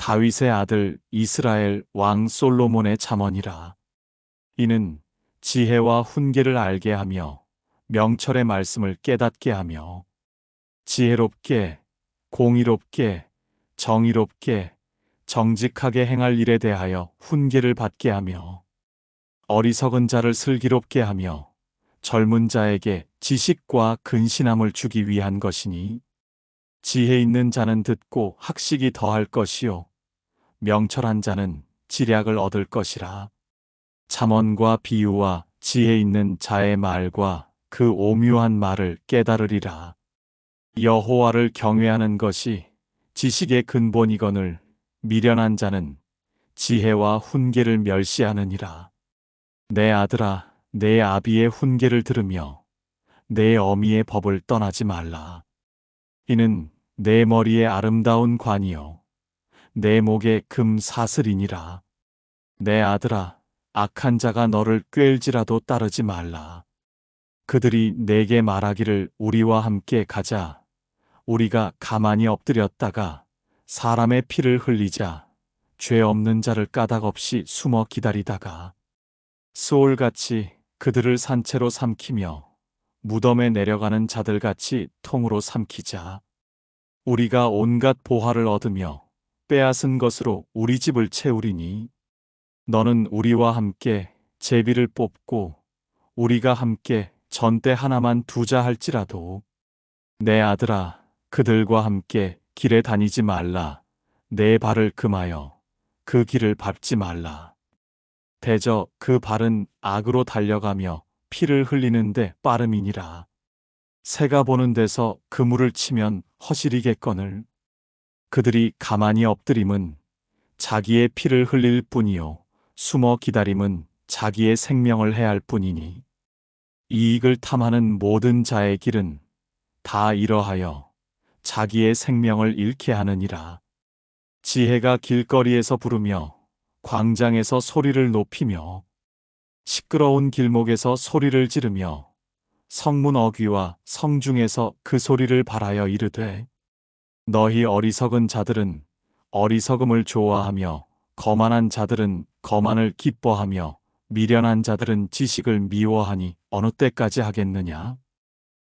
다윗의 아들 이스라엘 왕 솔로몬의 잠언이라. 이는 지혜와 훈계를 알게 하며 명철의 말씀을 깨닫게 하며 지혜롭게, 공의롭게, 정의롭게, 정직하게 행할 일에 대하여 훈계를 받게 하며 어리석은 자를 슬기롭게 하며 젊은 자에게 지식과 근신함을 주기 위한 것이니, 지혜 있는 자는 듣고 학식이 더할 것이요 명철한 자는 지략을 얻을 것이라. 잠언과 비유와 지혜 있는 자의 말과 그 오묘한 말을 깨달으리라. 여호와를 경외하는 것이 지식의 근본이거늘 미련한 자는 지혜와 훈계를 멸시하느니라. 내 아들아, 내 아비의 훈계를 들으며 내 어미의 법을 떠나지 말라. 이는 내 머리에 아름다운 관이요 내 목에 금 사슬이니라. 내 아들아, 악한 자가 너를 꾀일지라도 따르지 말라. 그들이 내게 말하기를 우리와 함께 가자. 우리가 가만히 엎드렸다가 사람의 피를 흘리자. 죄 없는 자를 까닭없이 숨어 기다리다가 소울같이 그들을 산채로 삼키며 무덤에 내려가는 자들같이 통으로 삼키자. 우리가 온갖 보화를 얻으며 빼앗은 것으로 우리 집을 채우리니, 너는 우리와 함께 제비를 뽑고 우리가 함께 전대 하나만 두자 할지라도 내 아들아, 그들과 함께 길에 다니지 말라. 내 발을 금하여 그 길을 밟지 말라. 대저 그 발은 악으로 달려가며 피를 흘리는데 빠름이니라. 새가 보는 데서 그물을 치면 허시리겠거늘 그들이 가만히 엎드림은 자기의 피를 흘릴 뿐이요 숨어 기다림은 자기의 생명을 해할 뿐이니, 이익을 탐하는 모든 자의 길은 다 이러하여 자기의 생명을 잃게 하느니라. 지혜가 길거리에서 부르며 광장에서 소리를 높이며 시끄러운 길목에서 소리를 지르며 성문 어귀와 성중에서 그 소리를 발하여 이르되, 너희 어리석은 자들은 어리석음을 좋아하며 거만한 자들은 거만을 기뻐하며 미련한 자들은 지식을 미워하니 어느 때까지 하겠느냐?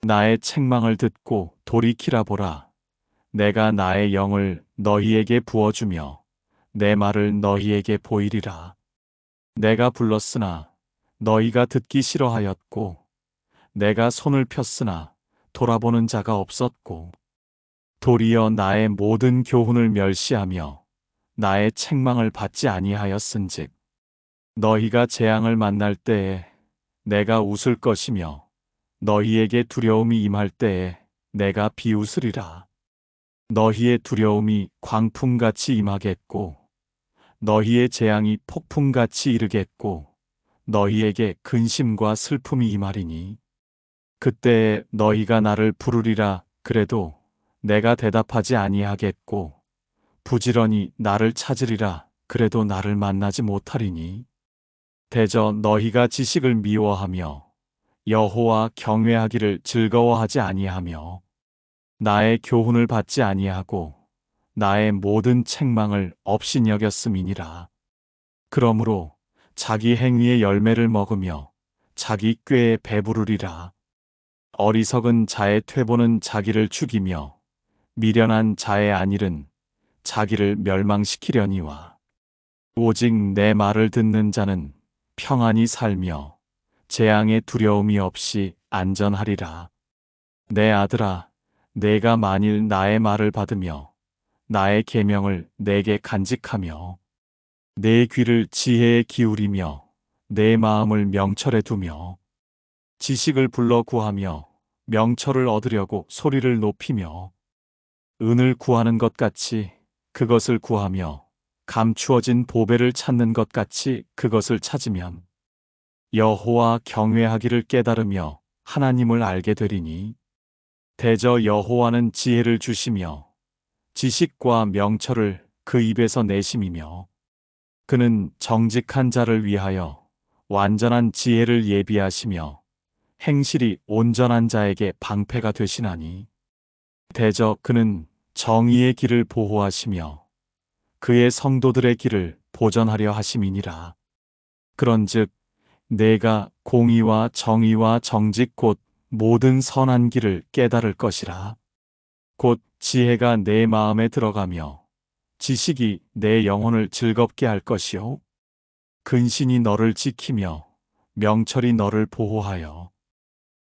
나의 책망을 듣고 돌이키라 보라. 내가 나의 영을 너희에게 부어주며 내 말을 너희에게 보이리라. 내가 불렀으나 너희가 듣기 싫어하였고, 내가 손을 폈으나 돌아보는 자가 없었고, 도리어 나의 모든 교훈을 멸시하며 나의 책망을 받지 아니하였은즉, 너희가 재앙을 만날 때에 내가 웃을 것이며 너희에게 두려움이 임할 때에 내가 비웃으리라. 너희의 두려움이 광풍같이 임하겠고 너희의 재앙이 폭풍같이 이르겠고 너희에게 근심과 슬픔이 임하리니, 그때에 너희가 나를 부르리라. 그래도 내가 대답하지 아니하겠고 부지런히 나를 찾으리라. 그래도 나를 만나지 못하리니, 대저 너희가 지식을 미워하며 여호와 경외하기를 즐거워하지 아니하며 나의 교훈을 받지 아니하고 나의 모든 책망을 업신여겼음이니라. 그러므로 자기 행위의 열매를 먹으며 자기 꾀에 배부르리라. 어리석은 자의 퇴보는 자기를 죽이며 미련한 자의 안일은 자기를 멸망시키려니와, 오직 내 말을 듣는 자는 평안히 살며 재앙의 두려움이 없이 안전하리라. 내 아들아, 내가 만일 나의 말을 받으며 나의 계명을 내게 간직하며 내 귀를 지혜에 기울이며 내 마음을 명철에 두며 지식을 불러 구하며 명철을 얻으려고 소리를 높이며 은을 구하는 것 같이 그것을 구하며 감추어진 보배를 찾는 것 같이 그것을 찾으면 여호와 경외하기를 깨달으며 하나님을 알게 되리니, 대저 여호와는 지혜를 주시며 지식과 명철을 그 입에서 내심이며 그는 정직한 자를 위하여 완전한 지혜를 예비하시며 행실이 온전한 자에게 방패가 되시나니, 대저 그는 정의의 길을 보호하시며 그의 성도들의 길을 보전하려 하심이니라. 그런즉 내가 공의와 정의와 정직 곧 모든 선한 길을 깨달을 것이라. 곧 지혜가 내 마음에 들어가며 지식이 내 영혼을 즐겁게 할 것이요 근신이 너를 지키며 명철이 너를 보호하여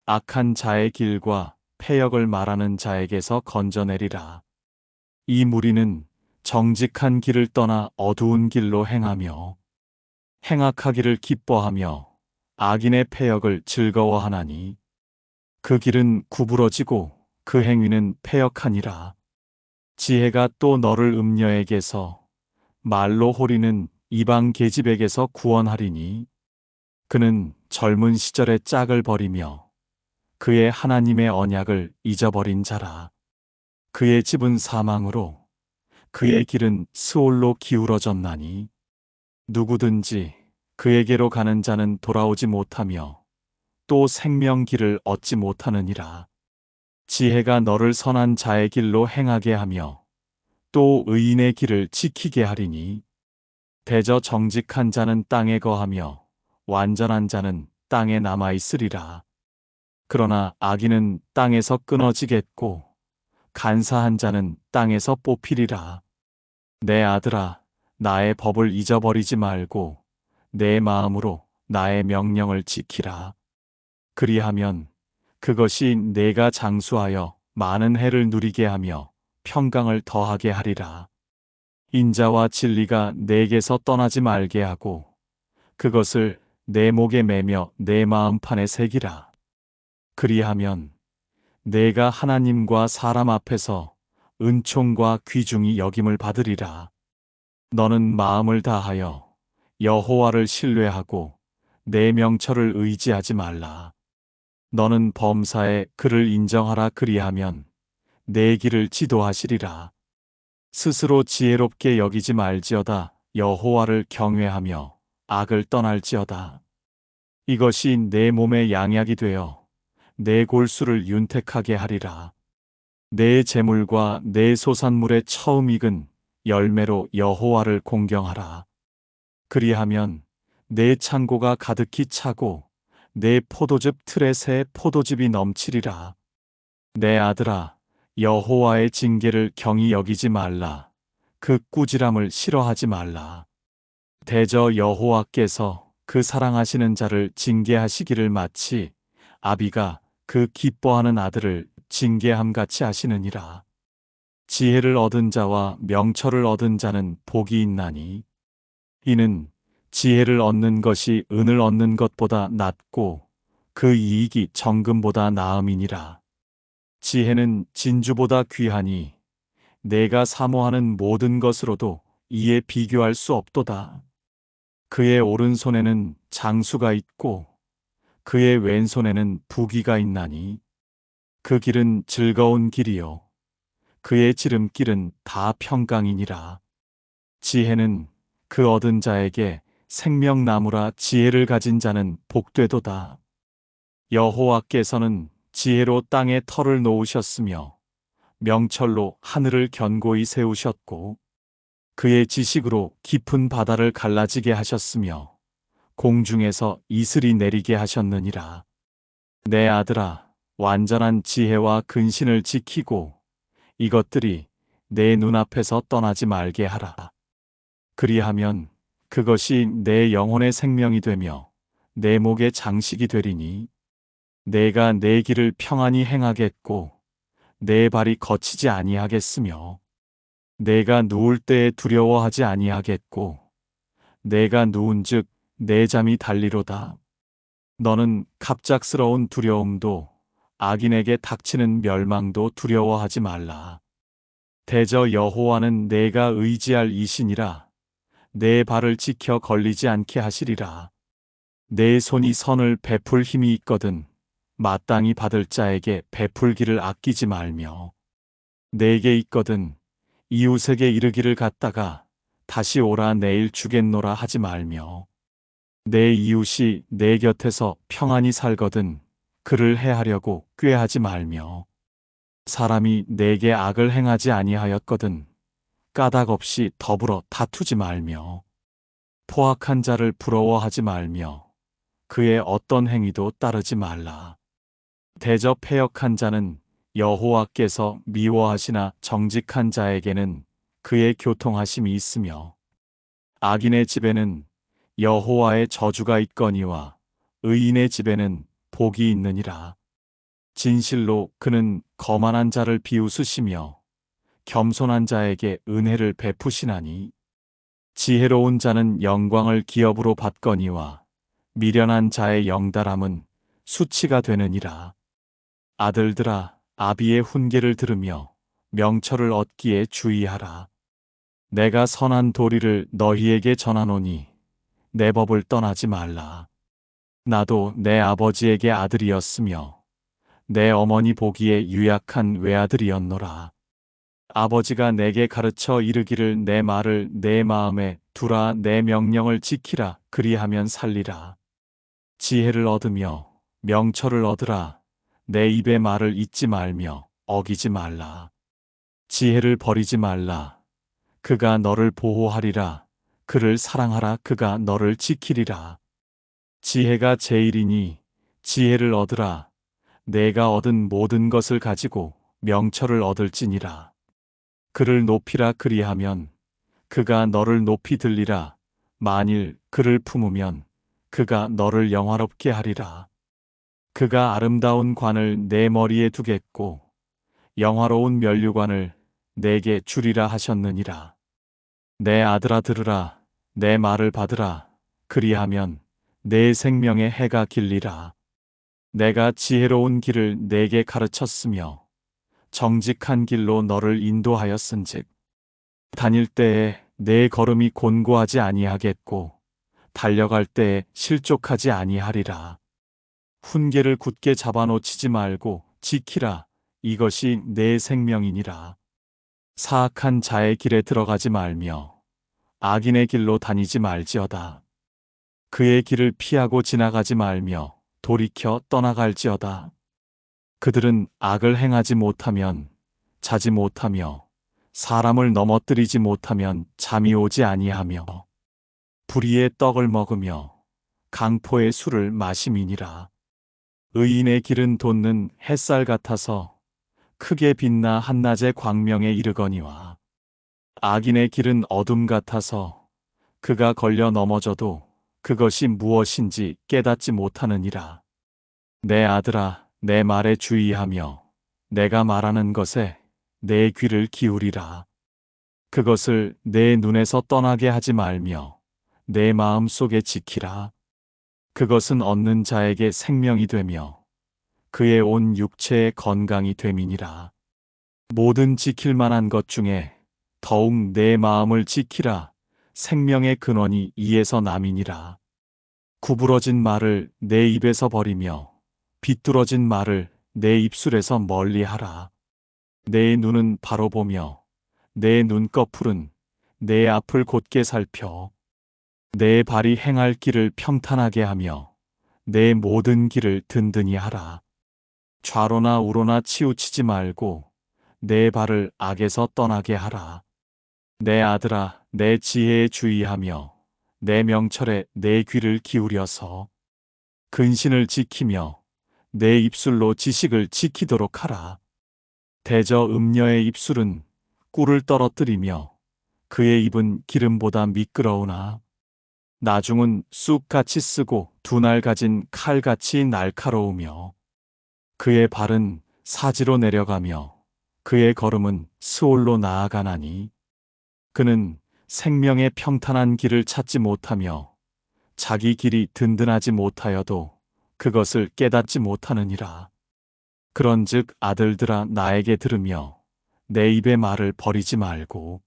악한 자의 길과 패역을 말하는 자에게서 건져내리라. 이 무리는 정직한 길을 떠나 어두운 길로 행하며 행악하기를 기뻐하며 악인의 패역을 즐거워하나니 그 길은 구부러지고 그 행위는 패역하니라. 지혜가 또 너를 음녀에게서 말로 호리는 이방 계집에게서 구원하리니 그는 젊은 시절의 짝을 버리며 그의 하나님의 언약을 잊어버린 자라. 그의 집은 사망으로 그의 길은 스올로 기울어졌나니 누구든지 그에게로 가는 자는 돌아오지 못하며 또 생명 길을 얻지 못하느니라. 지혜가 너를 선한 자의 길로 행하게 하며 또 의인의 길을 지키게 하리니 대저 정직한 자는 땅에 거하며 완전한 자는 땅에 남아 있으리라. 그러나 악인은 땅에서 끊어지겠고 간사한 자는 땅에서 뽑히리라. 내 아들아, 나의 법을 잊어버리지 말고 내 마음으로 나의 명령을 지키라. 그리하면 그것이 내가 장수하여 많은 해를 누리게 하며 평강을 더하게 하리라. 인자와 진리가 내게서 떠나지 말게 하고 그것을 내 목에 매며 내 마음판에 새기라. 그리하면 내가 하나님과 사람 앞에서 은총과 귀중히 여김을 받으리라. 너는 마음을 다하여 여호와를 신뢰하고 내 명철을 의지하지 말라. 너는 범사에 그를 인정하라. 그리하면 내 길을 지도하시리라. 스스로 지혜롭게 여기지 말지어다. 여호와를 경외하며 악을 떠날지어다. 이것이 내 몸의 양약이 되어 내 골수를 윤택하게 하리라. 내 재물과 내 소산물의 처음 익은 열매로 여호와를 공경하라. 그리하면 내 창고가 가득히 차고 내 포도즙 틀에 새 포도즙이 넘치리라. 내 아들아, 여호와의 징계를 경히 여기지 말라. 그 꾸지람을 싫어하지 말라. 대저 여호와께서 그 사랑하시는 자를 징계하시기를 마치 아비가 그 기뻐하는 아들을 징계함같이 하시느니라. 지혜를 얻은 자와 명철을 얻은 자는 복이 있나니 이는 지혜를 얻는 것이 은을 얻는 것보다 낫고 그 이익이 정금보다 나음이니라. 지혜는 진주보다 귀하니 내가 사모하는 모든 것으로도 이에 비교할 수 없도다. 그의 오른손에는 장수가 있고 그의 왼손에는 부귀가 있나니 그 길은 즐거운 길이요 그의 지름길은 다 평강이니라. 지혜는 그 얻은 자에게 생명나무라. 지혜를 가진 자는 복되도다. 여호와께서는 지혜로 땅에 터를 놓으셨으며 명철로 하늘을 견고히 세우셨고 그의 지식으로 깊은 바다를 갈라지게 하셨으며 공중에서 이슬이 내리게 하셨느니라. 내 아들아, 완전한 지혜와 근신을 지키고 이것들이 내 눈앞에서 떠나지 말게 하라. 그리하면 그것이 내 영혼의 생명이 되며 내 목의 장식이 되리니 내가 내 길을 평안히 행하겠고 내 발이 거치지 아니하겠으며 내가 누울 때에 두려워하지 아니하겠고 내가 누운즉 내 잠이 달리로다. 너는 갑작스러운 두려움도 악인에게 닥치는 멸망도 두려워하지 말라. 대저 여호와는 내가 의지할 이신이라. 내 발을 지켜 걸리지 않게 하시리라. 내 손이 선을 베풀 힘이 있거든 마땅히 받을 자에게 베풀기를 아끼지 말며 내게 있거든 이웃에게 이르기를 갖다가 다시 오라 내일 주겠노라 하지 말며 내 이웃이 내 곁에서 평안히 살거든 그를 해하려고 꾀하지 말며 사람이 내게 악을 행하지 아니하였거든 까닭 없이 더불어 다투지 말며 포악한 자를 부러워하지 말며 그의 어떤 행위도 따르지 말라. 대접 패역한 자는 여호와께서 미워하시나 정직한 자에게는 그의 교통하심이 있으며 악인의 집에는 여호와의 저주가 있거니와 의인의 집에는 복이 있느니라. 진실로 그는 거만한 자를 비웃으시며 겸손한 자에게 은혜를 베푸시나니 지혜로운 자는 영광을 기업으로 받거니와 미련한 자의 영달함은 수치가 되느니라. 아들들아, 아비의 훈계를 들으며 명철을 얻기에 주의하라. 내가 선한 도리를 너희에게 전하노니 내 법을 떠나지 말라. 나도 내 아버지에게 아들이었으며 내 어머니 보기에 유약한 외아들이었노라. 아버지가 내게 가르쳐 이르기를 내 말을 내 마음에 두라, 내 명령을 지키라, 그리하면 살리라. 지혜를 얻으며 명철을 얻으라. 내 입의 말을 잊지 말며 어기지 말라. 지혜를 버리지 말라. 그가 너를 보호하리라. 그를 사랑하라. 그가 너를 지키리라. 지혜가 제일이니 지혜를 얻으라. 내가 얻은 모든 것을 가지고 명철을 얻을지니라. 그를 높이라. 그리하면 그가 너를 높이 들리라. 만일 그를 품으면 그가 너를 영화롭게 하리라. 그가 아름다운 관을 내 머리에 두겠고 영화로운 면류관을 내게 주리라 하셨느니라. 내 아들아, 들으라. 내 말을 받으라. 그리하면 내 생명의 해가 길리라. 내가 지혜로운 길을 내게 가르쳤으며 정직한 길로 너를 인도하였은즉 다닐 때에 내 걸음이 곤고하지 아니하겠고 달려갈 때에 실족하지 아니하리라. 훈계를 굳게 잡아놓치지 말고 지키라. 이것이 내 생명이니라. 사악한 자의 길에 들어가지 말며 악인의 길로 다니지 말지어다. 그의 길을 피하고 지나가지 말며 돌이켜 떠나갈지어다. 그들은 악을 행하지 못하면 자지 못하며 사람을 넘어뜨리지 못하면 잠이 오지 아니하며 불의의 떡을 먹으며 강포의 술을 마심이니라. 의인의 길은 돋는 햇살 같아서 크게 빛나 한낮의 광명에 이르거니와 악인의 길은 어둠 같아서 그가 걸려 넘어져도 그것이 무엇인지 깨닫지 못하느니라. 내 아들아, 내 말에 주의하며 내가 말하는 것에 내 귀를 기울이라. 그것을 내 눈에서 떠나게 하지 말며 내 마음 속에 지키라. 그것은 얻는 자에게 생명이 되며 그의 온 육체의 건강이 됨이니라. 모든 지킬 만한 것 중에 더욱 내 마음을 지키라. 생명의 근원이 이에서 남이니라. 구부러진 말을 내 입에서 버리며 비뚤어진 말을 내 입술에서 멀리하라. 내 눈은 바로 보며 내 눈꺼풀은 내 앞을 곧게 살펴 내 발이 행할 길을 평탄하게 하며 내 모든 길을 든든히 하라. 좌로나 우로나 치우치지 말고 내 발을 악에서 떠나게 하라. 내 아들아, 내 지혜에 주의하며 내 명철에 내 귀를 기울여서 근신을 지키며 내 입술로 지식을 지키도록 하라. 대저 음녀의 입술은 꿀을 떨어뜨리며 그의 입은 기름보다 미끄러우나 나중은 쑥같이 쓰고 두 날 가진 칼같이 날카로우며 그의 발은 사지로 내려가며 그의 걸음은 스올로 나아가나니 그는 생명의 평탄한 길을 찾지 못하며 자기 길이 든든하지 못하여도 그것을 깨닫지 못하느니라. 그런즉 아들들아, 나에게 들으며 내 입의 말을 버리지 말고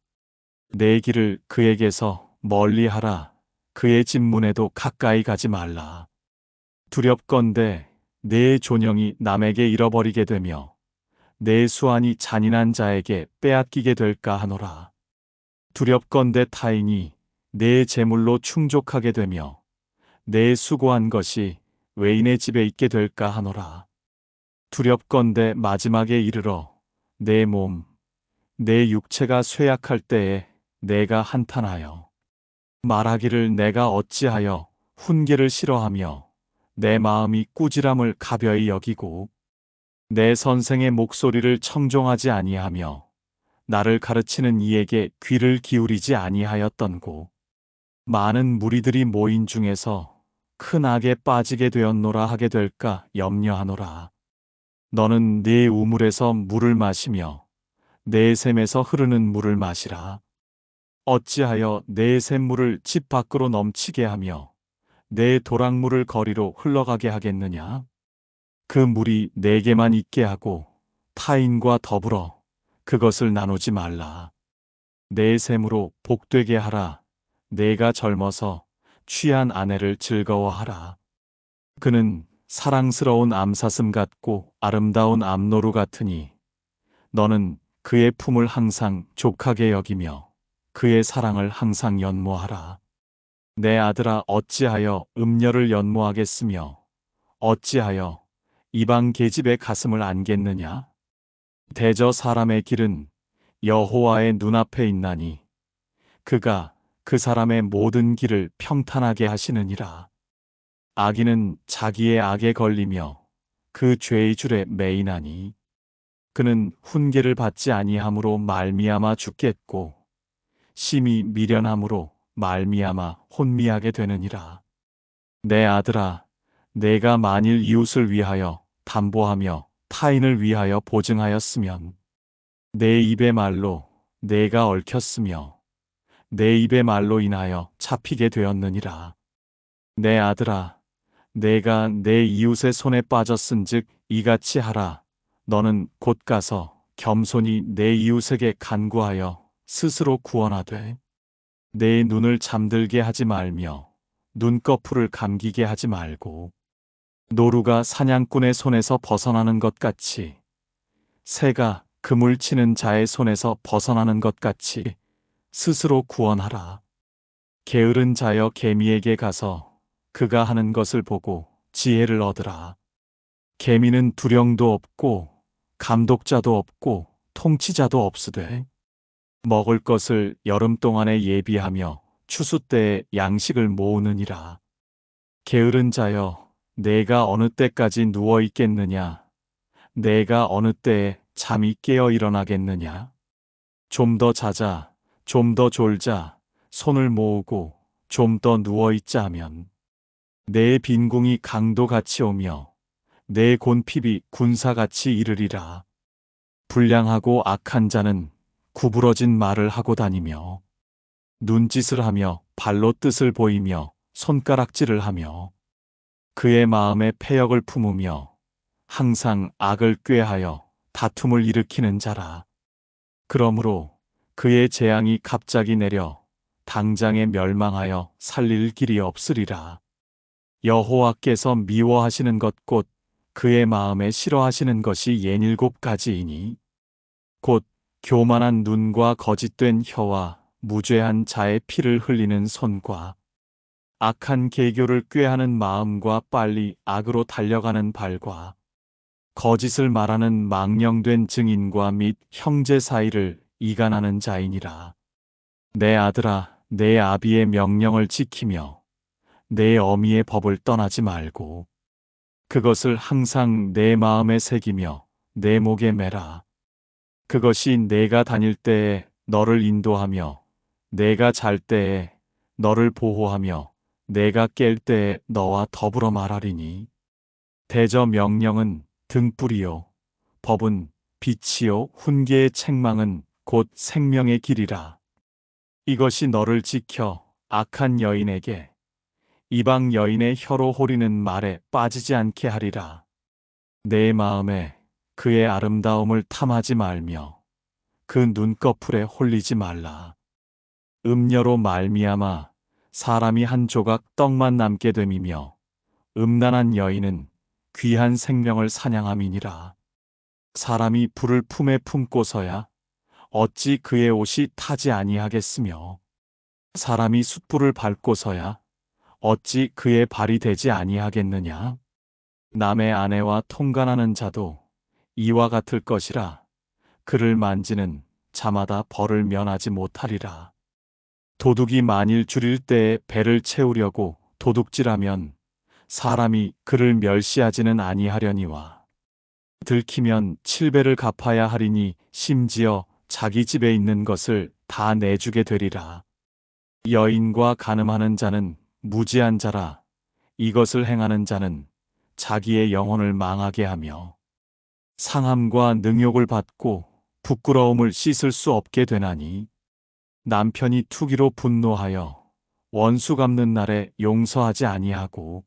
내 길을 그에게서 멀리하라. 그의 집문에도 가까이 가지 말라. 두렵건대 내 존영이 남에게 잃어버리게 되며 내 수완이 잔인한 자에게 빼앗기게 될까 하노라. 두렵건대 타인이 내 재물로 충족하게 되며 내 수고한 것이 외인의 집에 있게 될까 하노라. 두렵건대 마지막에 이르러 내 몸, 내 육체가 쇠약할 때에 내가 한탄하여 말하기를 내가 어찌하여 훈계를 싫어하며 내 마음이 꾸지람을 가벼이 여기고 내 선생의 목소리를 청종하지 아니하며 나를 가르치는 이에게 귀를 기울이지 아니하였던고. 많은 무리들이 모인 중에서 큰 악에 빠지게 되었노라 하게 될까 염려하노라. 너는 네 우물에서 물을 마시며 내 샘에서 흐르는 물을 마시라. 어찌하여 내 샘물을 집 밖으로 넘치게 하며 내 도랑물을 거리로 흘러가게 하겠느냐? 그 물이 내게만 있게 하고 타인과 더불어 그것을 나누지 말라. 내 샘으로 복되게 하라. 내가 젊어서 취한 아내를 즐거워하라. 그는 사랑스러운 암사슴 같고 아름다운 암노루 같으니 너는 그의 품을 항상 족하게 여기며 그의 사랑을 항상 연모하라. 내 아들아 어찌하여 음녀를 연모하겠으며 어찌하여 이방 계집의 가슴을 안겠느냐? 대저 사람의 길은 여호와의 눈앞에 있나니 그가 그 사람의 모든 길을 평탄하게 하시느니라. 악인은 자기의 악에 걸리며 그 죄의 줄에 매이나니 그는 훈계를 받지 아니함으로 말미암아 죽겠고 심히 미련함으로 말미암아 혼미하게 되느니라. 내 아들아, 내가 만일 이웃을 위하여 담보하며 타인을 위하여 보증하였으면 내 입의 말로 내가 얽혔으며 내 입의 말로 인하여 잡히게 되었느니라. 내 아들아, 내가 내 이웃의 손에 빠졌은즉 이같이 하라. 너는 곧 가서 겸손히 내 이웃에게 간구하여 스스로 구원하되 내 눈을 잠들게 하지 말며 눈꺼풀을 감기게 하지 말고 노루가 사냥꾼의 손에서 벗어나는 것 같이 새가 그물 치는 자의 손에서 벗어나는 것 같이 스스로 구원하라. 게으른 자여 개미에게 가서 그가 하는 것을 보고 지혜를 얻으라. 개미는 두령도 없고 감독자도 없고 통치자도 없으되 먹을 것을 여름 동안에 예비하며 추수 때에 양식을 모으느니라. 게으른 자여 내가 어느 때까지 누워 있겠느냐? 내가 어느 때에 잠이 깨어 일어나겠느냐? 좀 더 자자, 좀 더 졸자, 손을 모으고 좀 더 누워 있자 하면 내 빈궁이 강도같이 오며 내 곤핍이 군사같이 이르리라. 불량하고 악한 자는 구부러진 말을 하고 다니며 눈짓을 하며 발로 뜻을 보이며 손가락질을 하며 그의 마음에 패역을 품으며 항상 악을 꾀하여 다툼을 일으키는 자라. 그러므로 그의 재앙이 갑자기 내려 당장에 멸망하여 살릴 길이 없으리라. 여호와께서 미워하시는 것 곧 그의 마음에 싫어하시는 것이 67가지이니 곧 교만한 눈과 거짓된 혀와 무죄한 자의 피를 흘리는 손과 악한 계교를 꾀하는 마음과 빨리 악으로 달려가는 발과 거짓을 말하는 망령된 증인과 및 형제 사이를 이간하는 자이니라. 내 아들아, 내 아비의 명령을 지키며 내 어미의 법을 떠나지 말고 그것을 항상 내 마음에 새기며 내 목에 매라. 그것이 내가 다닐 때에 너를 인도하며 내가 잘 때에 너를 보호하며 내가 깰 때에 너와 더불어 말하리니 대저 명령은 등불이요 법은 빛이요 훈계의 책망은 곧 생명의 길이라. 이것이 너를 지켜 악한 여인에게 이방 여인의 혀로 호리는 말에 빠지지 않게 하리라. 내 마음에 그의 아름다움을 탐하지 말며 그 눈꺼풀에 홀리지 말라. 음녀로 말미암아 사람이 한 조각 떡만 남게 됨이며 음란한 여인은 귀한 생명을 사냥함이니라. 사람이 불을 품에 품고서야 어찌 그의 옷이 타지 아니하겠으며 사람이 숯불을 밟고서야 어찌 그의 발이 되지 아니하겠느냐? 남의 아내와 통간하는 자도 이와 같을 것이라. 그를 만지는 자마다 벌을 면하지 못하리라. 도둑이 만일 줄일 때에 배를 채우려고 도둑질하면 사람이 그를 멸시하지는 아니하려니와 들키면 7배를 갚아야 하리니 심지어 자기 집에 있는 것을 다 내주게 되리라. 여인과 간음하는 자는 무지한 자라. 이것을 행하는 자는 자기의 영혼을 망하게 하며 상함과 능욕을 받고 부끄러움을 씻을 수 없게 되나니 남편이 투기로 분노하여 원수 갚는 날에 용서하지 아니하고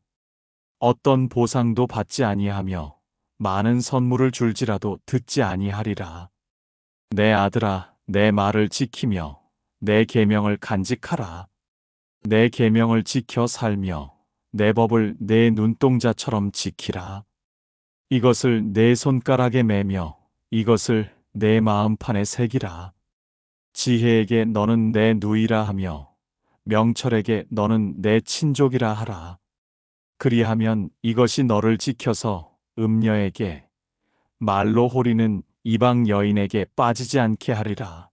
어떤 보상도 받지 아니하며 많은 선물을 줄지라도 듣지 아니하리라. 내 아들아, 내 말을 지키며 내 계명을 간직하라. 내 계명을 지켜 살며 내 법을 내 눈동자처럼 지키라. 이것을 내 손가락에 매며 이것을 내 마음판에 새기라. 지혜에게 너는 내 누이라 하며 명철에게 너는 내 친족이라 하라. 그리하면 이것이 너를 지켜서 음녀에게 말로 호리는 이방 여인에게 빠지지 않게 하리라.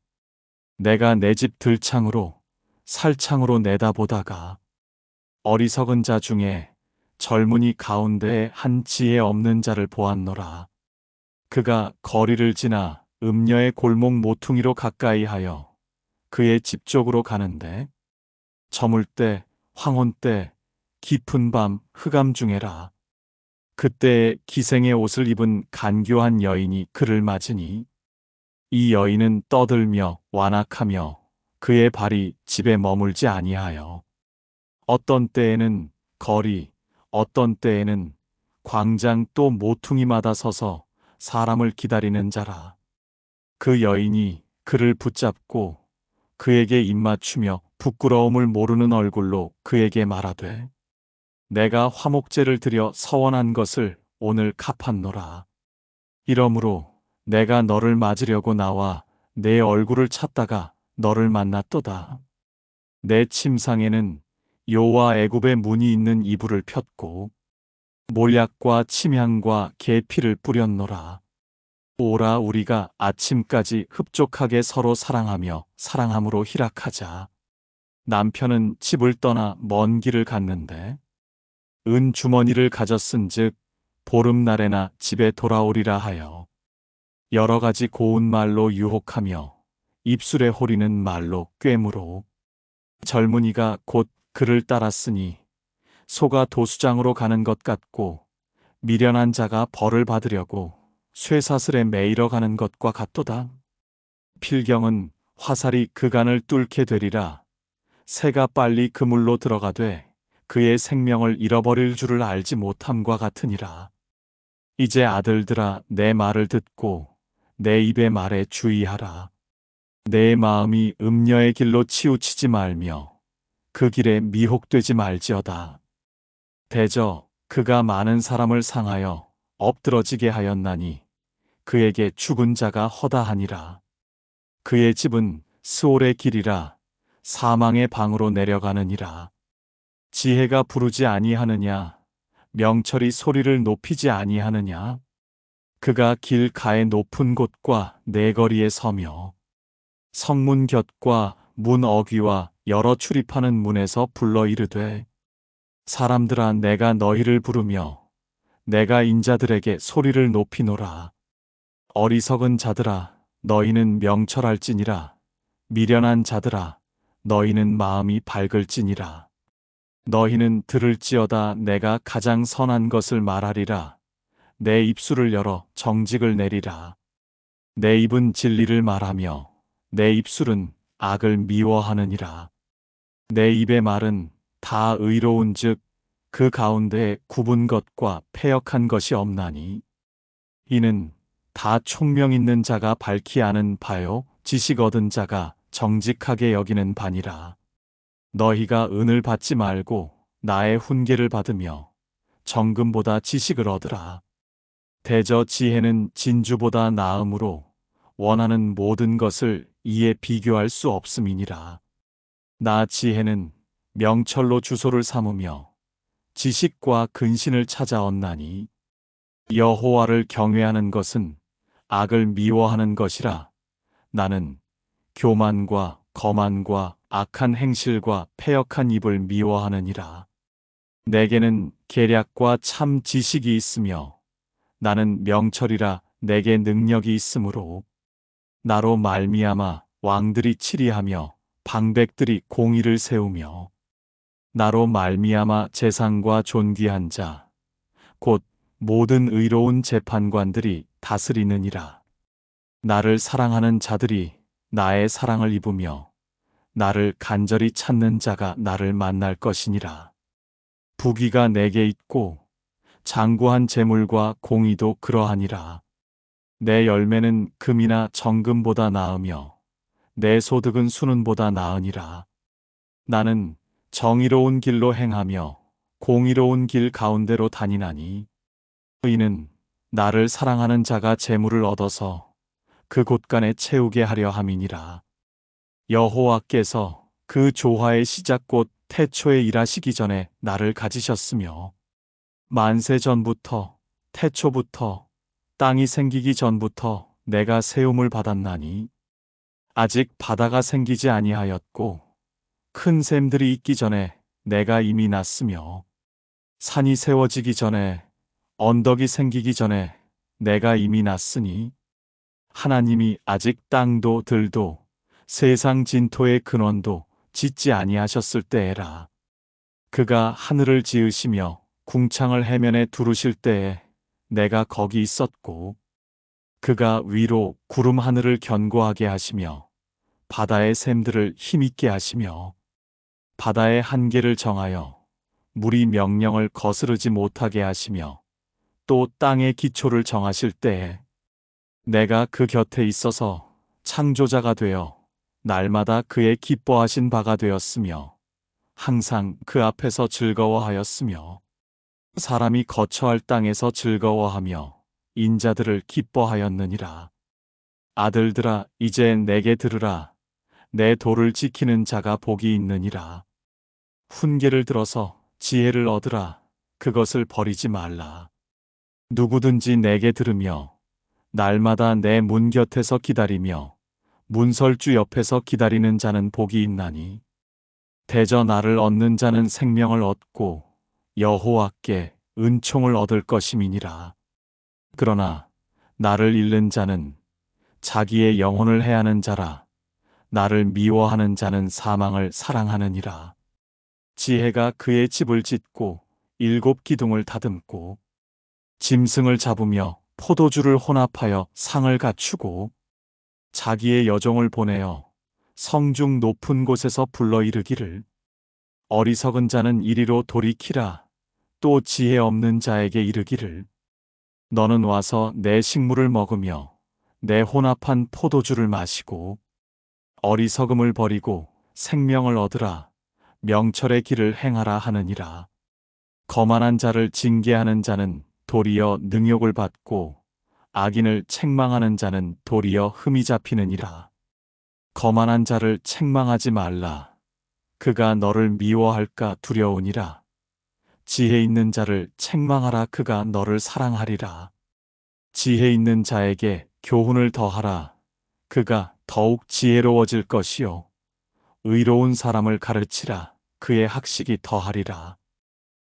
내가 내 집 들창으로 살창으로 내다보다가 어리석은 자 중에 젊은이 가운데에 한 지혜 없는 자를 보았노라. 그가 거리를 지나 음녀의 골목 모퉁이로 가까이 하여 그의 집 쪽으로 가는데 저물 때 황혼 때 깊은 밤 흑암 중에라. 그때에 기생의 옷을 입은 간교한 여인이 그를 맞으니 이 여인은 떠들며 완악하며 그의 발이 집에 머물지 아니하여 어떤 때에는 거리 어떤 때에는 광장 또 모퉁이마다 서서 사람을 기다리는 자라. 그 여인이 그를 붙잡고 그에게 입맞추며 부끄러움을 모르는 얼굴로 그에게 말하되 내가 화목제를 드려 서원한 것을 오늘 갚았노라. 이러므로 내가 너를 맞으려고 나와 내 얼굴을 찾다가 너를 만났도다. 내 침상에는 요와 애굽의 문이 있는 이불을 폈고 몰약과 침향과 계피를 뿌렸노라. 오라 우리가 아침까지 흡족하게 서로 사랑하며 사랑함으로 희락하자. 남편은 집을 떠나 먼 길을 갔는데 은 주머니를 가졌은즉 보름날에나 집에 돌아오리라 하여 여러 가지 고운 말로 유혹하며 입술에 호리는 말로 꾀므로 젊은이가 곧 그를 따랐으니 소가 도수장으로 가는 것 같고 미련한 자가 벌을 받으려고 쇠사슬에 매이러 가는 것과 같도다. 필경은 화살이 그간을 뚫게 되리라. 새가 빨리 그물로 들어가되 그의 생명을 잃어버릴 줄을 알지 못함과 같으니라. 이제 아들들아 내 말을 듣고 내 입의 말에 주의하라. 내 마음이 음녀의 길로 치우치지 말며 그 길에 미혹되지 말지어다. 대저 그가 많은 사람을 상하여 엎드러지게 하였나니 그에게 죽은 자가 허다하니라. 그의 집은 스올의 길이라 사망의 방으로 내려가느니라. 지혜가 부르지 아니하느냐? 명철이 소리를 높이지 아니하느냐? 그가 길가의 높은 곳과 내거리에 서며 성문 곁과 문 어귀와 여러 출입하는 문에서 불러 이르되 사람들아 내가 너희를 부르며 내가 인자들에게 소리를 높이노라. 어리석은 자들아 너희는 명철할지니라. 미련한 자들아 너희는 마음이 밝을지니라. 너희는 들을지어다 내가 가장 선한 것을 말하리라. 내 입술을 열어 정직을 내리라. 내 입은 진리를 말하며 내 입술은 악을 미워하느니라. 내 입의 말은 다 의로운즉 그 가운데에 굽은 것과 패역한 것이 없나니 이는 다 총명 있는 자가 밝히 아는 바요 지식 얻은 자가 정직하게 여기는 바니라. 너희가 은을 받지 말고 나의 훈계를 받으며 정금보다 지식을 얻으라. 대저 지혜는 진주보다 나음으로 원하는 모든 것을 이에 비교할 수 없음이니라. 나 지혜는 명철로 주소를 삼으며 지식과 근신을 찾아 얻나니 여호와를 경외하는 것은 악을 미워하는 것이라. 나는 교만과 거만과 악한 행실과 패역한 입을 미워하느니라. 내게는 계략과 참 지식이 있으며 나는 명철이라 내게 능력이 있으므로 나로 말미암아 왕들이 치리하며 방백들이 공의를 세우며 나로 말미암아 재상과 존귀한 자 곧 모든 의로운 재판관들이 다스리느니라. 나를 사랑하는 자들이 나의 사랑을 입으며 나를 간절히 찾는 자가 나를 만날 것이니라. 부귀가 내게 있고 장구한 재물과 공의도 그러하니라. 내 열매는 금이나 정금보다 나으며 내 소득은 순은보다 나으니라. 나는 정의로운 길로 행하며 공의로운 길 가운데로 다니나니 이는 나를 사랑하는 자가 재물을 얻어서 그 곳간에 채우게 하려 함이니라. 여호와께서 그 조화의 시작 곧 태초에 일하시기 전에 나를 가지셨으며 만세 전부터 태초부터 땅이 생기기 전부터 내가 세움을 받았나니 아직 바다가 생기지 아니하였고 큰 샘들이 있기 전에 내가 이미 났으며 산이 세워지기 전에 언덕이 생기기 전에 내가 이미 났으니 하나님이 아직 땅도 들도 세상 진토의 근원도 짓지 아니하셨을 때에라. 그가 하늘을 지으시며 궁창을 해면에 두르실 때에 내가 거기 있었고 그가 위로 구름 하늘을 견고하게 하시며 바다의 샘들을 힘있게 하시며 바다의 한계를 정하여 물이 명령을 거스르지 못하게 하시며 또 땅의 기초를 정하실 때에 내가 그 곁에 있어서 창조자가 되어 날마다 그의 기뻐하신 바가 되었으며 항상 그 앞에서 즐거워하였으며 사람이 거처할 땅에서 즐거워하며 인자들을 기뻐하였느니라. 아들들아 이제 내게 들으라. 내 도를 지키는 자가 복이 있느니라. 훈계를 들어서 지혜를 얻으라. 그것을 버리지 말라. 누구든지 내게 들으며 날마다 내 문 곁에서 기다리며 문설주 옆에서 기다리는 자는 복이 있나니 대저 나를 얻는 자는 생명을 얻고 여호와께 은총을 얻을 것임이니라. 그러나 나를 잃는 자는 자기의 영혼을 해하는 자라. 나를 미워하는 자는 사망을 사랑하느니라. 지혜가 그의 집을 짓고 7 기둥을 다듬고 짐승을 잡으며 포도주를 혼합하여 상을 갖추고 자기의 여종을 보내어 성중 높은 곳에서 불러 이르기를 어리석은 자는 이리로 돌이키라. 또 지혜 없는 자에게 이르기를 너는 와서 내 식물을 먹으며 내 혼합한 포도주를 마시고 어리석음을 버리고 생명을 얻으라. 명철의 길을 행하라 하느니라. 거만한 자를 징계하는 자는 도리어 능욕을 받고 악인을 책망하는 자는 도리어 흠이 잡히느니라. 거만한 자를 책망하지 말라. 그가 너를 미워할까 두려우니라. 지혜 있는 자를 책망하라. 그가 너를 사랑하리라. 지혜 있는 자에게 교훈을 더하라. 그가 더욱 지혜로워질 것이요. 의로운 사람을 가르치라. 그의 학식이 더하리라.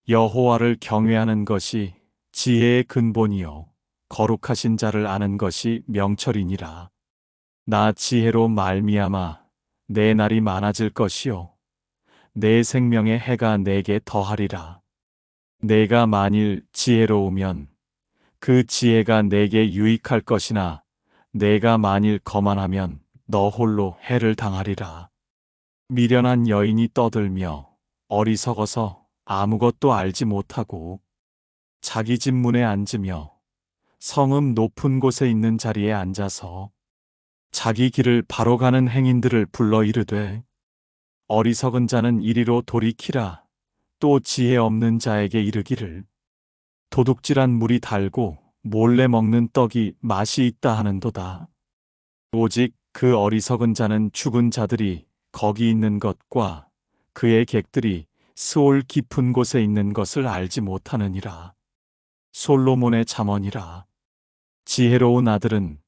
여호와를 경외하는 것이 지혜의 근본이요. 거룩하신 자를 아는 것이 명철이니라. 나 지혜로 말미암아 내 날이 많아질 것이요. 내 생명의 해가 내게 더하리라. 내가 만일 지혜로우면 그 지혜가 내게 유익할 것이나 내가 만일 거만하면 너 홀로 해를 당하리라. 미련한 여인이 떠들며 어리석어서 아무것도 알지 못하고 자기 집 문에 앉으며 성읍 높은 곳에 있는 자리에 앉아서 자기 길을 바로 가는 행인들을 불러 이르되 어리석은 자는 이리로 돌이키라. 또 지혜 없는 자에게 이르기를 도둑질한 물이 달고 몰래 먹는 떡이 맛이 있다 하는도다. 오직 그 어리석은 자는 죽은 자들이 거기 있는 것과 그의 객들이 스올 깊은 곳에 있는 것을 알지 못하느니라. 솔로몬의 잠언이라. 지혜로운 아들은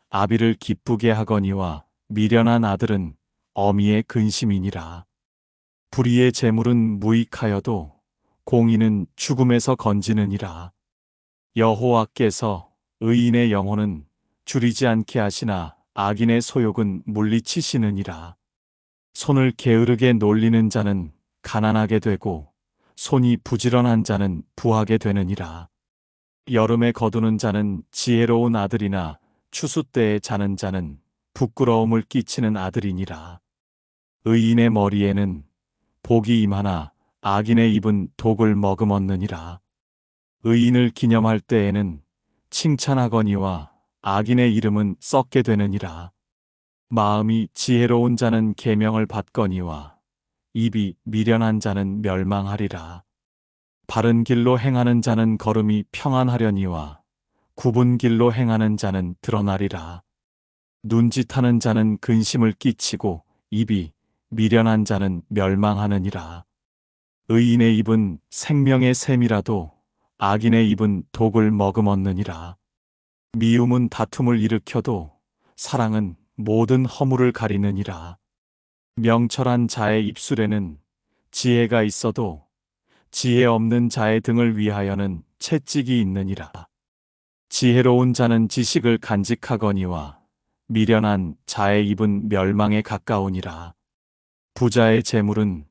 아비를 기쁘게 하거니와 미련한 아들은 어미의 근심이니라. 불의의 재물은 무익하여도 공의는 죽음에서 건지느니라. 여호와께서 의인의 영혼은 줄이지 않게 하시나 악인의 소욕은 물리치시느니라. 손을 게으르게 놀리는 자는 가난하게 되고 손이 부지런한 자는 부하게 되느니라. 여름에 거두는 자는 지혜로운 아들이나 추수 때에 자는 자는 부끄러움을 끼치는 아들이니라. 의인의 머리에는 복이 임하나 악인의 입은 독을 머금었느니라. 의인을 기념할 때에는 칭찬하거니와 악인의 이름은 썩게 되느니라. 마음이 지혜로운 자는 계명을 받거니와 입이 미련한 자는 멸망하리라. 바른 길로 행하는 자는 걸음이 평안하려니와 굽은 길로 행하는 자는 드러나리라. 눈짓하는 자는 근심을 끼치고 입이 미련한 자는 멸망하느니라. 의인의 입은 생명의 샘이라도 악인의 입은 독을 머금었느니라. 미움은 다툼을 일으켜도 사랑은 모든 허물을 가리느니라. 명철한 자의 입술에는 지혜가 있어도 지혜 없는 자의 등을 위하여는 채찍이 있느니라. 지혜로운 자는 지식을 간직하거니와 미련한 자의 입은 멸망에 가까우니라. 부자의 재물은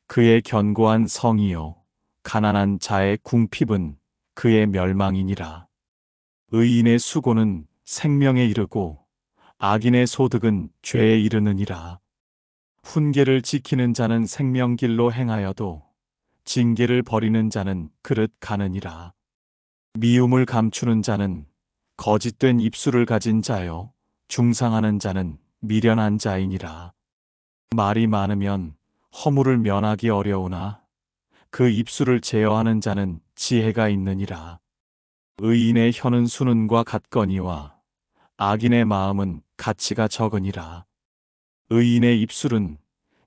그의 견고한 성이요 가난한 자의 궁핍은 그의 멸망이니라. 의인의 수고는 생명에 이르고 악인의 소득은 죄에 이르느니라. 훈계를 지키는 자는 생명길로 행하여도 징계를 버리는 자는 그릇 가느니라. 미움을 감추는 자는 거짓된 입술을 가진 자요 중상하는 자는 미련한 자이니라. 말이 많으면 허물을 면하기 어려우나 그 입술을 제어하는 자는 지혜가 있느니라. 의인의 혀는 수는과 같거니와 악인의 마음은 가치가 적으니라. 의인의 입술은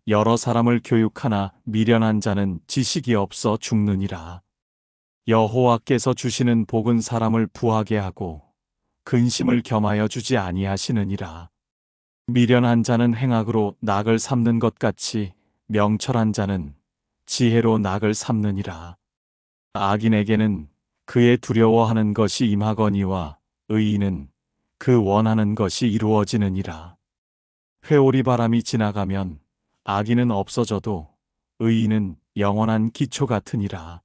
여러 사람을 교육하나 미련한 자는 지식이 없어 죽느니라. 여호와께서 주시는 복은 사람을 부하게 하고 근심을 겸하여 주지 아니하시느니라. 미련한 자는 행악으로 낙을 삼는 것 같이 명철한 자는 지혜로 낙을 삼느니라. 악인에게는 그의 두려워하는 것이 임하거니와 의인은 그 원하는 것이 이루어지느니라. 회오리 바람이 지나가면 악인은 없어져도 의인은 영원한 기초 같으니라.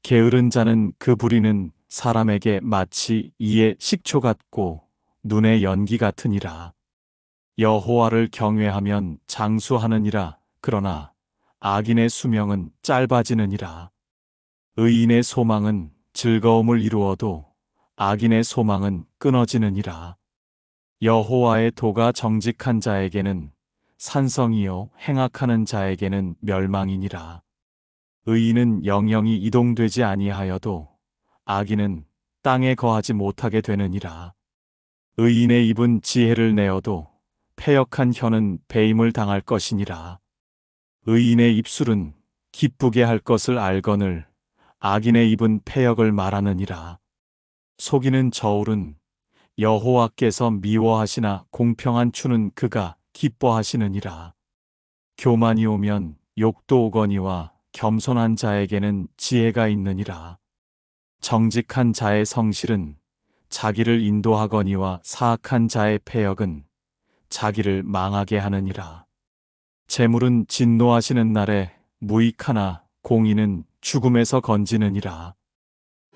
게으른 자는 그 부리는 사람에게 마치 이의 식초 같고 눈의 연기 같으니라. 여호와를 경외하면 장수하느니라. 그러나 악인의 수명은 짧아지느니라. 의인의 소망은 즐거움을 이루어도 악인의 소망은 끊어지느니라. 여호와의 도가 정직한 자에게는 산성이요 행악하는 자에게는 멸망이니라. 의인은 영영이 이동되지 아니하여도 악인은 땅에 거하지 못하게 되느니라. 의인의 입은 지혜를 내어도 패역한 혀는 배임을 당할 것이니라. 의인의 입술은 기쁘게 할 것을 알거늘 악인의 입은 패역을 말하느니라. 속이는 저울은 여호와께서 미워하시나 공평한 추는 그가 기뻐하시느니라. 교만이 오면 욕도 오거니와 겸손한 자에게는 지혜가 있느니라. 정직한 자의 성실은 자기를 인도하거니와 사악한 자의 패역은 자기를 망하게 하느니라. 재물은 진노하시는 날에 무익하나 공의는 죽음에서 건지느니라.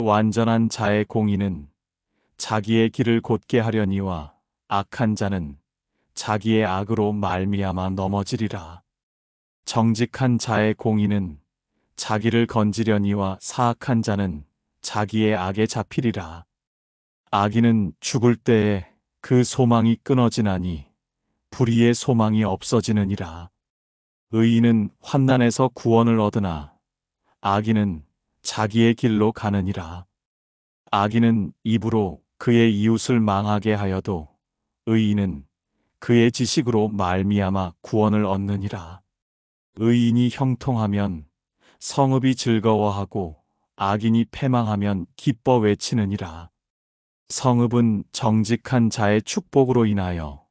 완전한 자의 공의는 자기의 길을 곧게 하려니와 악한 자는 자기의 악으로 말미암아 넘어지리라. 정직한 자의 공의는 자기를 건지려니와 사악한 자는 자기의 악에 잡히리라. 악인은 죽을 때에 그 소망이 끊어지나니 불의의 소망이 없어지느니라. 의인은 환난에서 구원을 얻으나 악인은 자기의 길로 가느니라. 악인은 입으로 그의 이웃을 망하게 하여도 의인은 그의 지식으로 말미암아 구원을 얻느니라. 의인이 형통하면 성읍이 즐거워하고 악인이 패망하면 기뻐 외치느니라. 성읍은 정직한 자의 축복으로 인하여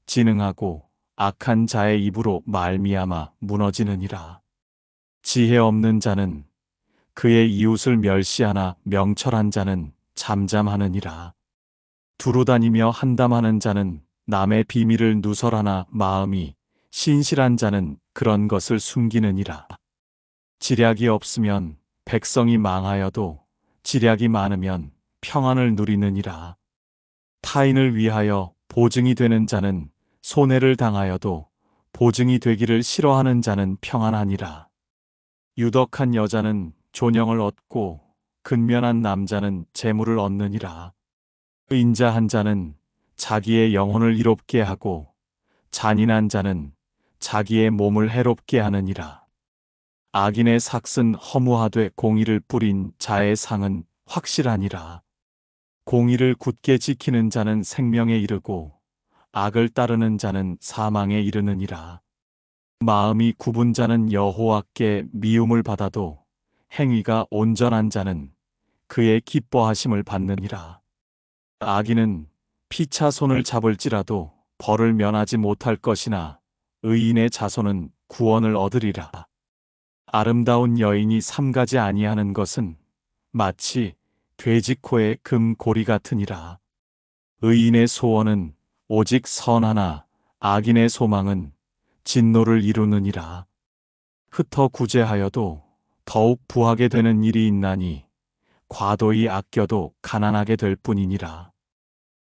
지능하고 악한 자의 입으로 말미암아 무너지느니라. 지혜 없는 자는 그의 이웃을 멸시하나 명철한 자는 잠잠하느니라. 두루다니며 한담하는 자는 남의 비밀을 누설하나 마음이 신실한 자는 그런 것을 숨기느니라. 지략이 없으면 백성이 망하여도 지략이 많으면 평안을 누리느니라. 타인을 위하여 보증이 되는 자는 손해를 당하여도 보증이 되기를 싫어하는 자는 평안하니라. 유덕한 여자는 존영을 얻고 근면한 남자는 재물을 얻느니라. 인자한 자는 자기의 영혼을 이롭게 하고 잔인한 자는 자기의 몸을 해롭게 하느니라. 악인의 삭은 허무하되 공의를 뿌린 자의 상은 확실하니라. 공의를 굳게 지키는 자는 생명에 이르고 악을 따르는 자는 사망에 이르느니라. 마음이 굽은 자는 여호와께 미움을 받아도 행위가 온전한 자는 그의 기뻐하심을 받느니라. 악인은 피차 손을 잡을지라도 벌을 면하지 못할 것이나 의인의 자손은 구원을 얻으리라. 아름다운 여인이 삼가지 아니하는 것은 마치 돼지코의 금고리 같으니라. 의인의 소원은 오직 선하나 악인의 소망은 진노를 이루느니라. 흩어 구제하여도 더욱 부하게 되는 일이 있나니 과도히 아껴도 가난하게 될 뿐이니라.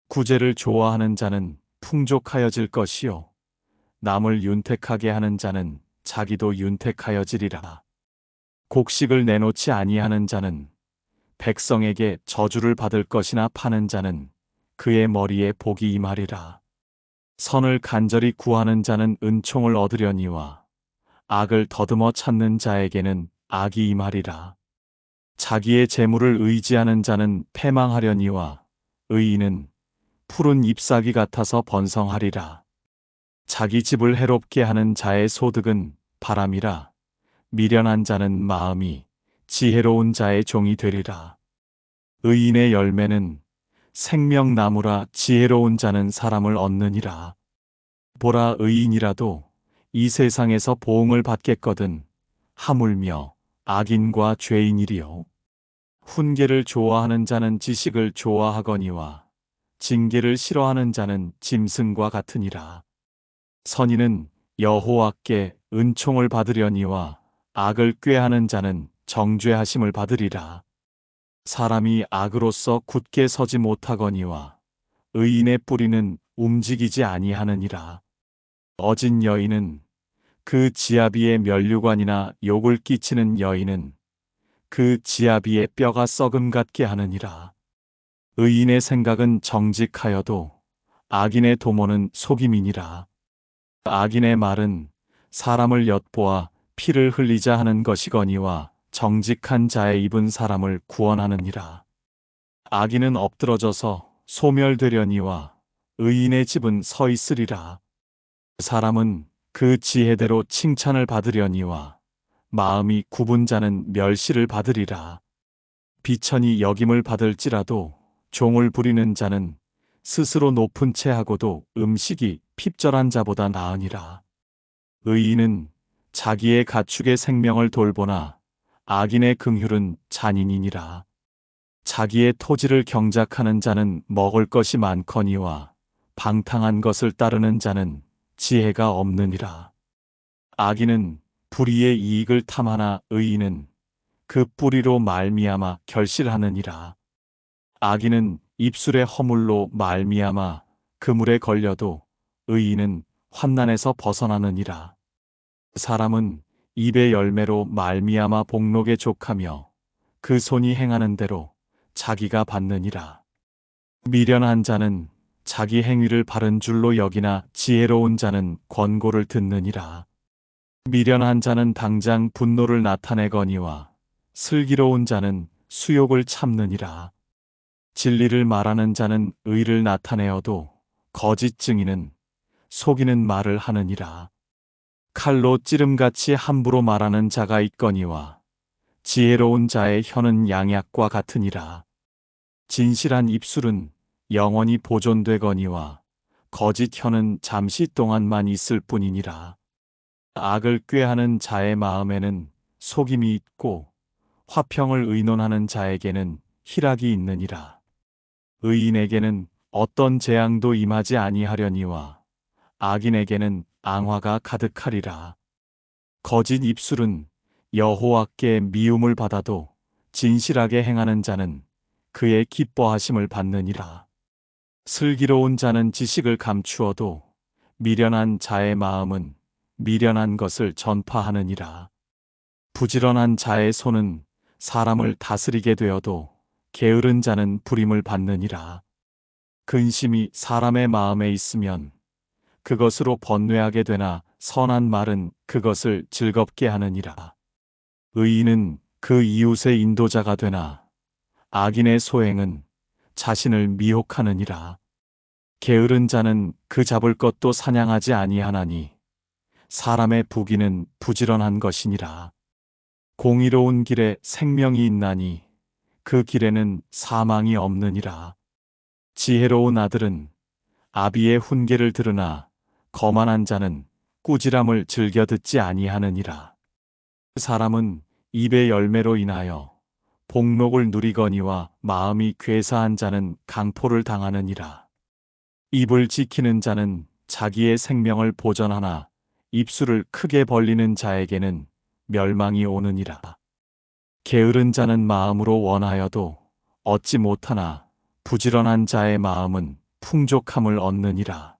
구제를 좋아하는 자는 풍족하여질 것이요 남을 윤택하게 하는 자는 자기도 윤택하여지리라. 곡식을 내놓지 아니하는 자는 백성에게 저주를 받을 것이나 파는 자는 그의 머리에 복이 임하리라. 선을 간절히 구하는 자는 은총을 얻으려니와 악을 더듬어 찾는 자에게는 악이 임하리라. 자기의 재물을 의지하는 자는 패망하려니와 의인은 푸른 잎사귀 같아서 번성하리라. 자기 집을 해롭게 하는 자의 소득은 바람이라. 미련한 자는 마음이 지혜로운 자의 종이 되리라. 의인의 열매는 생명나무라. 지혜로운 자는 사람을 얻느니라. 보라, 의인이라도 이 세상에서 보응을 받겠거든 하물며 악인과 죄인이리요. 훈계를 좋아하는 자는 지식을 좋아하거니와 징계를 싫어하는 자는 짐승과 같으니라. 선인은 여호와께 은총을 받으려니와 악을 꾀하는 자는 정죄하심을 받으리라. 사람이 악으로서 굳게 서지 못하거니와 의인의 뿌리는 움직이지 아니하느니라. 어진 여인은 그 지아비의 면류관이나 욕을 끼치는 여인은 그 지아비의 뼈가 썩음 같게 하느니라. 의인의 생각은 정직하여도 악인의 도모는 속임이니라. 악인의 말은 사람을 엿보아 피를 흘리자 하는 것이거니와 정직한 자의 입은 사람을 구원하느니라. 악인은 엎드러져서 소멸되려니와 의인의 집은 서 있으리라. 사람은 그 지혜대로 칭찬을 받으려니와 마음이 굽은 자는 멸시를 받으리라. 비천이 여김을 받을지라도 종을 부리는 자는 스스로 높은 채 하고도 음식이 핍절한 자보다 나으니라. 의인은 자기의 가축의 생명을 돌보나 악인의 긍휼은 잔인이니라. 자기의 토지를 경작하는 자는 먹을 것이 많거니와 방탕한 것을 따르는 자는 지혜가 없느니라. 악인은 불의의 이익을 탐하나 의인은 그 뿌리로 말미암아 결실하느니라. 악인은 입술의 허물로 말미암아 그물에 걸려도 의인은 환난에서 벗어나느니라. 사람은 입의 열매로 말미암아 복록에 족하며 그 손이 행하는 대로 자기가 받느니라. 미련한 자는 자기 행위를 바른 줄로 여기나 지혜로운 자는 권고를 듣느니라. 미련한 자는 당장 분노를 나타내거니와 슬기로운 자는 수욕을 참느니라. 진리를 말하는 자는 의를 나타내어도 거짓 증인은 속이는 말을 하느니라. 칼로 찌름같이 함부로 말하는 자가 있거니와 지혜로운 자의 혀는 양약과 같으니라. 진실한 입술은 영원히 보존되거니와 거짓 혀는 잠시 동안만 있을 뿐이니라. 악을 꾀하는 자의 마음에는 속임이 있고 화평을 의논하는 자에게는 희락이 있느니라. 의인에게는 어떤 재앙도 임하지 아니하려니와 악인에게는 앙화가 가득하리라. 거짓 입술은 여호와께 미움을 받아도 진실하게 행하는 자는 그의 기뻐하심을 받느니라. 슬기로운 자는 지식을 감추어도 미련한 자의 마음은 미련한 것을 전파하느니라. 부지런한 자의 손은 사람을 다스리게 되어도 게으른 자는 부림을 받느니라. 근심이 사람의 마음에 있으면 그것으로 번뇌하게 되나 선한 말은 그것을 즐겁게 하느니라. 의인은 그 이웃의 인도자가 되나 악인의 소행은 자신을 미혹하느니라. 게으른 자는 그 잡을 것도 사냥하지 아니하나니 사람의 부귀는 부지런한 것이니라. 공의로운 길에 생명이 있나니 그 길에는 사망이 없느니라. 지혜로운 아들은 아비의 훈계를 들으나 거만한 자는 꾸지람을 즐겨 듣지 아니하느니라. 사람은 입의 열매로 인하여 복록을 누리거니와 마음이 괴사한 자는 강포를 당하느니라. 입을 지키는 자는 자기의 생명을 보전하나 입술을 크게 벌리는 자에게는 멸망이 오느니라. 게으른 자는 마음으로 원하여도 얻지 못하나 부지런한 자의 마음은 풍족함을 얻느니라.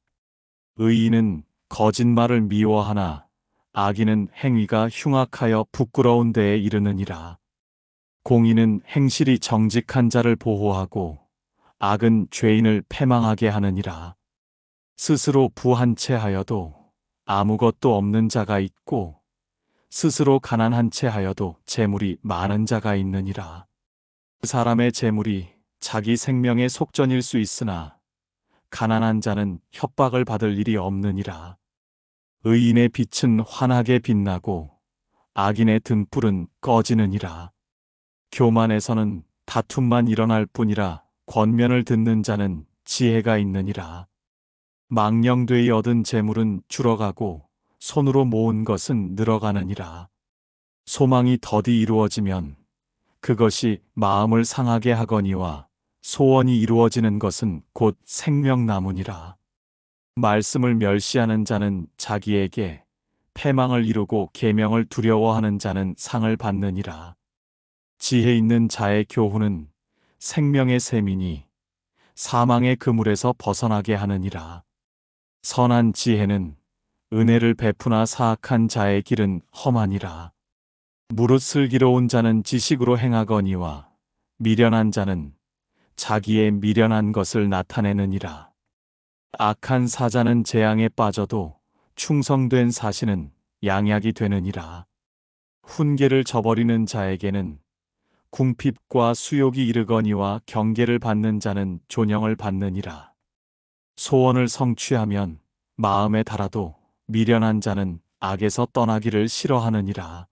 의인은 거짓말을 미워하나 악인은 행위가 흉악하여 부끄러운 데에 이르느니라. 공의는 행실이 정직한 자를 보호하고 악은 죄인을 패망하게 하느니라. 스스로 부한 채 하여도 아무것도 없는 자가 있고 스스로 가난한 채 하여도 재물이 많은 자가 있느니라. 사람의 재물이 자기 생명의 속전일 수 있으나 가난한 자는 협박을 받을 일이 없느니라. 의인의 빛은 환하게 빛나고 악인의 등불은 꺼지느니라. 교만에서는 다툼만 일어날 뿐이라 권면을 듣는 자는 지혜가 있느니라. 망령되이 얻은 재물은 줄어가고 손으로 모은 것은 늘어가느니라. 소망이 더디 이루어지면 그것이 마음을 상하게 하거니와 소원이 이루어지는 것은 곧 생명나무니라. 말씀을 멸시하는 자는 자기에게 패망을 이루고 계명을 두려워하는 자는 상을 받느니라. 지혜 있는 자의 교훈은 생명의 셈이니 사망의 그물에서 벗어나게 하느니라. 선한 지혜는 은혜를 베푸나 사악한 자의 길은 험하니라. 무릇 슬기로운 자는 지식으로 행하거니와 미련한 자는 자기의 미련한 것을 나타내느니라. 악한 사자는 재앙에 빠져도 충성된 사신은 양약이 되느니라. 훈계를 저버리는 자에게는 궁핍과 수욕이 이르거니와 경계를 받는 자는 존영을 받느니라. 소원을 성취하면 마음에 달아도 미련한 자는 악에서 떠나기를 싫어하느니라.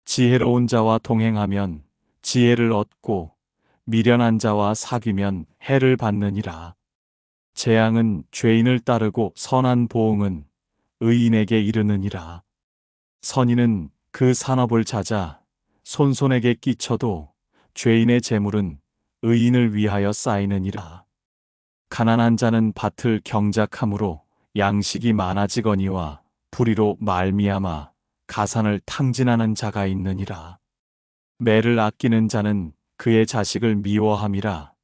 지혜로운 자와 동행하면 지혜를 얻고 미련한 자와 사귀면 해를 받느니라. 재앙은 죄인을 따르고 선한 보응은 의인에게 이르느니라. 선인은 그 산업을 찾아 손손에게 끼쳐도 죄인의 재물은 의인을 위하여 쌓이느니라. 가난한 자는 밭을 경작함으로 양식이 많아지거니와 불의로 말미암아 가산을 탕진하는 자가 있느니라. 매를 아끼는 자는 그의 자식을 미워함이라.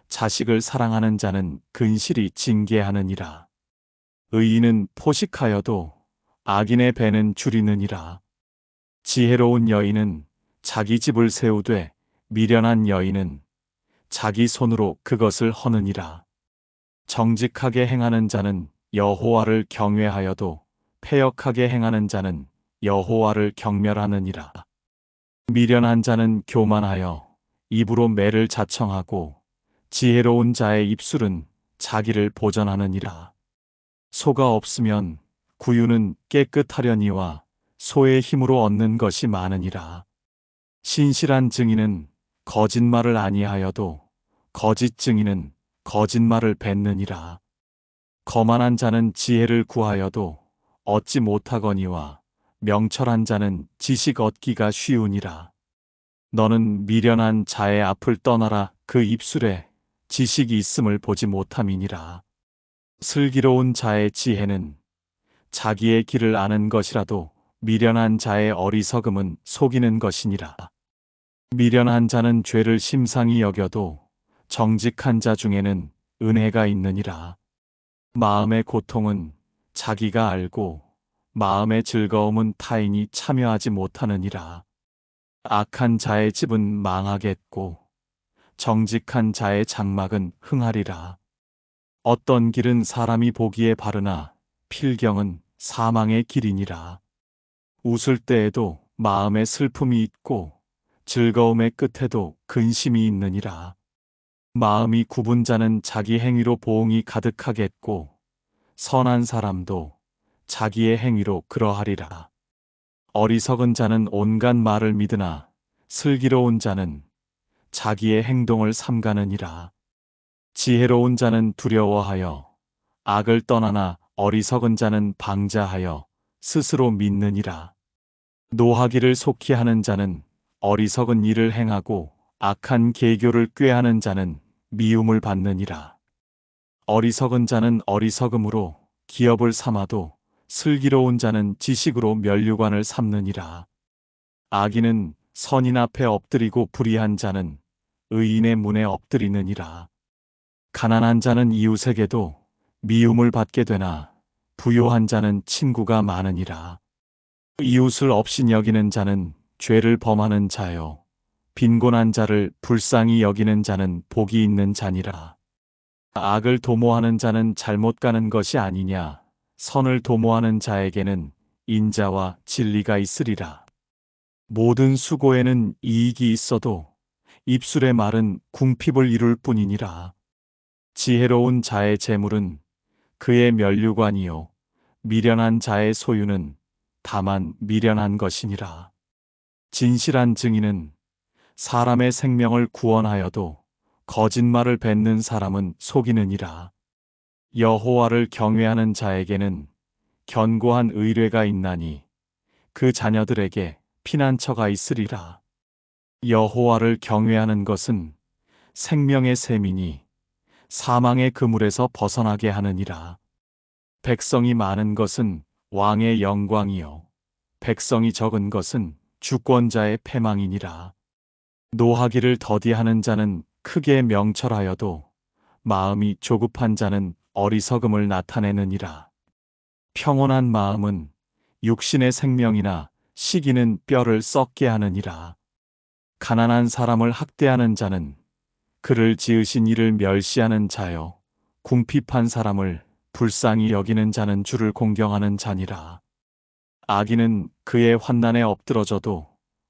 자식을 사랑하는 자는 근실이 징계하느니라. 의인은 포식하여도 악인의 배는 줄이느니라. 지혜로운 여인은 자기 집을 세우되 미련한 여인은 자기 손으로 그것을 허느니라. 정직하게 행하는 자는 여호와를 경외하여도 패역하게 행하는 자는 여호와를 경멸하느니라. 미련한 자는 교만하여 입으로 매를 자청하고 지혜로운 자의 입술은 자기를 보전하느니라. 소가 없으면 구유는 깨끗하려니와 소의 힘으로 얻는 것이 많으니라. 신실한 증인은 거짓말을 아니하여도 거짓 증인은 거짓말을 뱉느니라. 거만한 자는 지혜를 구하여도 얻지 못하거니와 명철한 자는 지식 얻기가 쉬우니라. 너는 미련한 자의 앞을 떠나라. 그 입술에 지식이 있음을 보지 못함이니라. 슬기로운 자의 지혜는 자기의 길을 아는 것이라도 미련한 자의 어리석음은 속이는 것이니라. 미련한 자는 죄를 심상히 여겨도 정직한 자 중에는 은혜가 있느니라. 마음의 고통은 자기가 알고 마음의 즐거움은 타인이 참여하지 못하느니라. 악한 자의 집은 망하겠고 정직한 자의 장막은 흥하리라. 어떤 길은 사람이 보기에 바르나 필경은 사망의 길이니라. 웃을 때에도 마음에 슬픔이 있고 즐거움의 끝에도 근심이 있느니라. 마음이 굽은 자는 자기 행위로 보응이 가득하겠고 선한 사람도 자기의 행위로 그러하리라. 어리석은 자는 온갖 말을 믿으나 슬기로운 자는 자기의 행동을 삼가느니라. 지혜로운 자는 두려워하여 악을 떠나나 어리석은 자는 방자하여 스스로 믿느니라. 노하기를 속히 하는 자는 어리석은 일을 행하고 악한 계교를 꾀하는 자는 미움을 받느니라. 어리석은 자는 어리석음으로 기업을 삼아도 슬기로운 자는 지식으로 면류관을 삼느니라. 악인은 선인 앞에 엎드리고 불의한 자는 의인의 문에 엎드리느니라. 가난한 자는 이웃에게도 미움을 받게 되나 부요한 자는 친구가 많으니라. 이웃을 업신 여기는 자는 죄를 범하는 자요 빈곤한 자를 불쌍히 여기는 자는 복이 있는 자니라. 악을 도모하는 자는 잘못 가는 것이 아니냐. 선을 도모하는 자에게는 인자와 진리가 있으리라. 모든 수고에는 이익이 있어도 입술의 말은 궁핍을 이룰 뿐이니라. 지혜로운 자의 재물은 그의 면류관이요 미련한 자의 소유는 다만 미련한 것이니라. 진실한 증인은 사람의 생명을 구원하여도 거짓말을 뱉는 사람은 속이느니라. 여호와를 경외하는 자에게는 견고한 의뢰가 있나니 그 자녀들에게 피난처가 있으리라. 여호와를 경외하는 것은 생명의 셈이니 사망의 그물에서 벗어나게 하느니라. 백성이 많은 것은 왕의 영광이요 백성이 적은 것은 주권자의 패망이니라. 노하기를 더디하는 자는 크게 명철하여도 마음이 조급한 자는 어리석음을 나타내느니라. 평온한 마음은 육신의 생명이나 시기는 뼈를 썩게 하느니라. 가난한 사람을 학대하는 자는 그를 지으신 이를 멸시하는 자요 궁핍한 사람을 불쌍히 여기는 자는 주를 공경하는 자니라. 악인은 그의 환난에 엎드러져도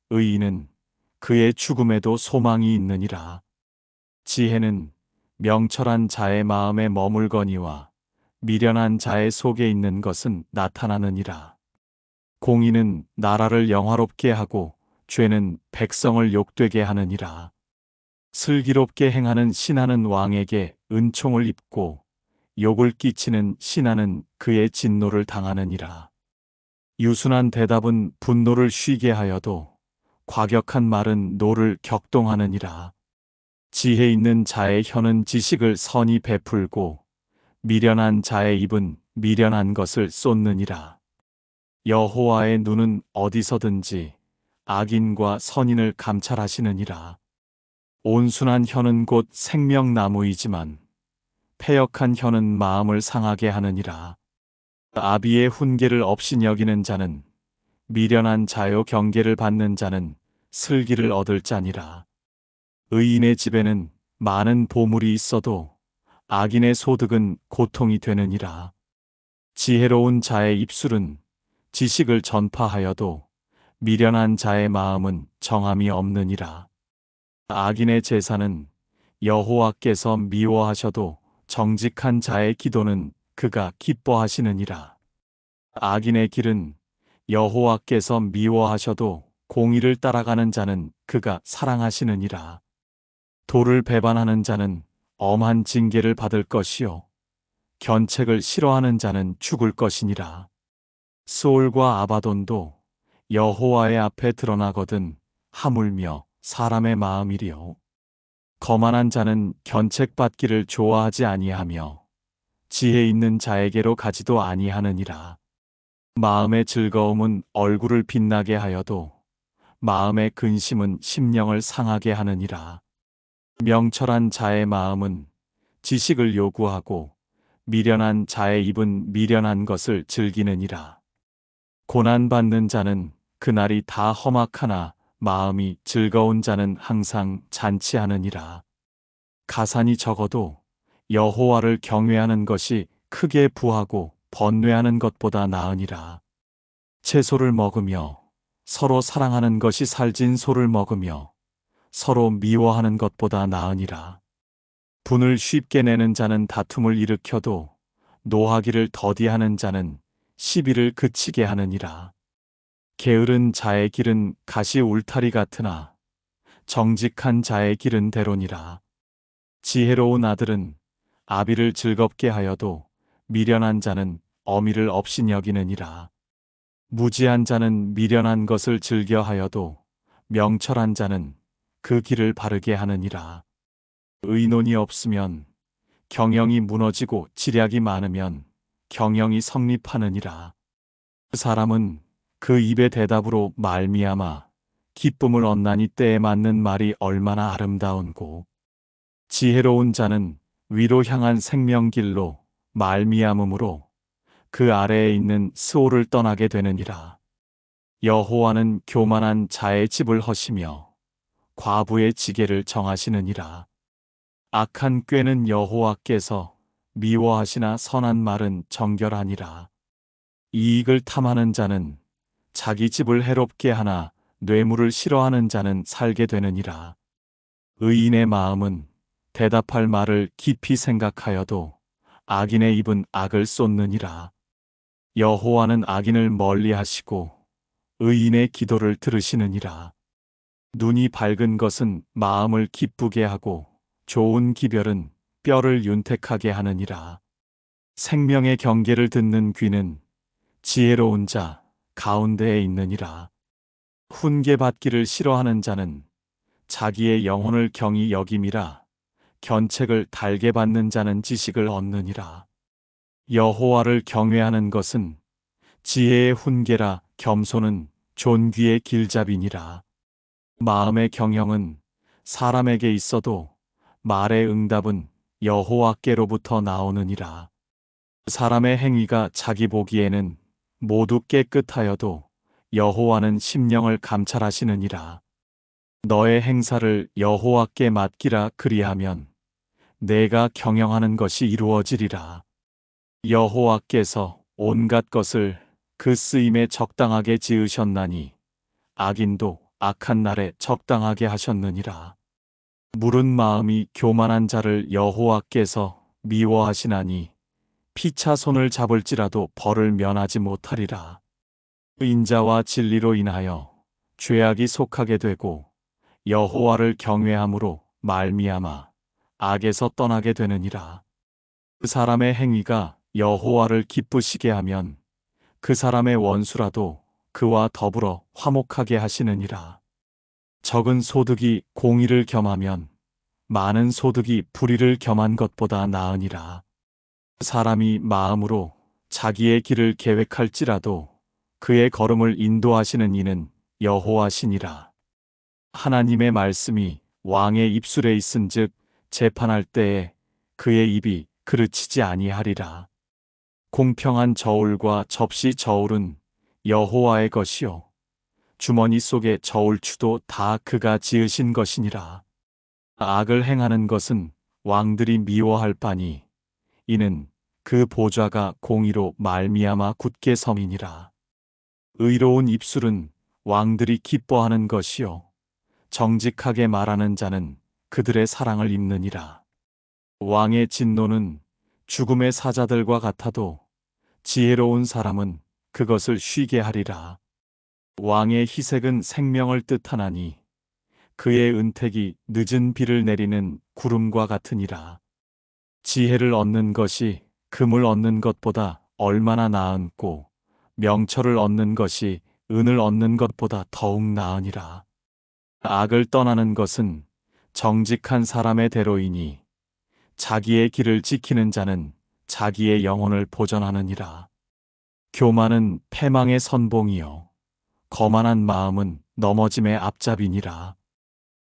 의인은 그의 죽음에도 소망이 있느니라. 지혜는 명철한 자의 마음에 머물거니와 미련한 자의 속에 있는 것은 나타나느니라. 공의는 나라를 영화롭게 하고 죄는 백성을 욕되게 하느니라. 슬기롭게 행하는 신하는 왕에게 은총을 입고 욕을 끼치는 신하는 그의 진노를 당하느니라. 유순한 대답은 분노를 쉬게 하여도 과격한 말은 노를 격동하느니라. 지혜 있는 자의 혀는 지식을 선히 베풀고 미련한 자의 입은 미련한 것을 쏟느니라. 여호와의 눈은 어디서든지 악인과 선인을 감찰하시느니라. 온순한 혀는 곧 생명나무이지만 패역한 혀는 마음을 상하게 하느니라. 아비의 훈계를 업신 여기는 자는 미련한 자요 경계를 받는 자는 슬기를 얻을 자니라. 의인의 집에는 많은 보물이 있어도 악인의 소득은 고통이 되느니라. 지혜로운 자의 입술은 지식을 전파하여도 미련한 자의 마음은 정함이 없느니라. 악인의 제사는 여호와께서 미워하셔도 정직한 자의 기도는 그가 기뻐하시느니라. 악인의 길은 여호와께서 미워하셔도 공의를 따라가는 자는 그가 사랑하시느니라. 도를 배반하는 자는 엄한 징계를 받을 것이요 견책을 싫어하는 자는 죽을 것이니라. 스올과 아바돈도 여호와의 앞에 드러나거든 하물며 사람의 마음이리요. 거만한 자는 견책받기를 좋아하지 아니하며 지혜 있는 자에게로 가지도 아니하느니라. 마음의 즐거움은 얼굴을 빛나게 하여도 마음의 근심은 심령을 상하게 하느니라. 명철한 자의 마음은 지식을 요구하고 미련한 자의 입은 미련한 것을 즐기느니라. 고난받는 자는 그날이 다 험악하나 마음이 즐거운 자는 항상 잔치하느니라. 가산이 적어도 여호와를 경외하는 것이 크게 부하고 번뇌하는 것보다 나으니라. 채소를 먹으며 서로 사랑하는 것이 살진 소를 먹으며 서로 미워하는 것보다 나으니라. 분을 쉽게 내는 자는 다툼을 일으켜도 노하기를 더디하는 자는 시비를 그치게 하느니라. 게으른 자의 길은 가시 울타리 같으나 정직한 자의 길은 대로니라. 지혜로운 아들은 아비를 즐겁게 하여도 미련한 자는 어미를 업신여기느니라. 무지한 자는 미련한 것을 즐겨 하여도 명철한 자는 그 길을 바르게 하느니라. 의논이 없으면 경영이 무너지고 지략이 많으면 경영이 성립하느니라. 그 사람은 그 입의 대답으로 말미암아 기쁨을 얻나니 때에 맞는 말이 얼마나 아름다운고. 지혜로운 자는 위로 향한 생명길로 말미암음으로 그 아래에 있는 스올을 떠나게 되느니라. 여호와는 교만한 자의 집을 허시며 과부의 지게를 정하시느니라. 악한 꾀는 여호와께서 미워하시나 선한 말은 정결하니라. 이익을 탐하는 자는 자기 집을 해롭게 하나 뇌물을 싫어하는 자는 살게 되느니라. 의인의 마음은 대답할 말을 깊이 생각하여도 악인의 입은 악을 쏟느니라. 여호와는 악인을 멀리하시고 의인의 기도를 들으시느니라. 눈이 밝은 것은 마음을 기쁘게 하고 좋은 기별은 뼈를 윤택하게 하느니라. 생명의 경계를 듣는 귀는 지혜로운 자 가운데에 있느니라. 훈계받기를 싫어하는 자는 자기의 영혼을 경히 여김이라. 견책을 달게 받는 자는 지식을 얻느니라. 여호와를 경외하는 것은 지혜의 훈계라. 겸손은 존귀의 길잡이니라. 마음의 경영은 사람에게 있어도 말의 응답은 여호와께로부터 나오느니라. 사람의 행위가 자기 보기에는 모두 깨끗하여도 여호와는 심령을 감찰하시느니라. 너의 행사를 여호와께 맡기라. 그리하면 내가 경영하는 것이 이루어지리라. 여호와께서 온갖 것을 그 쓰임에 적당하게 지으셨나니 악인도 악한 날에 적당하게 하셨느니라. 물은 마음이 교만한 자를 여호와께서 미워하시나니 피차 손을 잡을지라도 벌을 면하지 못하리라. 인자와 진리로 인하여 죄악이 속하게 되고 여호와를 경외함으로 말미암아 악에서 떠나게 되느니라. 그 사람의 행위가 여호와를 기쁘시게 하면 그 사람의 원수라도 그와 더불어 화목하게 하시느니라. 적은 소득이 공의를 겸하면 많은 소득이 불의를 겸한 것보다 나으니라. 사람이 마음으로 자기의 길을 계획할지라도 그의 걸음을 인도하시는 이는 여호와시니라. 하나님의 말씀이 왕의 입술에 있은즉 재판할 때에 그의 입이 그르치지 아니하리라. 공평한 저울과 접시 저울은 여호와의 것이요 주머니 속의 저울추도 다 그가 지으신 것이니라. 악을 행하는 것은 왕들이 미워할 바니 이는 그 보좌가 공의로 말미암아 굳게 섬이니라. 의로운 입술은 왕들이 기뻐하는 것이요 정직하게 말하는 자는 그들의 사랑을 입느니라. 왕의 진노는 죽음의 사자들과 같아도 지혜로운 사람은 그것을 쉬게 하리라. 왕의 희색은 생명을 뜻하나니 그의 은택이 늦은 비를 내리는 구름과 같으니라. 지혜를 얻는 것이 금을 얻는 것보다 얼마나 나은고 명철을 얻는 것이 은을 얻는 것보다 더욱 나으니라. 악을 떠나는 것은 정직한 사람의 대로이니 자기의 길을 지키는 자는 자기의 영혼을 보전하느니라. 교만은 패망의 선봉이요 거만한 마음은 넘어짐의 앞잡이니라.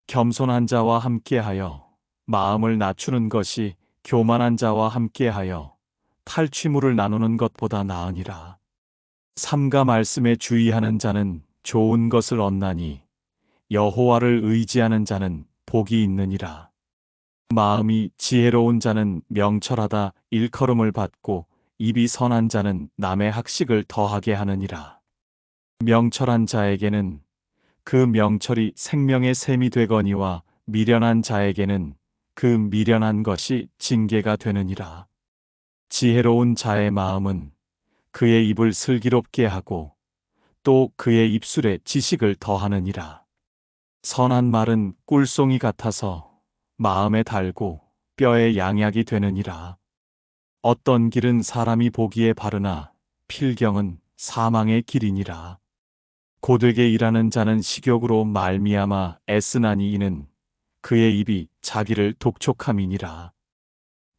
겸손한 자와 함께하여 마음을 낮추는 것이 교만한 자와 함께하여 탈취물을 나누는 것보다 나으니라. 삼가 말씀에 주의하는 자는 좋은 것을 얻나니 여호와를 의지하는 자는 복이 있느니라. 마음이 지혜로운 자는 명철하다 일컬음을 받고 입이 선한 자는 남의 학식을 더하게 하느니라. 명철한 자에게는 그 명철이 생명의 샘이 되거니와 미련한 자에게는 그 미련한 것이 징계가 되느니라. 지혜로운 자의 마음은 그의 입을 슬기롭게 하고 또 그의 입술에 지식을 더하느니라. 선한 말은 꿀송이 같아서 마음에 달고 뼈에 양약이 되느니라. 어떤 길은 사람이 보기에 바르나 필경은 사망의 길이니라. 고되게 일하는 자는 식욕으로 말미암아 애쓰나니 이는 그의 입이 자기를 독촉함이니라.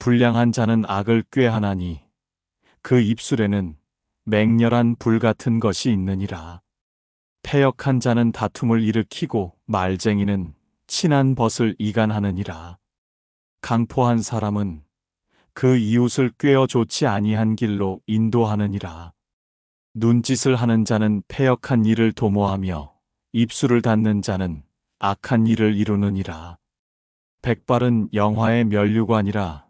불량한 자는 악을 꾀하나니 그 입술에는 맹렬한 불 같은 것이 있느니라. 패역한 자는 다툼을 일으키고 말쟁이는 친한 벗을 이간하느니라. 강포한 사람은 그 이웃을 꾀어 좋지 아니한 길로 인도하느니라. 눈짓을 하는 자는 패역한 일을 도모하며 입술을 닫는 자는 악한 일을 이루느니라. 백발은 영화의 면류관이라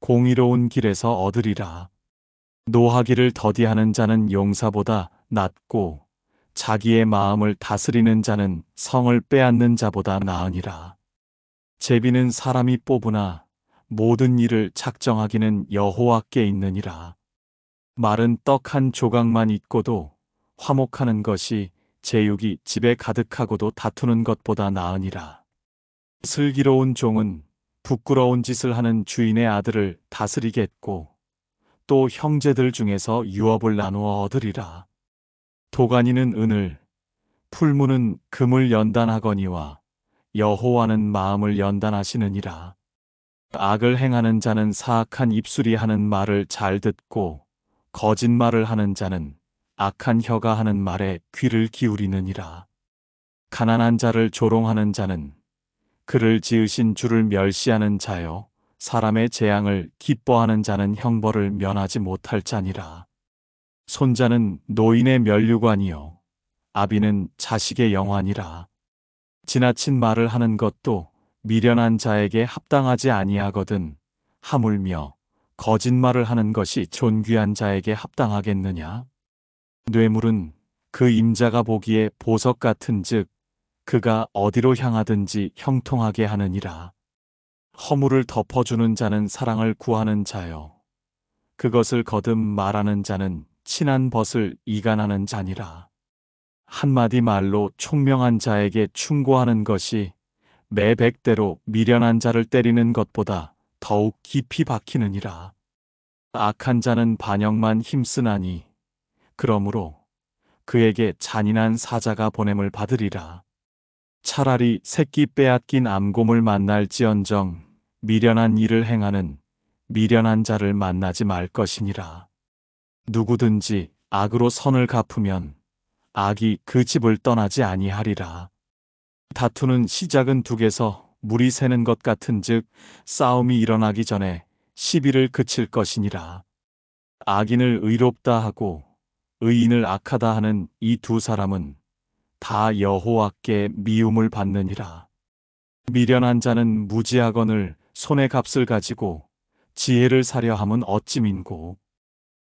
공의로운 길에서 얻으리라. 노하기를 더디하는 자는 용사보다 낫고 자기의 마음을 다스리는 자는 성을 빼앗는 자보다 나으니라. 제비는 사람이 뽑으나 모든 일을 작정하기는 여호와께 있느니라. 말은 떡 한 조각만 있고도 화목하는 것이 제육이 집에 가득하고도 다투는 것보다 나으니라. 슬기로운 종은 부끄러운 짓을 하는 주인의 아들을 다스리겠고 또 형제들 중에서 유업을 나누어 얻으리라. 도가니는 은을, 풀무는 금을 연단하거니와 여호와는 마음을 연단하시느니라. 악을 행하는 자는 사악한 입술이 하는 말을 잘 듣고 거짓말을 하는 자는 악한 혀가 하는 말에 귀를 기울이느니라. 가난한 자를 조롱하는 자는 그를 지으신 주를 멸시하는 자요 사람의 재앙을 기뻐하는 자는 형벌을 면하지 못할 자니라. 손자는 노인의 면류관이요 아비는 자식의 영환이라. 지나친 말을 하는 것도 미련한 자에게 합당하지 아니하거든 하물며 거짓말을 하는 것이 존귀한 자에게 합당하겠느냐. 뇌물은 그 임자가 보기에 보석 같은즉 그가 어디로 향하든지 형통하게 하느니라. 허물을 덮어주는 자는 사랑을 구하는 자요 그것을 거듭 말하는 자는 친한 벗을 이간하는 자니라. 한마디 말로 총명한 자에게 충고하는 것이 매 100대로 미련한 자를 때리는 것보다 더욱 깊이 박히느니라. 악한 자는 반역만 힘쓰나니 그러므로 그에게 잔인한 사자가 보냄을 받으리라. 차라리 새끼 빼앗긴 암곰을 만날지언정 미련한 일을 행하는 미련한 자를 만나지 말 것이니라. 누구든지 악으로 선을 갚으면 악이 그 집을 떠나지 아니하리라. 다투는 시작은 둑에서 물이 새는 것 같은즉 싸움이 일어나기 전에 시비를 그칠 것이니라. 악인을 의롭다 하고 의인을 악하다 하는 이 두 사람은 다 여호와께 미움을 받느니라. 미련한 자는 무지하거늘 손의 값을 가지고 지혜를 사려 함은 어찌민고.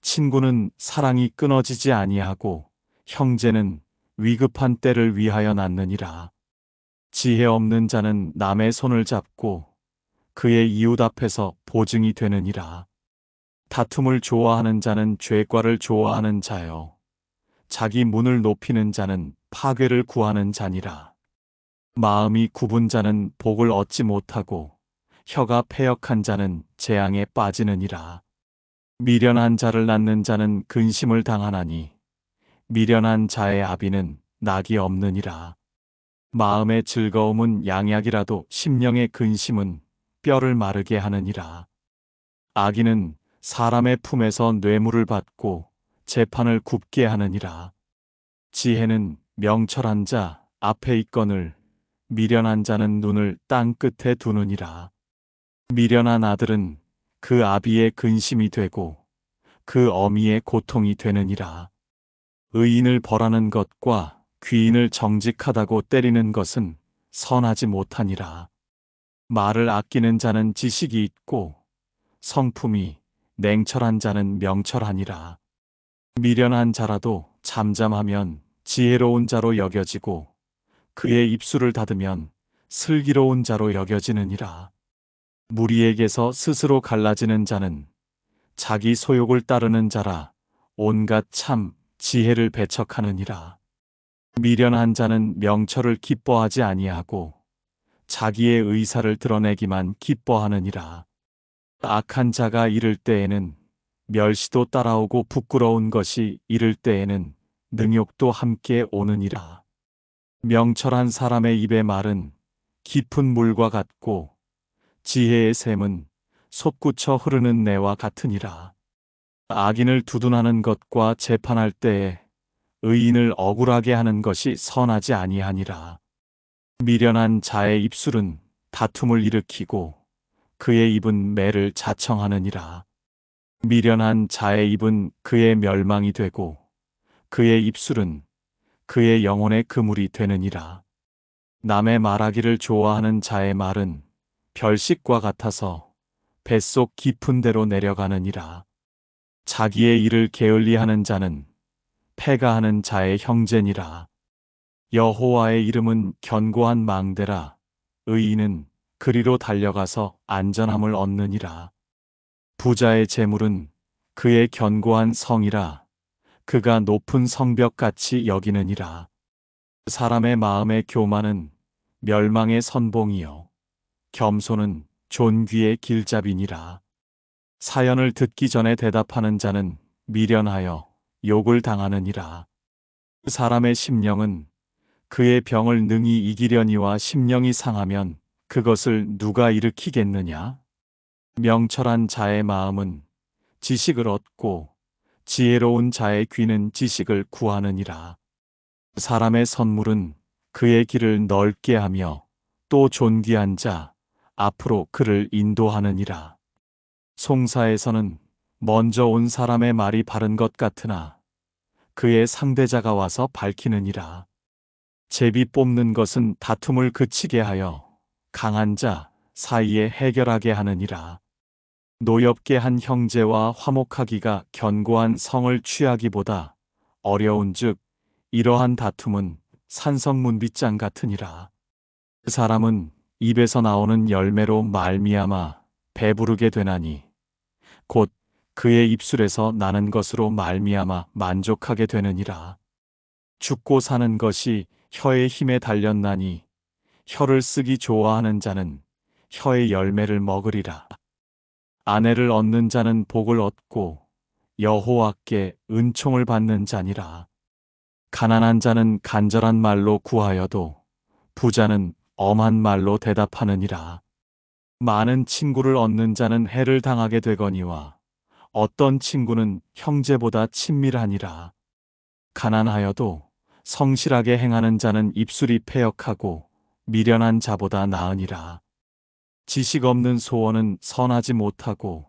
친구는 사랑이 끊어지지 아니하고 형제는 위급한 때를 위하여 낳느니라. 지혜 없는 자는 남의 손을 잡고 그의 이웃 앞에서 보증이 되느니라. 다툼을 좋아하는 자는 죄과를 좋아하는 자요 자기 문을 높이는 자는 파괴를 구하는 자니라. 마음이 굽은 자는 복을 얻지 못하고 혀가 패역한 자는 재앙에 빠지느니라. 미련한 자를 낳는 자는 근심을 당하나니 미련한 자의 아비는 낙이 없느니라. 마음의 즐거움은 양약이라도 심령의 근심은 뼈를 마르게 하느니라. 악인은 사람의 품에서 뇌물을 받고 재판을 굽게 하느니라. 지혜는 명철한 자 앞에 있거늘 미련한 자는 눈을 땅 끝에 두느니라. 미련한 아들은 그 아비의 근심이 되고 그 어미의 고통이 되느니라. 의인을 벌하는 것과 귀인을 정직하다고 때리는 것은 선하지 못하니라. 말을 아끼는 자는 지식이 있고 성품이 냉철한 자는 명철하니라. 미련한 자라도 잠잠하면 지혜로운 자로 여겨지고 그의 입술을 닫으면 슬기로운 자로 여겨지느니라. 무리에게서 스스로 갈라지는 자는 자기 소욕을 따르는 자라 온갖 참 지혜를 배척하느니라. 미련한 자는 명철을 기뻐하지 아니하고 자기의 의사를 드러내기만 기뻐하느니라. 악한 자가 이를 때에는 멸시도 따라오고 부끄러운 것이 이를 때에는 능욕도 함께 오느니라. 명철한 사람의 입의 말은 깊은 물과 같고 지혜의 샘은 솟구쳐 흐르는 내와 같으니라. 악인을 두둔하는 것과 재판할 때에 의인을 억울하게 하는 것이 선하지 아니하니라. 미련한 자의 입술은 다툼을 일으키고 그의 입은 매를 자청하느니라. 미련한 자의 입은 그의 멸망이 되고 그의 입술은 그의 영혼의 그물이 되느니라. 남의 말하기를 좋아하는 자의 말은 별식과 같아서 뱃속 깊은 데로 내려가느니라. 자기의 일을 게을리하는 자는 패가하는 자의 형제니라. 여호와의 이름은 견고한 망대라. 의인은 그리로 달려가서 안전함을 얻느니라. 부자의 재물은 그의 견고한 성이라. 그가 높은 성벽같이 여기느니라. 사람의 마음의 교만은 멸망의 선봉이요 겸손은 존귀의 길잡이니라. 사연을 듣기 전에 대답하는 자는 미련하여 욕을 당하느니라. 사람의 심령은 그의 병을 능히 이기려니와 심령이 상하면 그것을 누가 일으키겠느냐? 명철한 자의 마음은 지식을 얻고 지혜로운 자의 귀는 지식을 구하느니라. 사람의 선물은 그의 길을 넓게 하며 또 존귀한 자 앞으로 그를 인도하느니라. 송사에서는 먼저 온 사람의 말이 바른 것 같으나 그의 상대자가 와서 밝히느니라. 제비 뽑는 것은 다툼을 그치게 하여 강한 자 사이에 해결하게 하느니라. 노엽게 한 형제와 화목하기가 견고한 성을 취하기보다 어려운즉 이러한 다툼은 산성문빗장 같으니라. 사람은 입에서 나오는 열매로 말미암아 배부르게 되나니 곧 그의 입술에서 나는 것으로 말미암아 만족하게 되느니라. 죽고 사는 것이 혀의 힘에 달렸나니 혀를 쓰기 좋아하는 자는 혀의 열매를 먹으리라. 아내를 얻는 자는 복을 얻고 여호와께 은총을 받는 자니라. 가난한 자는 간절한 말로 구하여도 부자는 엄한 말로 대답하느니라. 많은 친구를 얻는 자는 해를 당하게 되거니와 어떤 친구는 형제보다 친밀하니라. 가난하여도 성실하게 행하는 자는 입술이 패역하고 미련한 자보다 나으니라. 지식 없는 소원은 선하지 못하고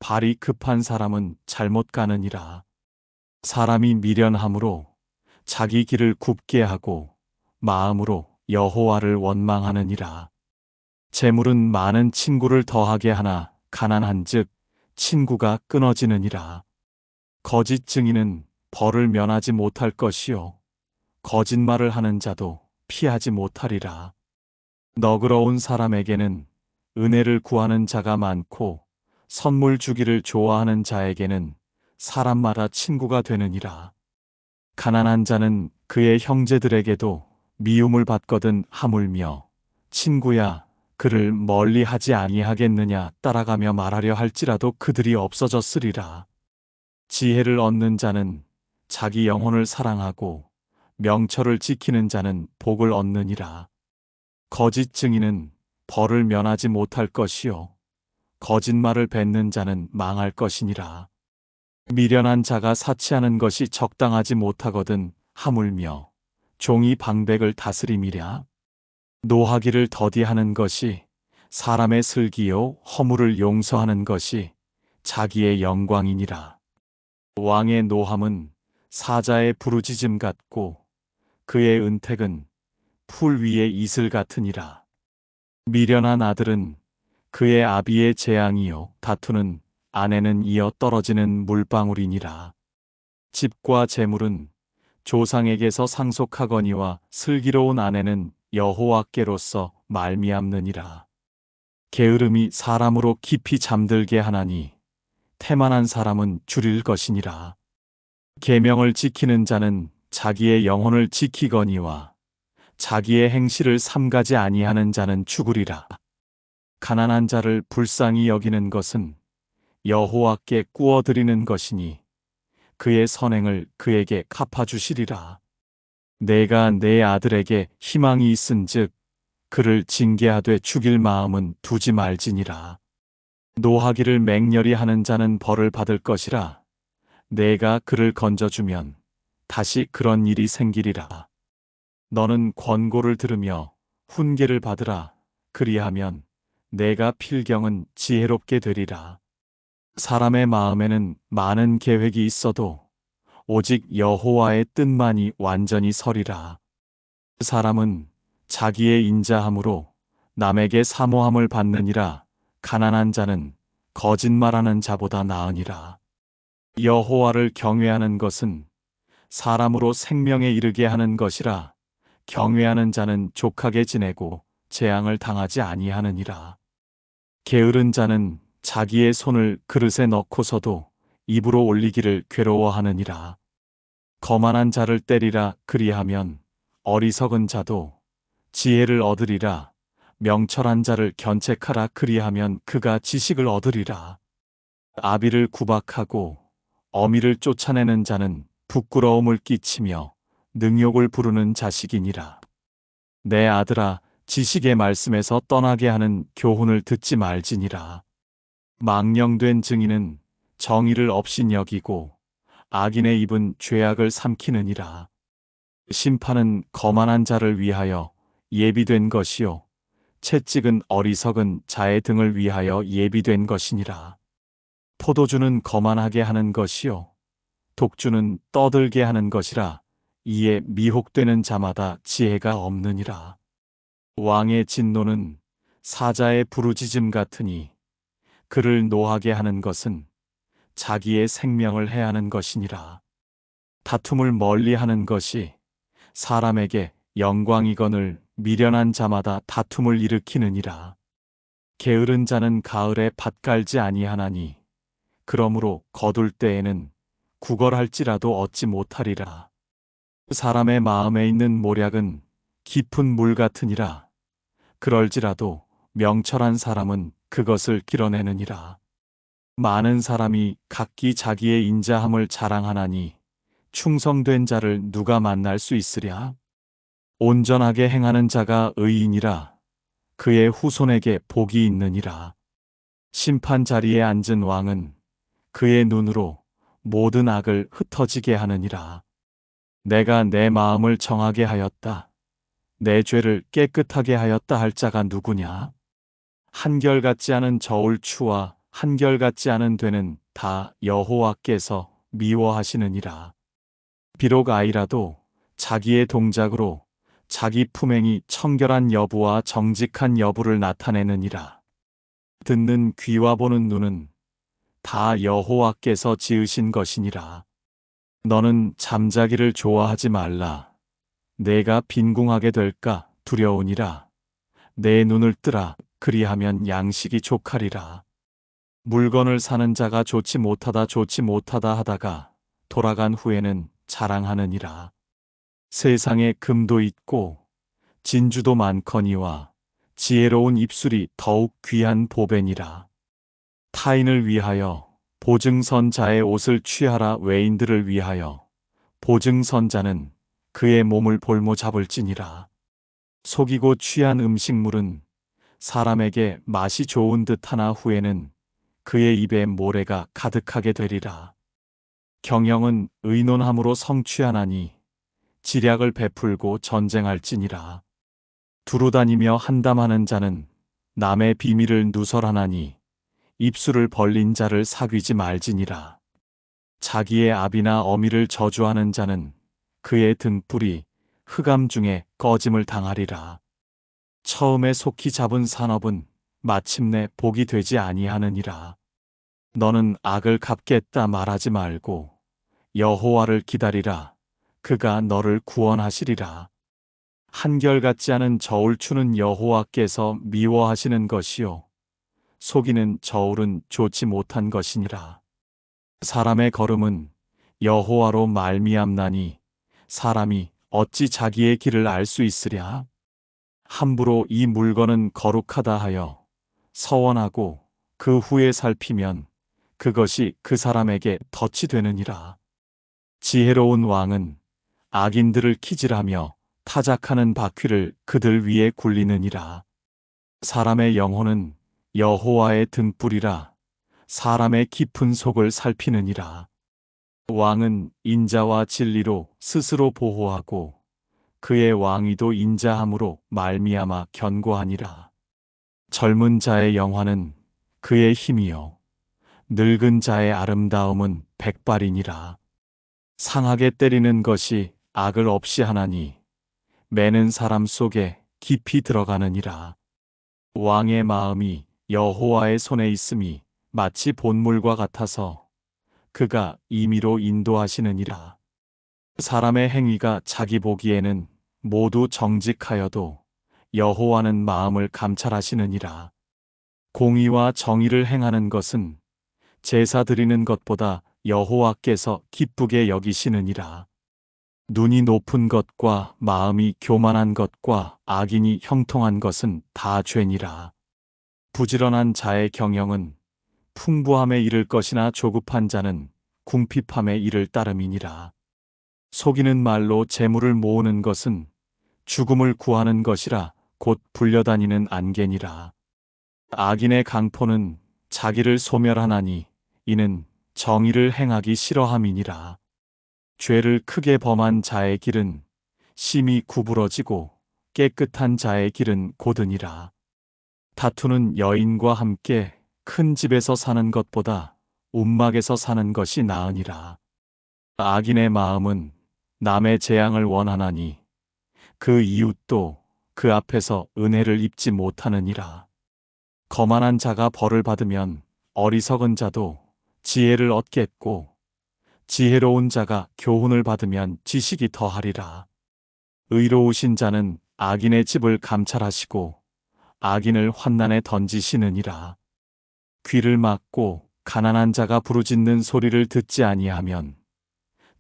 발이 급한 사람은 잘못 가느니라. 사람이 미련함으로 자기 길을 굽게 하고 마음으로 여호와를 원망하느니라. 재물은 많은 친구를 더하게 하나 가난한즉 친구가 끊어지느니라. 거짓 증인은 벌을 면하지 못할 것이요 거짓말을 하는 자도 피하지 못하리라. 너그러운 사람에게는 은혜를 구하는 자가 많고 선물 주기를 좋아하는 자에게는 사람마다 친구가 되느니라. 가난한 자는 그의 형제들에게도 미움을 받거든 하물며 친구야 그를 멀리 하지 아니하겠느냐 따라가며 말하려 할지라도 그들이 없어졌으리라. 지혜를 얻는 자는 자기 영혼을 사랑하고 명철을 지키는 자는 복을 얻느니라. 거짓 증인은 벌을 면하지 못할 것이요 거짓말을 뱉는 자는 망할 것이니라. 미련한 자가 사치하는 것이 적당하지 못하거든 하물며 종이 방백을 다스림이랴. 노하기를 더디하는 것이 사람의 슬기요 허물을 용서하는 것이 자기의 영광이니라. 왕의 노함은 사자의 부르짖음 같고 그의 은택은 풀 위의 이슬 같으니라. 미련한 아들은 그의 아비의 재앙이요 다투는 아내는 이어 떨어지는 물방울이니라. 집과 재물은 조상에게서 상속하거니와 슬기로운 아내는 여호와께로서 말미암느니라. 게으름이 사람으로 깊이 잠들게 하나니 태만한 사람은 줄일 것이니라. 계명을 지키는 자는 자기의 영혼을 지키거니와 자기의 행실을 삼가지 아니하는 자는 죽으리라. 가난한 자를 불쌍히 여기는 것은 여호와께 꾸어드리는 것이니 그의 선행을 그에게 갚아주시리라. 내가 내 아들에게 희망이 있은즉 그를 징계하되 죽일 마음은 두지 말지니라. 노하기를 맹렬히 하는 자는 벌을 받을 것이라. 내가 그를 건져주면 다시 그런 일이 생기리라. 너는 권고를 들으며 훈계를 받으라. 그리하면 내가 필경은 지혜롭게 되리라. 사람의 마음에는 많은 계획이 있어도 오직 여호와의 뜻만이 완전히 서리라. 사람은 자기의 인자함으로 남에게 사모함을 받느니라. 가난한 자는 거짓말하는 자보다 나으니라. 여호와를 경외하는 것은 사람으로 생명에 이르게 하는 것이라. 경외하는 자는 족하게 지내고 재앙을 당하지 아니하느니라. 게으른 자는 자기의 손을 그릇에 넣고서도 입으로 올리기를 괴로워하느니라. 거만한 자를 때리라. 그리하면 어리석은 자도 지혜를 얻으리라. 명철한 자를 견책하라. 그리하면 그가 지식을 얻으리라. 아비를 구박하고 어미를 쫓아내는 자는 부끄러움을 끼치며 능욕을 부르는 자식이니라. 내 아들아, 지식의 말씀에서 떠나게 하는 교훈을 듣지 말지니라. 망령된 증인은 정의를 업신여기고 악인의 입은 죄악을 삼키느니라. 심판은 거만한 자를 위하여 예비된 것이요 채찍은 어리석은 자의 등을 위하여 예비된 것이니라. 포도주는 거만하게 하는 것이요 독주는 떠들게 하는 것이라. 이에 미혹되는 자마다 지혜가 없느니라. 왕의 진노는 사자의 부르짖음 같으니 그를 노하게 하는 것은 자기의 생명을 해하는 것이니라. 다툼을 멀리하는 것이 사람에게 영광이거늘 미련한 자마다 다툼을 일으키느니라. 게으른 자는 가을에 밭 갈지 아니하나니 그러므로 거둘 때에는 구걸할지라도 얻지 못하리라. 사람의 마음에 있는 모략은 깊은 물 같으니라. 그럴지라도 명철한 사람은 그것을 길어내느니라. 많은 사람이 각기 자기의 인자함을 자랑하나니 충성된 자를 누가 만날 수 있으랴? 온전하게 행하는 자가 의인이라. 그의 후손에게 복이 있느니라. 심판 자리에 앉은 왕은 그의 눈으로 모든 악을 흩어지게 하느니라. 내가 내 마음을 정하게 하였다. 내 죄를 깨끗하게 하였다 할 자가 누구냐? 한결같지 않은 저울추와 한결같지 않은 되는 다 여호와께서 미워하시느니라. 비록 아이라도 자기의 동작으로 자기 품행이 청결한 여부와 정직한 여부를 나타내느니라. 듣는 귀와 보는 눈은 다 여호와께서 지으신 것이니라. 너는 잠자기를 좋아하지 말라. 내가 빈궁하게 될까 두려우니라. 내 눈을 뜨라. 그리하면 양식이 족하리라. 물건을 사는 자가 좋지 못하다 하다가 돌아간 후에는 자랑하느니라. 세상에 금도 있고 진주도 많거니와 지혜로운 입술이 더욱 귀한 보배니라. 타인을 위하여 보증선자의 옷을 취하라. 외인들을 위하여 보증선자는 그의 몸을 볼모 잡을지니라. 속이고 취한 음식물은 사람에게 맛이 좋은 듯하나 후에는 그의 입에 모래가 가득하게 되리라. 경영은 의논함으로 성취하나니 지략을 베풀고 전쟁할지니라. 두루다니며 한담하는 자는 남의 비밀을 누설하나니 입술을 벌린 자를 사귀지 말지니라. 자기의 아비나 어미를 저주하는 자는 그의 등불이 흑암 중에 꺼짐을 당하리라. 처음에 속히 잡은 산업은 마침내 복이 되지 아니하느니라. 너는 악을 갚겠다 말하지 말고 여호와를 기다리라. 그가 너를 구원하시리라. 한결같지 않은 저울 추는 여호와께서 미워하시는 것이요 속이는 저울은 좋지 못한 것이니라. 사람의 걸음은 여호와로 말미암나니 사람이 어찌 자기의 길을 알 수 있으랴. 함부로 이 물건은 거룩하다 하여 서원하고 그 후에 살피면 그것이 그 사람에게 덫이 되느니라. 지혜로운 왕은 악인들을 키질하며 타작하는 바퀴를 그들 위에 굴리느니라. 사람의 영혼은 여호와의 등불이라. 사람의 깊은 속을 살피느니라. 왕은 인자와 진리로 스스로 보호하고 그의 왕위도 인자함으로 말미암아 견고하니라. 젊은 자의 영화는 그의 힘이요 늙은 자의 아름다움은 백발이니라. 상하게 때리는 것이 악을 없이 하나니 매는 사람 속에 깊이 들어가느니라. 왕의 마음이 여호와의 손에 있음이 마치 본물과 같아서 그가 임의로 인도하시느니라. 사람의 행위가 자기 보기에는 모두 정직하여도 여호와는 마음을 감찰하시느니라. 공의와 정의를 행하는 것은 제사 드리는 것보다 여호와께서 기쁘게 여기시느니라. 눈이 높은 것과 마음이 교만한 것과 악인이 형통한 것은 다 죄니라. 부지런한 자의 경영은 풍부함에 이를 것이나 조급한 자는 궁핍함에 이를 따름이니라. 속이는 말로 재물을 모으는 것은 죽음을 구하는 것이라 곧 불려다니는 안개니라. 악인의 강포는 자기를 소멸하나니 이는 정의를 행하기 싫어함이니라. 죄를 크게 범한 자의 길은 심히 구부러지고 깨끗한 자의 길은 고드니라. 다투는 여인과 함께 큰 집에서 사는 것보다 움막에서 사는 것이 나으니라. 악인의 마음은 남의 재앙을 원하나니 그 이웃도 그 앞에서 은혜를 입지 못하느니라. 거만한 자가 벌을 받으면 어리석은 자도 지혜를 얻겠고 지혜로운 자가 교훈을 받으면 지식이 더하리라. 의로우신 자는 악인의 집을 감찰하시고 악인을 환난에 던지시느니라. 귀를 막고 가난한 자가 부르짖는 소리를 듣지 아니하면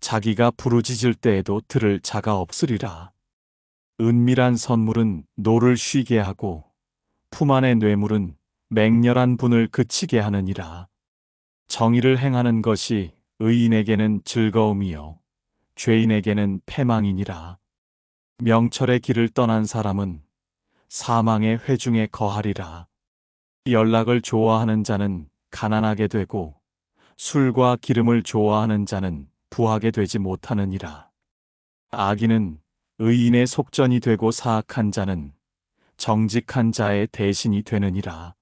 자기가 부르짖을 때에도 들을 자가 없으리라. 은밀한 선물은 노를 쉬게 하고 품 안의 뇌물은 맹렬한 분을 그치게 하느니라. 정의를 행하는 것이 의인에게는 즐거움이요 죄인에게는 패망이니라. 명철의 길을 떠난 사람은 사망의 회중에 거하리라. 연락을 좋아하는 자는 가난하게 되고 술과 기름을 좋아하는 자는 부하게 되지 못하느니라. 악인은 의인의 속전이 되고 사악한 자는 정직한 자의 대신이 되느니라.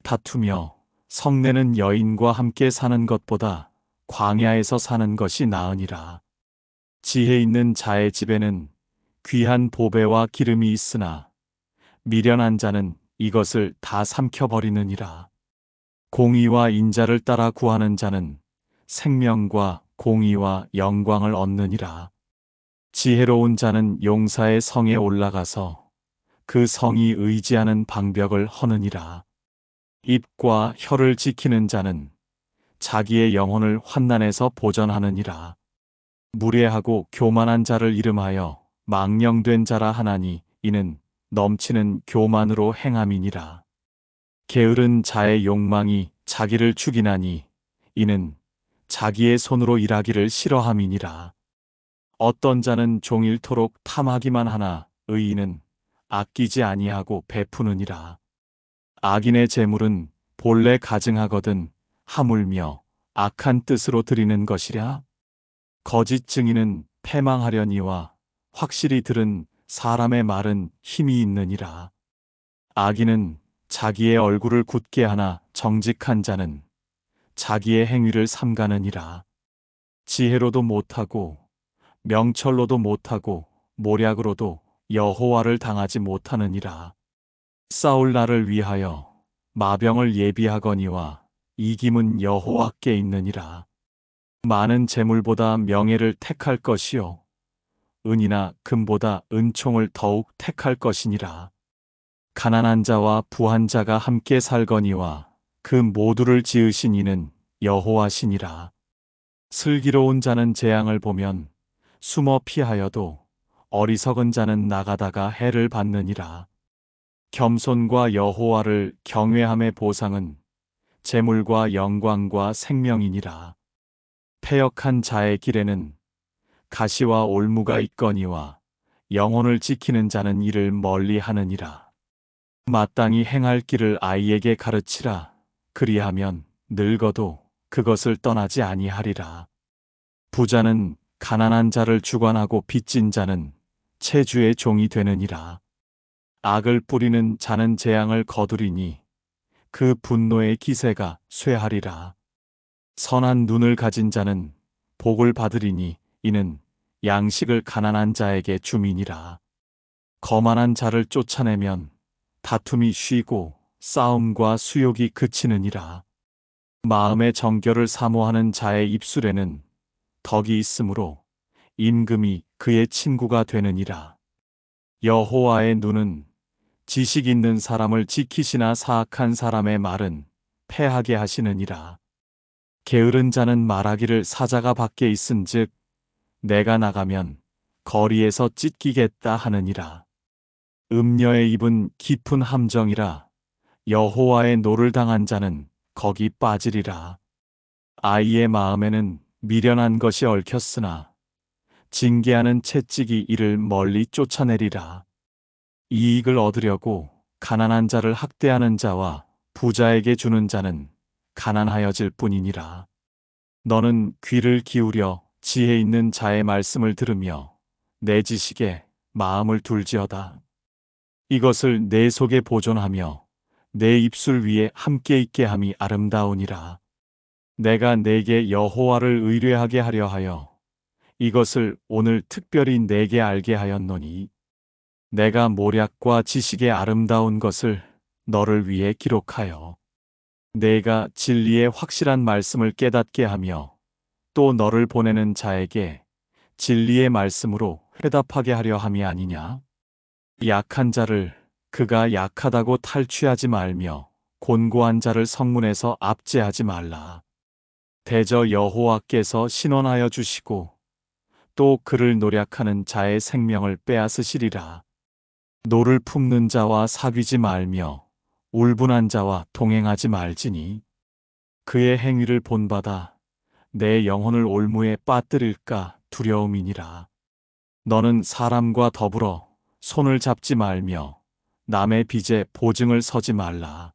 다투며 성내는 여인과 함께 사는 것보다 광야에서 사는 것이 나으니라. 지혜 있는 자의 집에는 귀한 보배와 기름이 있으나 미련한 자는 이것을 다 삼켜버리느니라. 공의와 인자를 따라 구하는 자는 생명과 공의와 영광을 얻느니라. 지혜로운 자는 용사의 성에 올라가서 그 성이 의지하는 방벽을 허느니라. 입과 혀를 지키는 자는 자기의 영혼을 환난에서 보전하느니라. 무례하고 교만한 자를 이름하여 망령된 자라 하나니 이는 넘치는 교만으로 행함이니라. 게으른 자의 욕망이 자기를 죽이나니 이는 자기의 손으로 일하기를 싫어함이니라. 어떤 자는 종일토록 탐하기만 하나 의인은 아끼지 아니하고 베푸느니라. 악인의 재물은 본래 가증하거든 하물며 악한 뜻으로 드리는 것이랴. 거짓 증인은 패망하려니와 확실히 들은 사람의 말은 힘이 있느니라. 악인은 자기의 얼굴을 굳게 하나 정직한 자는 자기의 행위를 삼가느니라. 지혜로도 못하고 명철로도 못하고 모략으로도 여호와를 당하지 못하느니라. 싸울 날을 위하여 마병을 예비하거니와 이김은 여호와께 있느니라. 많은 재물보다 명예를 택할 것이요 은이나 금보다 은총을 더욱 택할 것이니라. 가난한 자와 부한 자가 함께 살거니와 그 모두를 지으신 이는 여호와시니라. 슬기로운 자는 재앙을 보면 숨어 피하여도 어리석은 자는 나가다가 해를 받느니라. 겸손과 여호와를 경외함의 보상은 재물과 영광과 생명이니라. 패역한 자의 길에는 가시와 올무가 있거니와 영혼을 지키는 자는 이를 멀리 하느니라. 마땅히 행할 길을 아이에게 가르치라. 그리하면 늙어도 그것을 떠나지 아니하리라. 부자는 가난한 자를 주관하고 빚진 자는 체주의 종이 되느니라. 악을 뿌리는 자는 재앙을 거두리니 그 분노의 기세가 쇠하리라. 선한 눈을 가진 자는 복을 받으리니 이는 양식을 가난한 자에게 주민이라. 거만한 자를 쫓아내면 다툼이 쉬고 싸움과 수욕이 그치느니라. 마음의 정결을 사모하는 자의 입술에는 덕이 있으므로 임금이 그의 친구가 되느니라. 여호와의 눈은 지식 있는 사람을 지키시나 사악한 사람의 말은 패하게 하시느니라. 게으른 자는 말하기를 사자가 밖에 있은즉 내가 나가면 거리에서 찢기겠다 하느니라. 음녀의 입은 깊은 함정이라. 여호와의 노를 당한 자는 거기 빠지리라. 아이의 마음에는 미련한 것이 얽혔으나 징계하는 채찍이 이를 멀리 쫓아내리라. 이익을 얻으려고 가난한 자를 학대하는 자와 부자에게 주는 자는 가난하여질 뿐이니라. 너는 귀를 기울여 지혜 있는 자의 말씀을 들으며 내 지식에 마음을 둘지어다. 이것을 내 속에 보존하며 내 입술 위에 함께 있게 함이 아름다우니라. 내가 내게 여호와를 의뢰하게 하려 하여 이것을 오늘 특별히 내게 알게 하였노니 내가 모략과 지식의 아름다운 것을 너를 위해 기록하여 내가 진리의 확실한 말씀을 깨닫게 하며 또 너를 보내는 자에게 진리의 말씀으로 회답하게 하려 함이 아니냐. 약한 자를 그가 약하다고 탈취하지 말며 곤고한 자를 성문에서 압제하지 말라. 대저 여호와께서 신원하여 주시고 또 그를 노략하는 자의 생명을 빼앗으시리라. 노를 품는 자와 사귀지 말며 울분한 자와 동행하지 말지니 그의 행위를 본받아 내 영혼을 올무에 빠뜨릴까 두려움이니라. 너는 사람과 더불어 손을 잡지 말며 남의 빚에 보증을 서지 말라.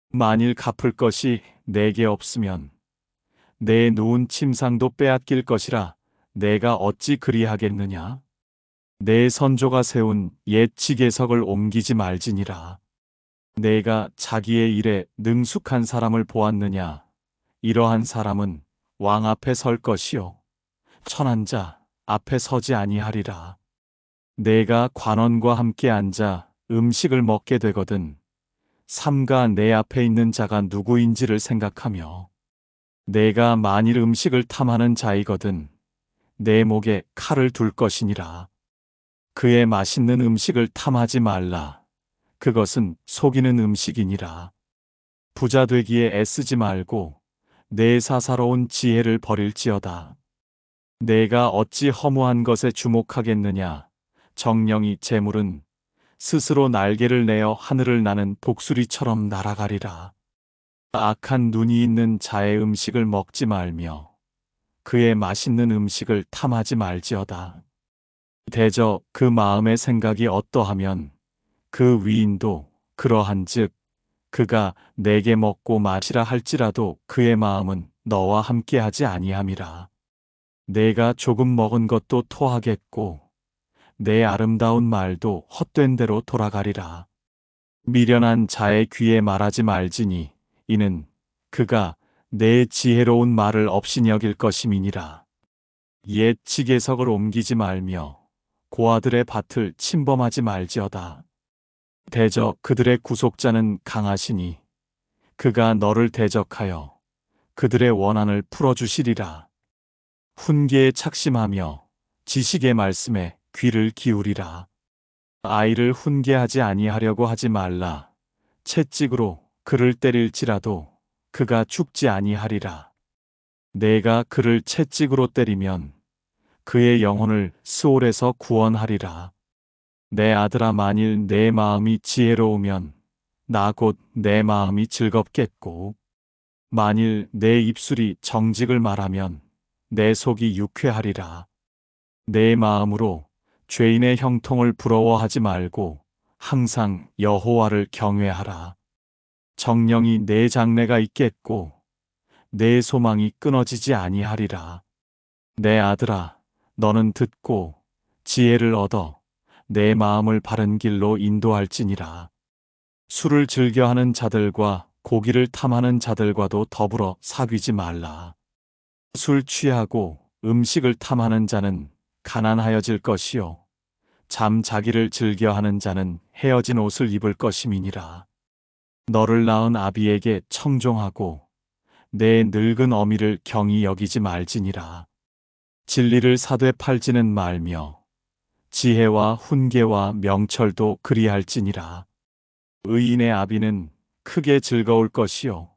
만일 갚을 것이 내게 없으면 내 누운 침상도 빼앗길 것이라 내가 어찌 그리하겠느냐. 내 선조가 세운 옛 지계석을 옮기지 말지니라. 내가 자기의 일에 능숙한 사람을 보았느냐. 이러한 사람은 왕 앞에 설 것이요 천한 자 앞에 서지 아니하리라. 내가 관원과 함께 앉아 음식을 먹게 되거든 삼가 내 앞에 있는 자가 누구인지를 생각하며 내가 만일 음식을 탐하는 자이거든 내 목에 칼을 둘 것이니라. 그의 맛있는 음식을 탐하지 말라. 그것은 속이는 음식이니라. 부자 되기에 애쓰지 말고 내 사사로운 지혜를 버릴지어다. 내가 어찌 허무한 것에 주목하겠느냐. 정령이 재물은 스스로 날개를 내어 하늘을 나는 독수리처럼 날아가리라. 악한 눈이 있는 자의 음식을 먹지 말며 그의 맛있는 음식을 탐하지 말지어다. 대저 그 마음의 생각이 어떠하면 그 위인도 그러한즉 그가 내게 먹고 마시라 할지라도 그의 마음은 너와 함께하지 아니함이라. 내가 조금 먹은 것도 토하겠고 내 아름다운 말도 헛된 대로 돌아가리라. 미련한 자의 귀에 말하지 말지니 이는 그가 내 지혜로운 말을 업신이 여길 것임이니라. 옛 지게석을 옮기지 말며 고아들의 밭을 침범하지 말지어다. 대저 그들의 구속자는 강하시니 그가 너를 대적하여 그들의 원한을 풀어주시리라. 훈계에 착심하며 지식의 말씀에 귀를 기울이라. 아이를 훈계하지 아니하려고 하지 말라. 채찍으로 그를 때릴지라도 그가 죽지 아니하리라. 내가 그를 채찍으로 때리면 그의 영혼을 스올에서 구원하리라. 내 아들아, 만일 내 마음이 지혜로우면 나 곧 내 마음이 즐겁겠고 만일 내 입술이 정직을 말하면 내 속이 유쾌하리라. 내 마음으로 죄인의 형통을 부러워하지 말고 항상 여호와를 경외하라. 정령이 내 장래가 있겠고 내 소망이 끊어지지 아니하리라. 내 아들아, 너는 듣고 지혜를 얻어 내 마음을 바른 길로 인도할지니라. 술을 즐겨하는 자들과 고기를 탐하는 자들과도 더불어 사귀지 말라. 술 취하고 음식을 탐하는 자는 가난하여질 것이요 잠자기를 즐겨하는 자는 헤어진 옷을 입을 것임이니라. 너를 낳은 아비에게 청종하고 내 늙은 어미를 경히 여기지 말지니라. 진리를 사되 팔지는 말며 지혜와 훈계와 명철도 그리할지니라. 의인의 아비는 크게 즐거울 것이요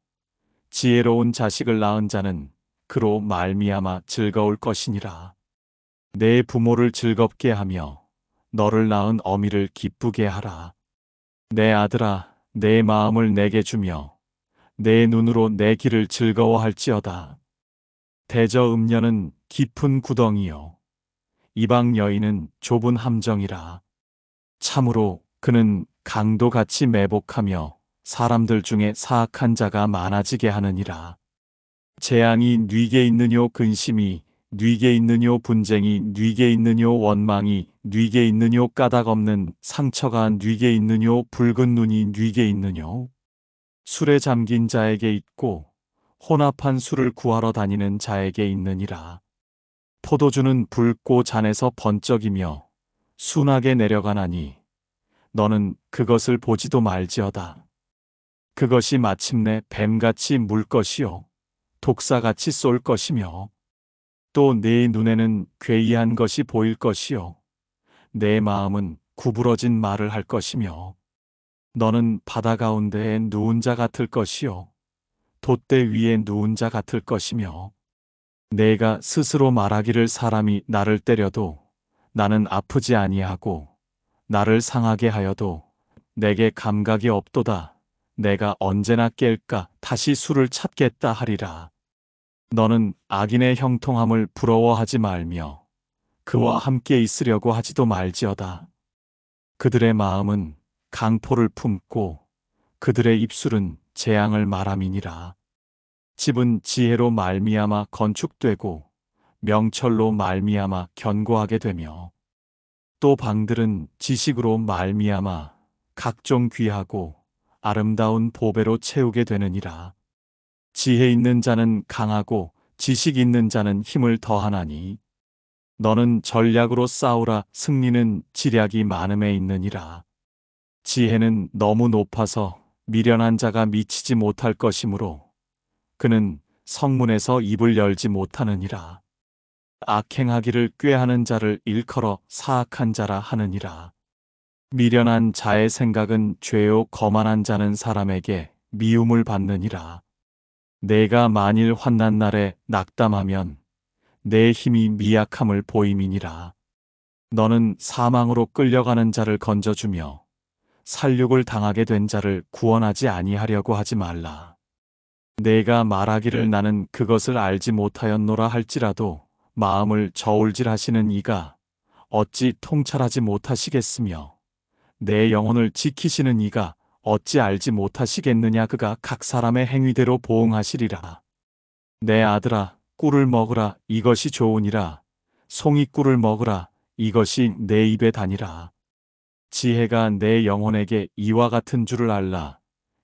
지혜로운 자식을 낳은 자는 그로 말미암아 즐거울 것이니라. 내 부모를 즐겁게 하며 너를 낳은 어미를 기쁘게 하라. 내 아들아, 내 마음을 내게 주며 내 눈으로 내 길을 즐거워할지어다. 대저 음녀는 깊은 구덩이요 이방 여인은 좁은 함정이라. 참으로 그는 강도같이 매복하며 사람들 중에 사악한 자가 많아지게 하느니라. 재앙이 뉘게 있느뇨, 근심이 뉘게 있느뇨, 분쟁이 뉘게 있느뇨, 원망이 뉘게 있느뇨, 까닭 없는 상처가 뉘게 있느뇨, 붉은 눈이 뉘게 있느뇨. 술에 잠긴 자에게 있고 혼합한 술을 구하러 다니는 자에게 있느니라. 포도주는 붉고 잔에서 번쩍이며 순하게 내려가나니 너는 그것을 보지도 말지어다. 그것이 마침내 뱀같이 물 것이요 독사같이 쏠 것이며 또 네 눈에는 괴이한 것이 보일 것이요 내 마음은 구부러진 말을 할 것이며 너는 바다 가운데에 누운 자 같을 것이요 돛대 위에 누운 자 같을 것이며 내가 스스로 말하기를 사람이 나를 때려도 나는 아프지 아니하고 나를 상하게 하여도 내게 감각이 없도다. 내가 언제나 깰까 다시 술을 찾겠다 하리라. 너는 악인의 형통함을 부러워하지 말며 그와 함께 있으려고 하지도 말지어다. 그들의 마음은 강포를 품고 그들의 입술은 재앙을 말함이니라. 집은 지혜로 말미암아 건축되고 명철로 말미암아 견고하게 되며 또 방들은 지식으로 말미암아 각종 귀하고 아름다운 보배로 채우게 되느니라. 지혜 있는 자는 강하고 지식 있는 자는 힘을 더하나니 너는 전략으로 싸우라. 승리는 지략이 많음에 있느니라. 지혜는 너무 높아서 미련한 자가 미치지 못할 것이므로 그는 성문에서 입을 열지 못하느니라. 악행하기를 꾀하는 자를 일컬어 사악한 자라 하느니라. 미련한 자의 생각은 죄요 거만한 자는 사람에게 미움을 받느니라. 내가 만일 환난 날에 낙담하면 내 힘이 미약함을 보임이니라. 너는 사망으로 끌려가는 자를 건져주며 살육을 당하게 된 자를 구원하지 아니하려고 하지 말라. 내가 말하기를 나는 그것을 알지 못하였노라 할지라도 마음을 저울질하시는 이가 어찌 통찰하지 못하시겠으며 내 영혼을 지키시는 이가 어찌 알지 못하시겠느냐. 그가 각 사람의 행위대로 보응하시리라. 내 아들아, 꿀을 먹으라. 이것이 좋으니라. 송이꿀을 먹으라. 이것이 내 입에 다니라. 지혜가 내 영혼에게 이와 같은 줄을 알라.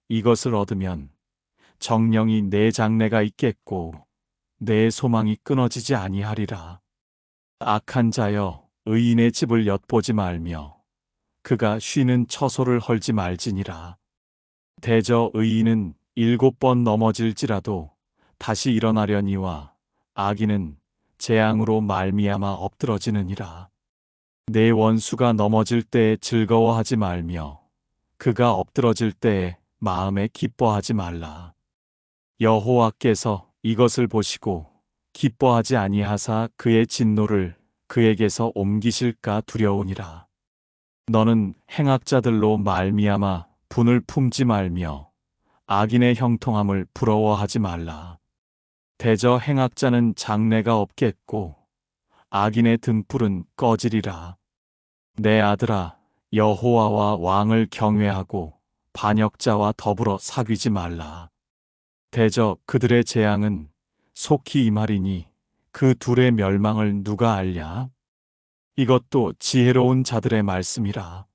이것을 얻으면 정령이 내 장래가 있겠고 내 소망이 끊어지지 아니하리라. 악한 자여, 의인의 집을 엿보지 말며 그가 쉬는 처소를 헐지 말지니라. 대저 의인은 7번 넘어질지라도 다시 일어나려니와 악인은 재앙으로 말미암아 엎드러지느니라. 내 원수가 넘어질 때에 즐거워하지 말며 그가 엎드러질 때에 마음에 기뻐하지 말라. 여호와께서 이것을 보시고 기뻐하지 아니하사 그의 진노를 그에게서 옮기실까 두려우니라. 너는 행악자들로 말미암아 분을 품지 말며 악인의 형통함을 부러워하지 말라. 대저 행악자는 장래가 없겠고 악인의 등불은 꺼지리라. 내 아들아, 여호와와 왕을 경외하고 반역자와 더불어 사귀지 말라. 대저 그들의 재앙은 속히 임하리니 그 둘의 멸망을 누가 알랴? 이것도 지혜로운 자들의 말씀이라.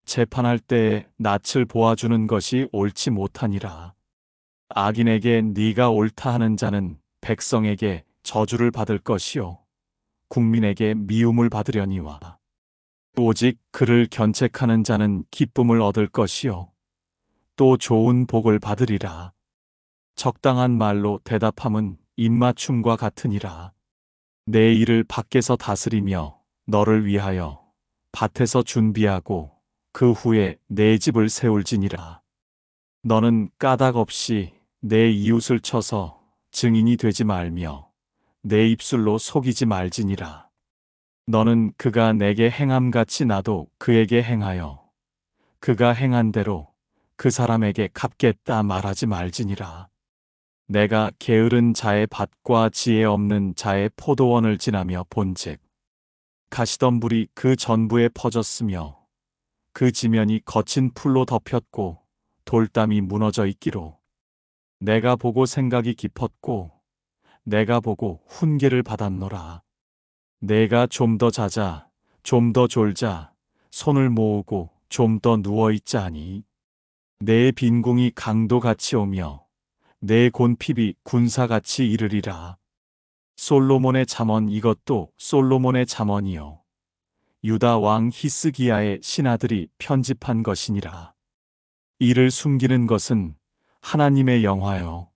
재판할 때에 낯을 보아주는 것이 옳지 못하니라. 악인에게 네가 옳다 하는 자는 백성에게 저주를 받을 것이요 국민에게 미움을 받으려니와 오직 그를 견책하는 자는 기쁨을 얻을 것이요 또 좋은 복을 받으리라. 적당한 말로 대답함은 입맞춤과 같으니라. 내 일을 밖에서 다스리며 너를 위하여 밭에서 준비하고 그 후에 내 집을 세울지니라. 너는 까닭 없이 내 이웃을 쳐서 증인이 되지 말며 내 입술로 속이지 말지니라. 너는 그가 내게 행함같이 나도 그에게 행하여 그가 행한 대로 그 사람에게 갚겠다 말하지 말지니라. 내가 게으른 자의 밭과 지혜 없는 자의 포도원을 지나며 본즉 가시덤불이 그 전부에 퍼졌으며 그 지면이 거친 풀로 덮였고 돌담이 무너져 있기로 내가 보고 생각이 깊었고 내가 보고 훈계를 받았노라. 내가 좀 더 자자, 좀 더 졸자, 손을 모으고 좀 더 누워있자니 내 빈궁이 강도같이 오며 내 곤핍이 군사같이 이르리라. 솔로몬의 잠언. 이것도 솔로몬의 잠언이요 유다 왕 히스기야의 신하들이 편집한 것이니라. 이를 숨기는 것은 하나님의 영화요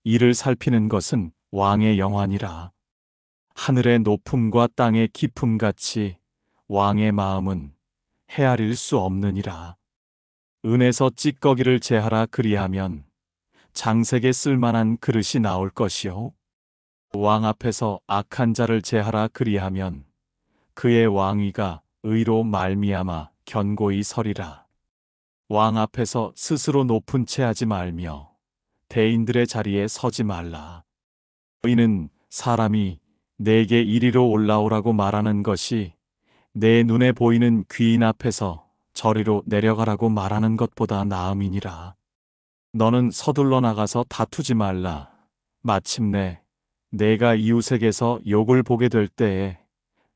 이를 살피는 것은 왕의 영화니라. 하늘의 높음과 땅의 깊음같이 왕의 마음은 헤아릴 수 없느니라. 은에서 찌꺼기를 제하라. 그리하면 장색에 쓸만한 그릇이 나올 것이요 왕 앞에서 악한 자를 제하라. 그리하면 그의 왕위가 의로 말미암아 견고히 서리라. 왕 앞에서 스스로 높은 채 하지 말며 대인들의 자리에 서지 말라. 이는 사람이 내게 이리로 올라오라고 말하는 것이 내 눈에 보이는 귀인 앞에서 저리로 내려가라고 말하는 것보다 나음이니라. 너는 서둘러 나가서 다투지 말라. 마침내 내가 이웃에게서 욕을 보게 될 때에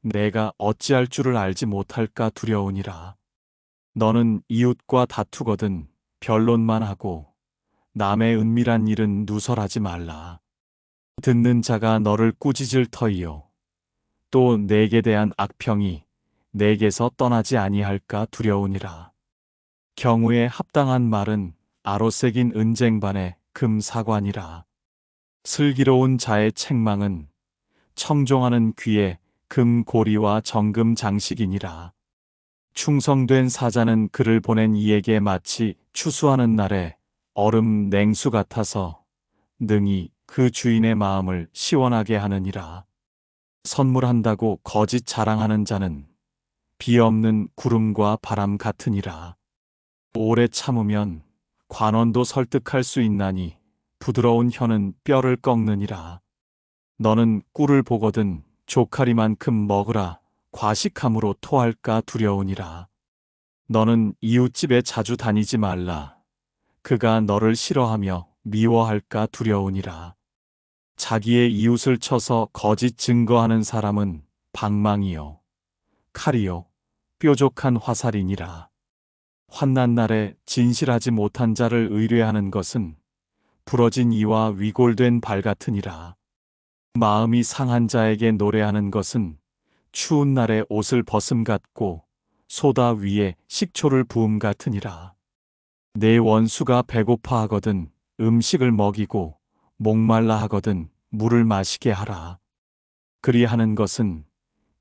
내가 어찌할 줄을 알지 못할까 두려우니라. 너는 이웃과 다투거든 변론만 하고 남의 은밀한 일은 누설하지 말라. 듣는 자가 너를 꾸짖을 터이요 또 내게 대한 악평이 내게서 떠나지 아니할까 두려우니라. 경우에 합당한 말은 아로새긴 은쟁반의 금사관이라. 슬기로운 자의 책망은 청종하는 귀에 금고리와 정금 장식이니라. 충성된 사자는 그를 보낸 이에게 마치 추수하는 날에 얼음 냉수 같아서 능히 그 주인의 마음을 시원하게 하느니라. 선물한다고 거짓 자랑하는 자는 비 없는 구름과 바람 같으니라. 오래 참으면 관원도 설득할 수 있나니 부드러운 혀는 뼈를 꺾느니라. 너는 꿀을 보거든 조카리만큼 먹으라. 과식함으로 토할까 두려우니라. 너는 이웃집에 자주 다니지 말라. 그가 너를 싫어하며 미워할까 두려우니라. 자기의 이웃을 쳐서 거짓 증거하는 사람은 방망이요 칼이요 뾰족한 화살이니라. 환난 날에 진실하지 못한 자를 의뢰하는 것은 부러진 이와 위골된 발 같으니라. 마음이 상한 자에게 노래하는 것은 추운 날에 옷을 벗음 같고 소다 위에 식초를 부음 같으니라. 내 원수가 배고파 하거든 음식을 먹이고 목말라 하거든 물을 마시게 하라. 그리하는 것은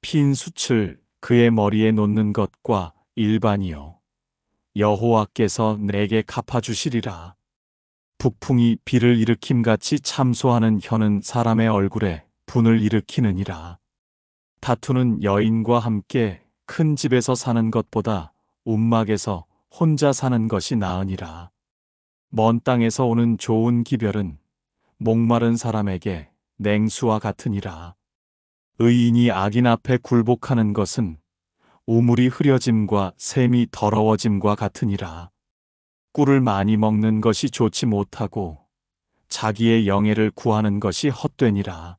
핀 숯을 그의 머리에 놓는 것과 일반이요 여호와께서 내게 갚아주시리라. 북풍이 비를 일으킴같이 참소하는 혀는 사람의 얼굴에 분을 일으키느니라. 다투는 여인과 함께 큰 집에서 사는 것보다 움막에서 혼자 사는 것이 나으니라. 먼 땅에서 오는 좋은 기별은 목마른 사람에게 냉수와 같으니라. 의인이 악인 앞에 굴복하는 것은 우물이 흐려짐과 샘이 더러워짐과 같으니라. 꿀을 많이 먹는 것이 좋지 못하고 자기의 영예를 구하는 것이 헛되니라.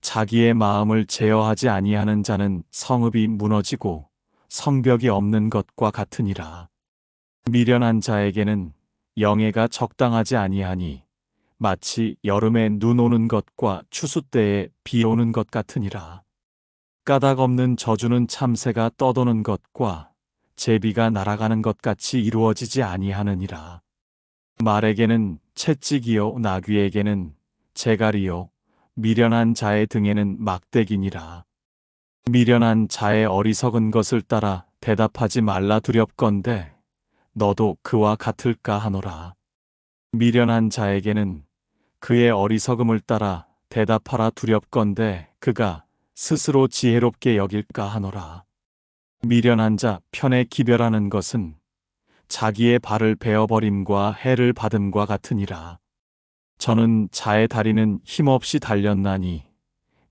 자기의 마음을 제어하지 아니하는 자는 성읍이 무너지고 성벽이 없는 것과 같으니라. 미련한 자에게는 영예가 적당하지 아니하니 마치 여름에 눈 오는 것과 추수 때에 비 오는 것 같으니라. 까닭 없는 저주는 참새가 떠도는 것과 제비가 날아가는 것 같이 이루어지지 아니하느니라. 말에게는 채찍이요 나귀에게는 재갈이요 미련한 자의 등에는 막대기니라. 미련한 자의 어리석은 것을 따라 대답하지 말라 두렵건대 너도 그와 같을까 하노라. 미련한 자에게는 그의 어리석음을 따라 대답하라 두렵건대 그가 스스로 지혜롭게 여길까 하노라. 미련한 자 편에 기별하는 것은 자기의 발을 베어버림과 해를 받음과 같으니라. 저는 자의 다리는 힘없이 달렸나니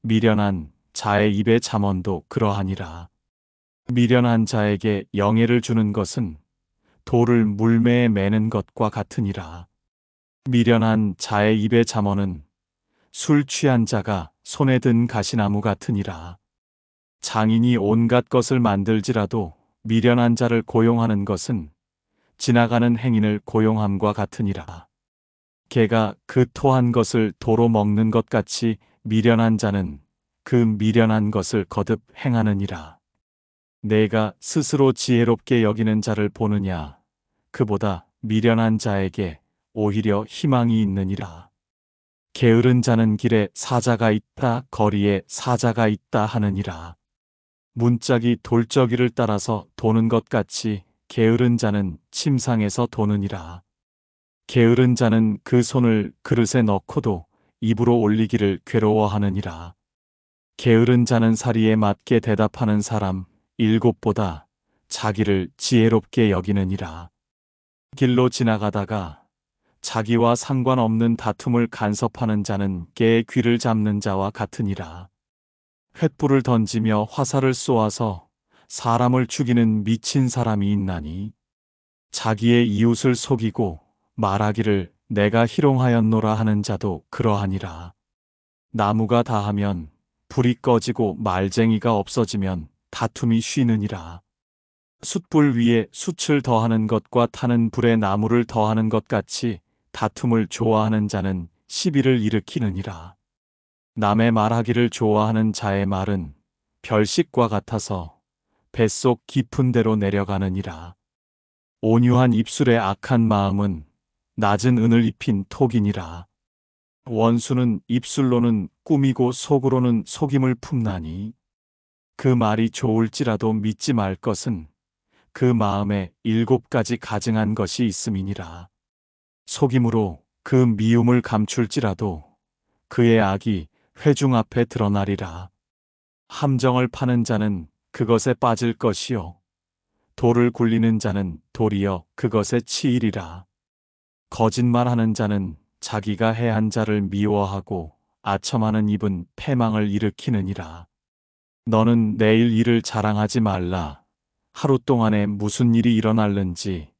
미련한 자의 입의 잠언도 그러하니라. 미련한 자에게 영예를 주는 것은 돌을 물매에 매는 것과 같으니라. 미련한 자의 입의 잠언은 술 취한 자가 손에 든 가시나무 같으니라. 장인이 온갖 것을 만들지라도 미련한 자를 고용하는 것은 지나가는 행인을 고용함과 같으니라. 개가 그 토한 것을 도로 먹는 것 같이 미련한 자는 그 미련한 것을 거듭 행하느니라. 내가 스스로 지혜롭게 여기는 자를 보느냐 그보다 미련한 자에게 오히려 희망이 있느니라. 게으른 자는 길에 사자가 있다 거리에 사자가 있다 하느니라. 문짝이 돌저기를 따라서 도는 것 같이 게으른 자는 침상에서 도느니라. 게으른 자는 그 손을 그릇에 넣고도 입으로 올리기를 괴로워하느니라. 게으른 자는 사리에 맞게 대답하는 사람 일곱보다 자기를 지혜롭게 여기느니라. 길로 지나가다가 자기와 상관없는 다툼을 간섭하는 자는 개의 귀를 잡는 자와 같으니라. 횃불을 던지며 화살을 쏘아서 사람을 죽이는 미친 사람이 있나니 자기의 이웃을 속이고 말하기를 내가 희롱하였노라 하는 자도 그러하니라. 나무가 다하면 불이 꺼지고 말쟁이가 없어지면 다툼이 쉬느니라. 숯불 위에 숯을 더하는 것과 타는 불에 나무를 더하는 것 같이 다툼을 좋아하는 자는 시비를 일으키느니라. 남의 말하기를 좋아하는 자의 말은 별식과 같아서 뱃속 깊은 데로 내려가느니라. 온유한 입술의 악한 마음은 낮은 은을 입힌 톡이니라. 원수는 입술로는 꾸미고 속으로는 속임을 품나니 그 말이 좋을지라도 믿지 말 것은 그 마음에 7가지 가증한 것이 있음이니라. 속임으로 그 미움을 감출지라도 그의 악이 회중 앞에 드러나리라. 함정을 파는 자는 그것에 빠질 것이요 돌을 굴리는 자는 도리어 그것에 치이리라. 거짓말하는 자는 자기가 해한 자를 미워하고 아첨하는 입은 패망을 일으키느니라. 너는 내일 일을 자랑하지 말라. 하루 동안에 무슨 일이 일어날는지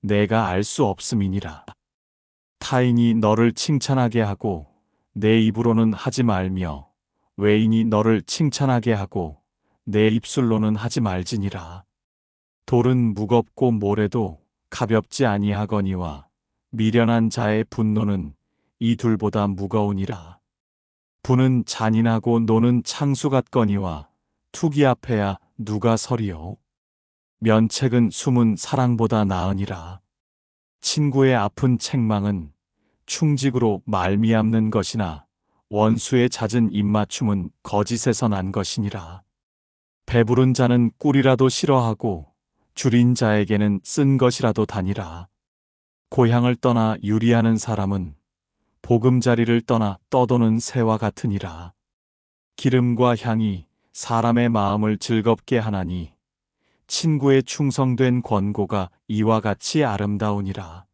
내가 알 수 없음이니라. 타인이 너를 칭찬하게 하고 내 입으로는 하지 말며 외인이 너를 칭찬하게 하고 내 입술로는 하지 말지니라. 돌은 무겁고 모래도 가볍지 아니하거니와 미련한 자의 분노는 이 둘보다 무거우니라. 부는 잔인하고 노는 창수 같거니와 투기 앞에야 누가 서리요. 면책은 숨은 사랑보다 나으니라. 친구의 아픈 책망은 충직으로 말미암는 것이나 원수의 잦은 입맞춤은 거짓에서 난 것이니라. 배부른 자는 꿀이라도 싫어하고 줄인 자에게는 쓴 것이라도 다니라. 고향을 떠나 유리하는 사람은 보금자리를 떠나 떠도는 새와 같으니라. 기름과 향이 사람의 마음을 즐겁게 하나니 친구의 충성된 권고가 이와 같이 아름다우니라.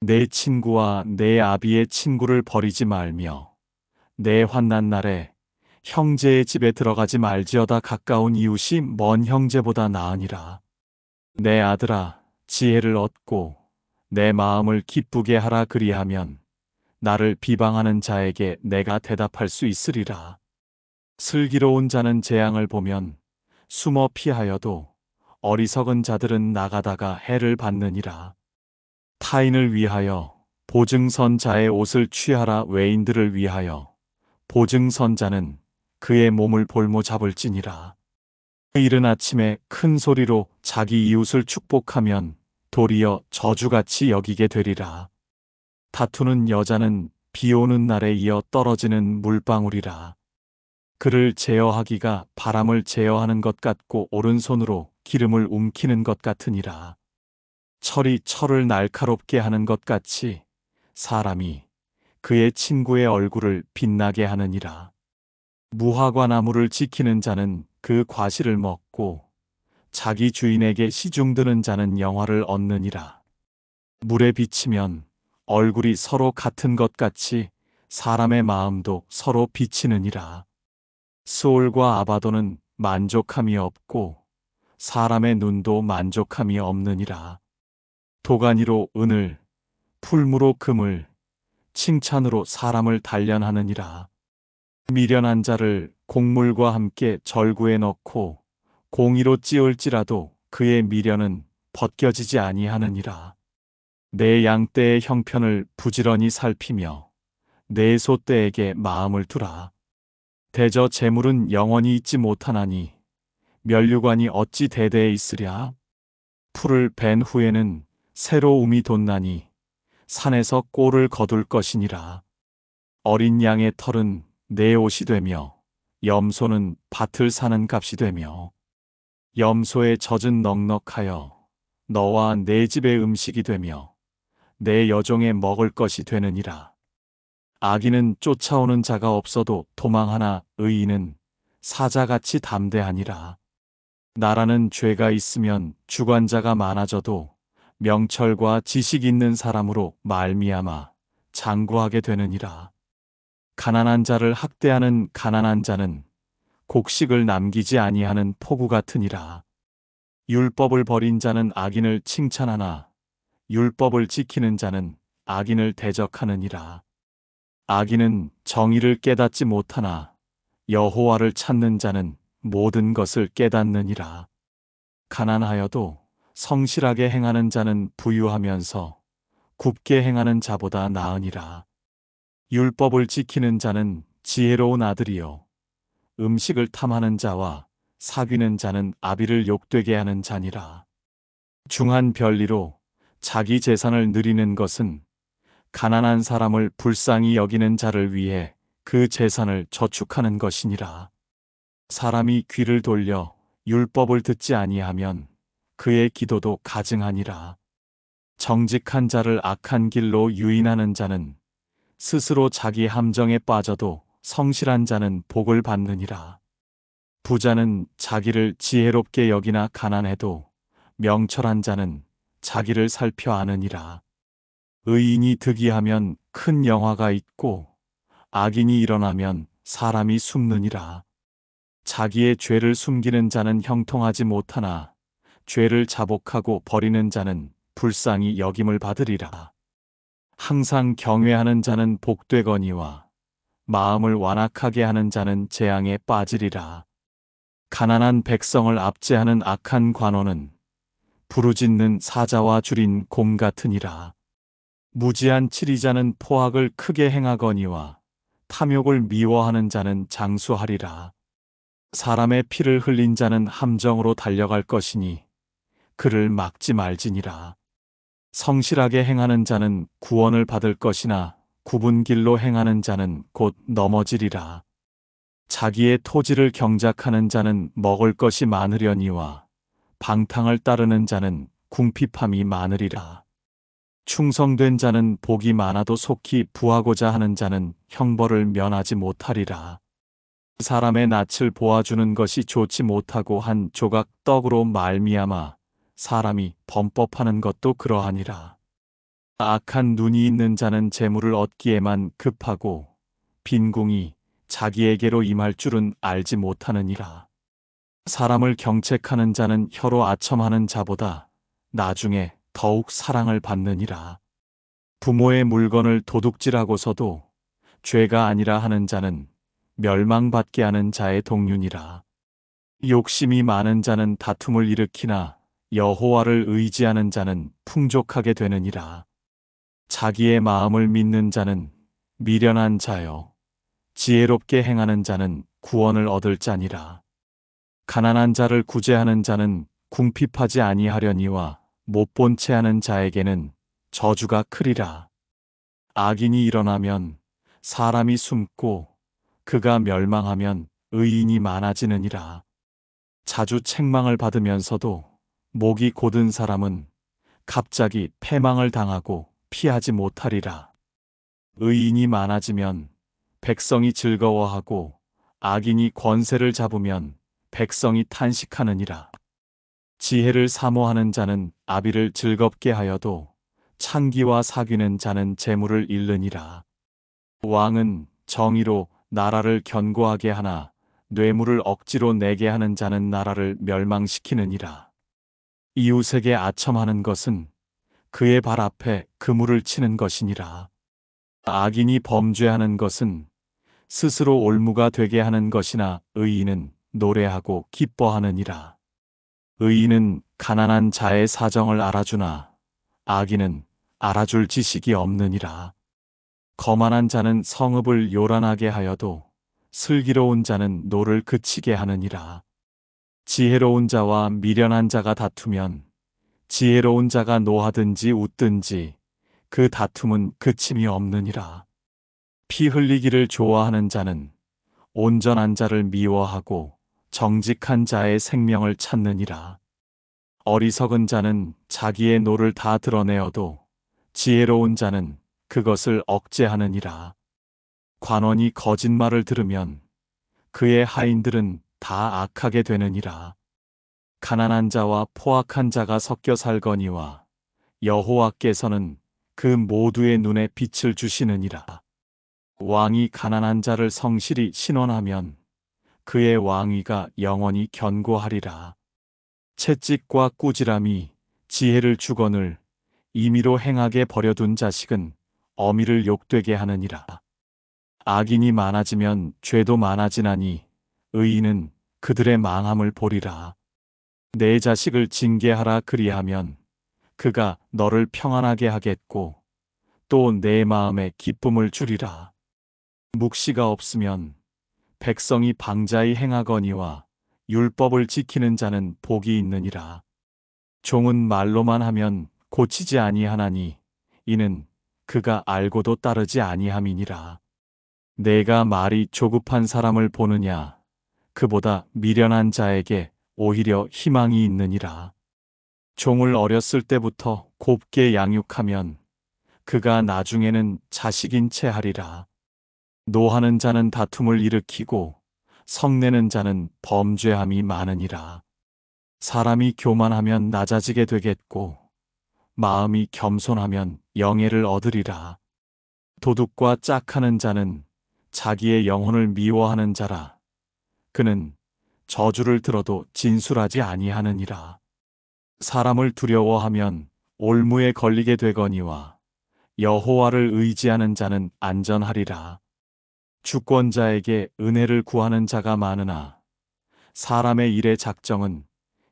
내 친구와 내 아비의 친구를 버리지 말며 내 환난 날에 형제의 집에 들어가지 말지어다. 가까운 이웃이 먼 형제보다 나으니라. 내 아들아, 지혜를 얻고 내 마음을 기쁘게 하라. 그리하면 나를 비방하는 자에게 내가 대답할 수 있으리라. 슬기로운 자는 재앙을 보면 숨어 피하여도 어리석은 자들은 나가다가 해를 받느니라. 타인을 위하여 보증선 자의 옷을 취하라. 외인들을 위하여 보증선 자는 그의 몸을 볼모 잡을지니라. 이른 아침에 큰 소리로 자기 이웃을 축복하면 도리어 저주같이 여기게 되리라. 다투는 여자는 비 오는 날에 이어 떨어지는 물방울이라. 그를 제어하기가 바람을 제어하는 것 같고 오른손으로 기름을 움키는 것 같으니라. 철이 철을 날카롭게 하는 것 같이 사람이 그의 친구의 얼굴을 빛나게 하느니라. 무화과 나무를 지키는 자는 그 과실을 먹고 자기 주인에게 시중드는 자는 영화를 얻느니라. 물에 비치면 얼굴이 서로 같은 것 같이 사람의 마음도 서로 비치느니라. 스올과 아바도는 만족함이 없고 사람의 눈도 만족함이 없느니라. 도가니로 은을, 풀무로 금을, 칭찬으로 사람을 단련하느니라. 미련한 자를 곡물과 함께 절구에 넣고 공의로 찌울지라도 그의 미련은 벗겨지지 아니하느니라. 내 양떼의 형편을 부지런히 살피며 내 소떼에게 마음을 두라. 대저 재물은 영원히 있지 못하나니 면류관이 어찌 대대에 있으랴. 풀을 벤 후에는 새로 움이 돋나니 산에서 꼴을 거둘 것이니라. 어린 양의 털은 내 옷이 되며 염소는 밭을 사는 값이 되며 염소의 젖은 넉넉하여 너와 내 집의 음식이 되며 내 여종의 먹을 것이 되느니라. 악인은 쫓아오는 자가 없어도 도망하나 의인은 사자같이 담대하니라. 나라는 죄가 있으면 주관자가 많아져도 명철과 지식 있는 사람으로 말미암아 장구하게 되느니라. 가난한 자를 학대하는 가난한 자는 곡식을 남기지 아니하는 폭우 같으니라. 율법을 버린 자는 악인을 칭찬하나 율법을 지키는 자는 악인을 대적하느니라. 악인은 정의를 깨닫지 못하나 여호와를 찾는 자는 모든 것을 깨닫느니라. 가난하여도 성실하게 행하는 자는 부유하면서 굽게 행하는 자보다 나으니라. 율법을 지키는 자는 지혜로운 아들이요 음식을 탐하는 자와 사귀는 자는 아비를 욕되게 하는 자니라. 중한 별리로 자기 재산을 누리는 것은 가난한 사람을 불쌍히 여기는 자를 위해 그 재산을 저축하는 것이니라. 사람이 귀를 돌려 율법을 듣지 아니하면 그의 기도도 가증하니라. 정직한 자를 악한 길로 유인하는 자는 스스로 자기 함정에 빠져도 성실한 자는 복을 받느니라. 부자는 자기를 지혜롭게 여기나 가난해도 명철한 자는 자기를 살펴 아느니라. 의인이 득이하면 큰 영화가 있고 악인이 일어나면 사람이 숨느니라. 자기의 죄를 숨기는 자는 형통하지 못하나 죄를 자복하고 버리는 자는 불쌍히 여김을 받으리라. 항상 경외하는 자는 복되거니와 마음을 완악하게 하는 자는 재앙에 빠지리라. 가난한 백성을 압제하는 악한 관원은 부르짖는 사자와 줄인 곰 같으니라. 무지한 치리자는 포악을 크게 행하거니와 탐욕을 미워하는 자는 장수하리라. 사람의 피를 흘린 자는 함정으로 달려갈 것이니 그를 막지 말지니라. 성실하게 행하는 자는 구원을 받을 것이나 굽은 길로 행하는 자는 곧 넘어지리라. 자기의 토지를 경작하는 자는 먹을 것이 많으려니와 방탕을 따르는 자는 궁핍함이 많으리라. 충성된 자는 복이 많아도 속히 부하고자 하는 자는 형벌을 면하지 못하리라. 사람의 낯을 보아주는 것이 좋지 못하고 한 조각 떡으로 말미암아 사람이 범법하는 것도 그러하니라. 악한 눈이 있는 자는 재물을 얻기에만 급하고 빈궁이 자기에게로 임할 줄은 알지 못하느니라. 사람을 경책하는 자는 혀로 아첨하는 자보다 나중에 더욱 사랑을 받느니라. 부모의 물건을 도둑질하고서도 죄가 아니라 하는 자는 멸망받게 하는 자의 동륜이라. 욕심이 많은 자는 다툼을 일으키나 여호와를 의지하는 자는 풍족하게 되느니라. 자기의 마음을 믿는 자는 미련한 자요 지혜롭게 행하는 자는 구원을 얻을 자니라. 가난한 자를 구제하는 자는 궁핍하지 아니하려니와 못 본 채 하는 자에게는 저주가 크리라. 악인이 일어나면 사람이 숨고 그가 멸망하면 의인이 많아지느니라. 자주 책망을 받으면서도 목이 곧은 사람은 갑자기 패망을 당하고 피하지 못하리라. 의인이 많아지면 백성이 즐거워하고 악인이 권세를 잡으면 백성이 탄식하느니라. 지혜를 사모하는 자는 아비를 즐겁게 하여도 창기와 사귀는 자는 재물을 잃느니라. 왕은 정의로 나라를 견고하게 하나 뇌물을 억지로 내게 하는 자는 나라를 멸망시키느니라. 이웃에게 아첨하는 것은 그의 발 앞에 그물을 치는 것이니라. 악인이 범죄하는 것은 스스로 올무가 되게 하는 것이나 의인은 노래하고 기뻐하느니라. 의인은 가난한 자의 사정을 알아주나 악인은 알아줄 지식이 없느니라. 거만한 자는 성읍을 요란하게 하여도 슬기로운 자는 노를 그치게 하느니라. 지혜로운 자와 미련한 자가 다투면 지혜로운 자가 노하든지 웃든지 그 다툼은 그침이 없느니라. 피 흘리기를 좋아하는 자는 온전한 자를 미워하고 정직한 자의 생명을 찾느니라. 어리석은 자는 자기의 노를 다 드러내어도 지혜로운 자는 그것을 억제하느니라. 관원이 거짓말을 들으면 그의 하인들은 다 악하게 되느니라. 가난한 자와 포악한 자가 섞여 살거니와 여호와께서는 그 모두의 눈에 빛을 주시느니라. 왕이 가난한 자를 성실히 신원하면 그의 왕위가 영원히 견고하리라. 채찍과 꾸지람이 지혜를 주거늘 임의로 행하게 버려둔 자식은 어미를 욕되게 하느니라. 악인이 많아지면 죄도 많아지나니 의인은 그들의 망함을 보리라. 내 자식을 징계하라 그리하면 그가 너를 평안하게 하겠고 또 내 마음에 기쁨을 주리라. 묵시가 없으면 백성이 방자히 행하거니와 율법을 지키는 자는 복이 있느니라. 종은 말로만 하면 고치지 아니하나니 이는 그가 알고도 따르지 아니함이니라. 내가 말이 조급한 사람을 보느냐 그보다 미련한 자에게 오히려 희망이 있느니라. 종을 어렸을 때부터 곱게 양육하면 그가 나중에는 자식인 채 하리라. 노하는 자는 다툼을 일으키고 성내는 자는 범죄함이 많으니라. 사람이 교만하면 낮아지게 되겠고 마음이 겸손하면 영예를 얻으리라. 도둑과 짝하는 자는 자기의 영혼을 미워하는 자라. 그는 저주를 들어도 진술하지 아니하느니라. 사람을 두려워하면 올무에 걸리게 되거니와 여호와를 의지하는 자는 안전하리라. 주권자에게 은혜를 구하는 자가 많으나 사람의 일의 작정은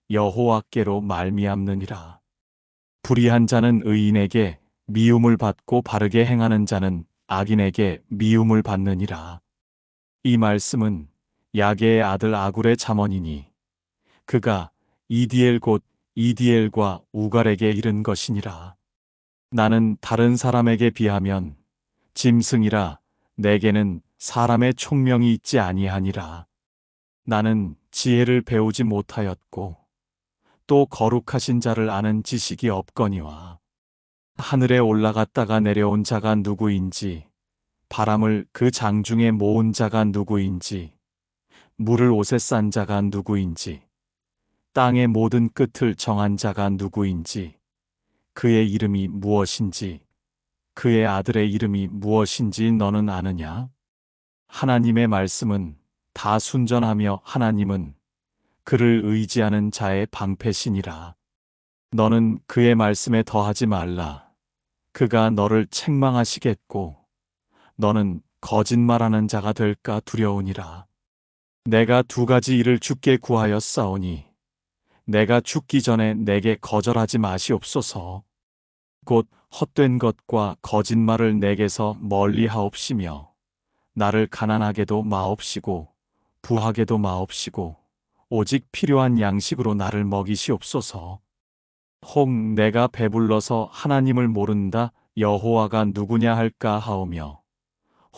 여호와께로 말미암느니라. 불의한 자는 의인에게 미움을 받고 바르게 행하는 자는 악인에게 미움을 받느니라. 이 말씀은 야게의 아들 아굴의 잠언이니 그가 이디엘 곧 이디엘과 우갈에게 이른 것이니라. 나는 다른 사람에게 비하면 짐승이라. 내게는 사람의 총명이 있지 아니하니라. 나는 지혜를 배우지 못하였고 또 거룩하신 자를 아는 지식이 없거니와 하늘에 올라갔다가 내려온 자가 누구인지 바람을 그 장중에 모은 자가 누구인지 물을 옷에 싼 자가 누구인지 땅의 모든 끝을 정한 자가 누구인지 그의 이름이 무엇인지 그의 아들의 이름이 무엇인지 너는 아느냐? 하나님의 말씀은 다 순전하며 하나님은 그를 의지하는 자의 방패시니라. 너는 그의 말씀에 더하지 말라. 그가 너를 책망하시겠고 너는 거짓말하는 자가 될까 두려우니라. 내가 두 가지 일을 주께 구하였사오니 내가 죽기 전에 내게 거절하지 마시옵소서. 곧 헛된 것과 거짓말을 내게서 멀리 하옵시며 나를 가난하게도 마옵시고 부하게도 마옵시고 오직 필요한 양식으로 나를 먹이시옵소서. 혹 내가 배불러서 하나님을 모른다 여호와가 누구냐 할까 하오며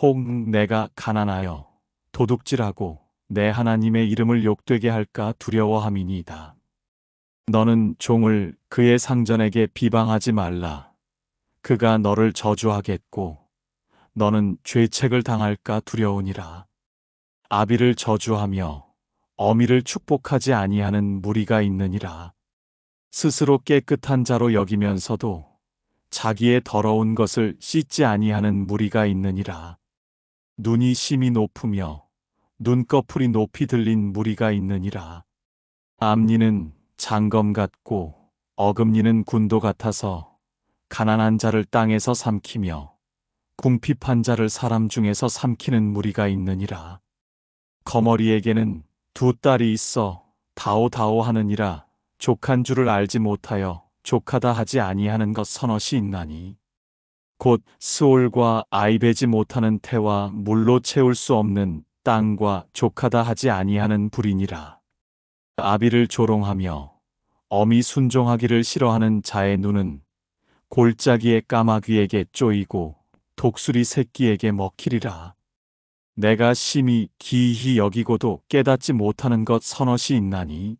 혹 내가 가난하여 도둑질하고 내 하나님의 이름을 욕되게 할까 두려워함이니이다. 너는 종을 그의 상전에게 비방하지 말라. 그가 너를 저주하겠고 너는 죄책을 당할까 두려우니라. 아비를 저주하며 어미를 축복하지 아니하는 무리가 있느니라. 스스로 깨끗한 자로 여기면서도 자기의 더러운 것을 씻지 아니하는 무리가 있느니라. 눈이 심히 높으며 눈꺼풀이 높이 들린 무리가 있느니라. 암니는 장검 같고 어금니는 군도 같아서 가난한 자를 땅에서 삼키며 궁핍한 자를 사람 중에서 삼키는 무리가 있느니라. 거머리에게는 두 딸이 있어 다오다오 하느니라. 족한 줄을 알지 못하여 족하다 하지 아니하는 것 서너시 있나니 곧 스올과 아이배지 못하는 태와 물로 채울 수 없는 땅과 족하다 하지 아니하는 불이니라. 아비를 조롱하며 어미 순종하기를 싫어하는 자의 눈은 골짜기의 까마귀에게 쪼이고 독수리 새끼에게 먹히리라. 내가 심히 기이히 여기고도 깨닫지 못하는 것 서너시 있나니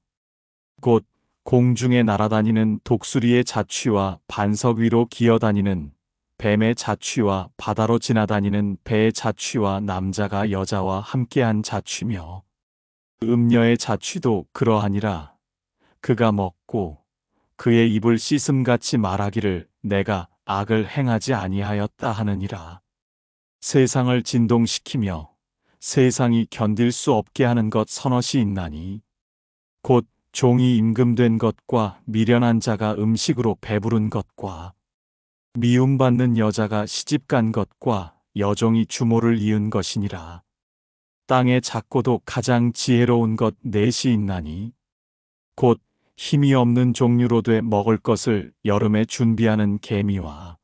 곧 공중에 날아다니는 독수리의 자취와 반석 위로 기어다니는 뱀의 자취와 바다로 지나다니는 배의 자취와 남자가 여자와 함께한 자취며 음녀의 자취도 그러하니라. 그가 먹고 그의 입을 씻음같이 말하기를 내가 악을 행하지 아니하였다 하느니라. 세상을 진동시키며 세상이 견딜 수 없게 하는 것 서너시 있나니 곧 종이 임금된 것과 미련한 자가 음식으로 배부른 것과 미움받는 여자가 시집간 것과 여종이 주모를 이은 것이니라. 땅의 작고도 가장 지혜로운 것 넷이 있나니 곧 힘이 없는 종류로 돼 먹을 것을 여름에 준비하는 개미와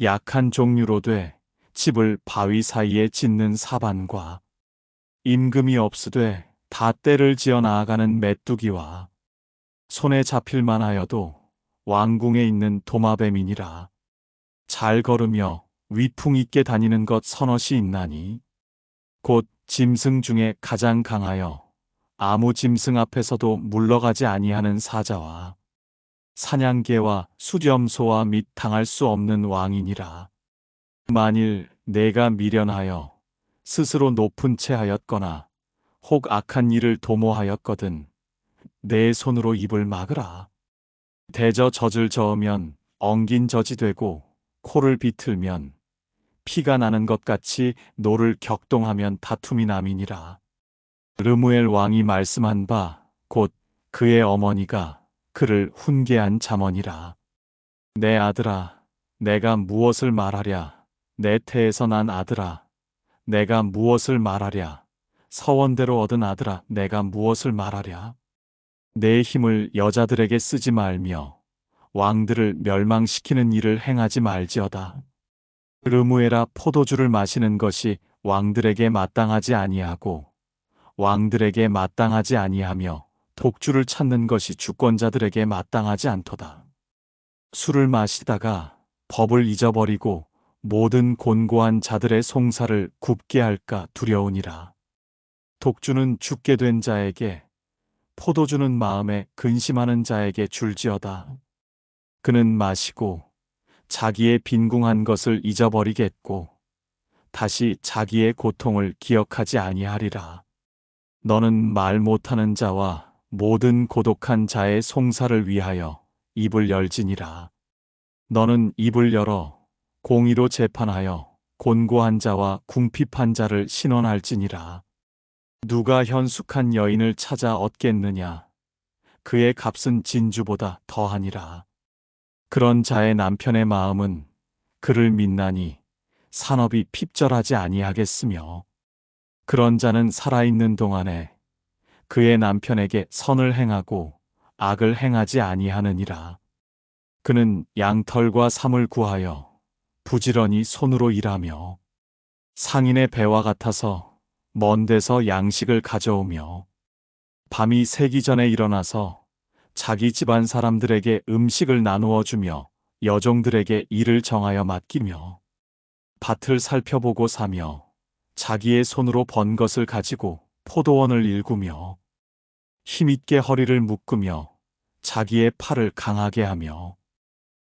약한 종류로 돼 집을 바위 사이에 짓는 사반과 임금이 없으되 다 때를 지어 나아가는 메뚜기와 손에 잡힐만 하여도 왕궁에 있는 도마뱀이니라. 잘 걸으며 위풍 있게 다니는 것 서너시 있나니 곧 짐승 중에 가장 강하여 아무 짐승 앞에서도 물러가지 아니하는 사자와 사냥개와 수렴소와 및 당할 수 없는 왕이니라. 만일 내가 미련하여 스스로 높은 채 하였거나 혹 악한 일을 도모하였거든 내 손으로 입을 막으라. 대저 젖을 저으면 엉긴 젖이 되고 코를 비틀면 피가 나는 것 같이 노를 격동하면 다툼이 남이니라. 르무엘 왕이 말씀한 바 곧 그의 어머니가 그를 훈계한 잠언이라. 내 아들아, 내가 무엇을 말하랴? 내 태에서 난 아들아, 내가 무엇을 말하랴? 서원대로 얻은 아들아, 내가 무엇을 말하랴? 내 힘을 여자들에게 쓰지 말며 왕들을 멸망시키는 일을 행하지 말지어다. 르무에라, 포도주를 마시는 것이 왕들에게 마땅하지 아니하고 왕들에게 마땅하지 아니하며 독주를 찾는 것이 주권자들에게 마땅하지 않도다. 술을 마시다가 법을 잊어버리고 모든 곤고한 자들의 송사를 굽게 할까 두려우니라. 독주는 죽게 된 자에게, 포도주는 마음에 근심하는 자에게 줄지어다. 그는 마시고 자기의 빈궁한 것을 잊어버리겠고 다시 자기의 고통을 기억하지 아니하리라. 너는 말 못하는 자와 모든 고독한 자의 송사를 위하여 입을 열지니라. 너는 입을 열어 공의로 재판하여 곤고한 자와 궁핍한 자를 신원할지니라. 누가 현숙한 여인을 찾아 얻겠느냐? 그의 값은 진주보다 더하니라. 그런 자의 남편의 마음은 그를 믿나니 산업이 핍절하지 아니하겠으며 그런 자는 살아있는 동안에 그의 남편에게 선을 행하고 악을 행하지 아니하느니라. 그는 양털과 삼을 구하여 부지런히 손으로 일하며 상인의 배와 같아서 먼 데서 양식을 가져오며 밤이 새기 전에 일어나서 자기 집안 사람들에게 음식을 나누어 주며 여종들에게 일을 정하여 맡기며 밭을 살펴보고 사며 자기의 손으로 번 것을 가지고 포도원을 일구며 힘있게 허리를 묶으며 자기의 팔을 강하게 하며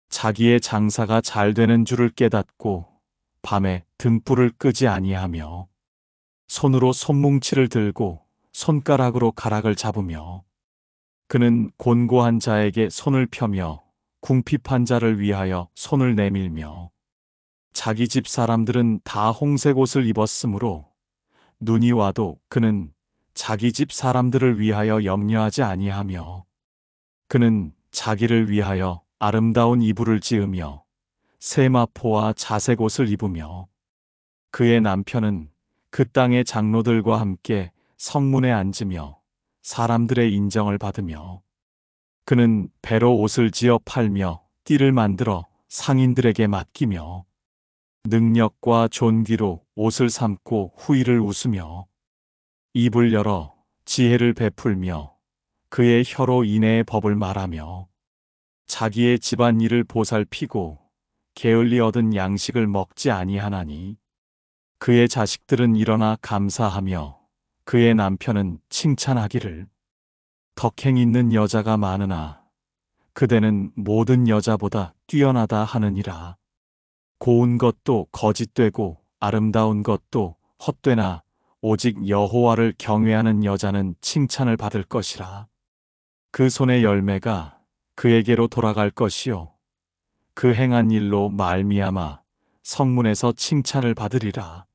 자기의 장사가 잘 되는 줄을 깨닫고 밤에 등불을 끄지 아니하며 손으로 손뭉치를 들고 손가락으로 가락을 잡으며 그는 곤고한 자에게 손을 펴며 궁핍한 자를 위하여 손을 내밀며 자기 집 사람들은 다 홍색 옷을 입었으므로 눈이 와도 그는 자기 집 사람들을 위하여 염려하지 아니하며 그는 자기를 위하여 아름다운 이불을 지으며 세마포와 자색 옷을 입으며 그의 남편은 그 땅의 장로들과 함께 성문에 앉으며 사람들의 인정을 받으며 그는 배로 옷을 지어 팔며 띠를 만들어 상인들에게 맡기며 능력과 존귀로 옷을 삼고 후일을 웃으며 입을 열어 지혜를 베풀며 그의 혀로 인애의 법을 말하며 자기의 집안일을 보살피고 게을리 얻은 양식을 먹지 아니하나니 그의 자식들은 일어나 감사하며 그의 남편은 칭찬하기를 덕행 있는 여자가 많으나 그대는 모든 여자보다 뛰어나다 하느니라. 고운 것도 거짓되고 아름다운 것도 헛되나 오직 여호와를 경외하는 여자는 칭찬을 받을 것이라. 그 손의 열매가 그에게로 돌아갈 것이요 그 행한 일로 말미암아 성문에서 칭찬을 받으리라.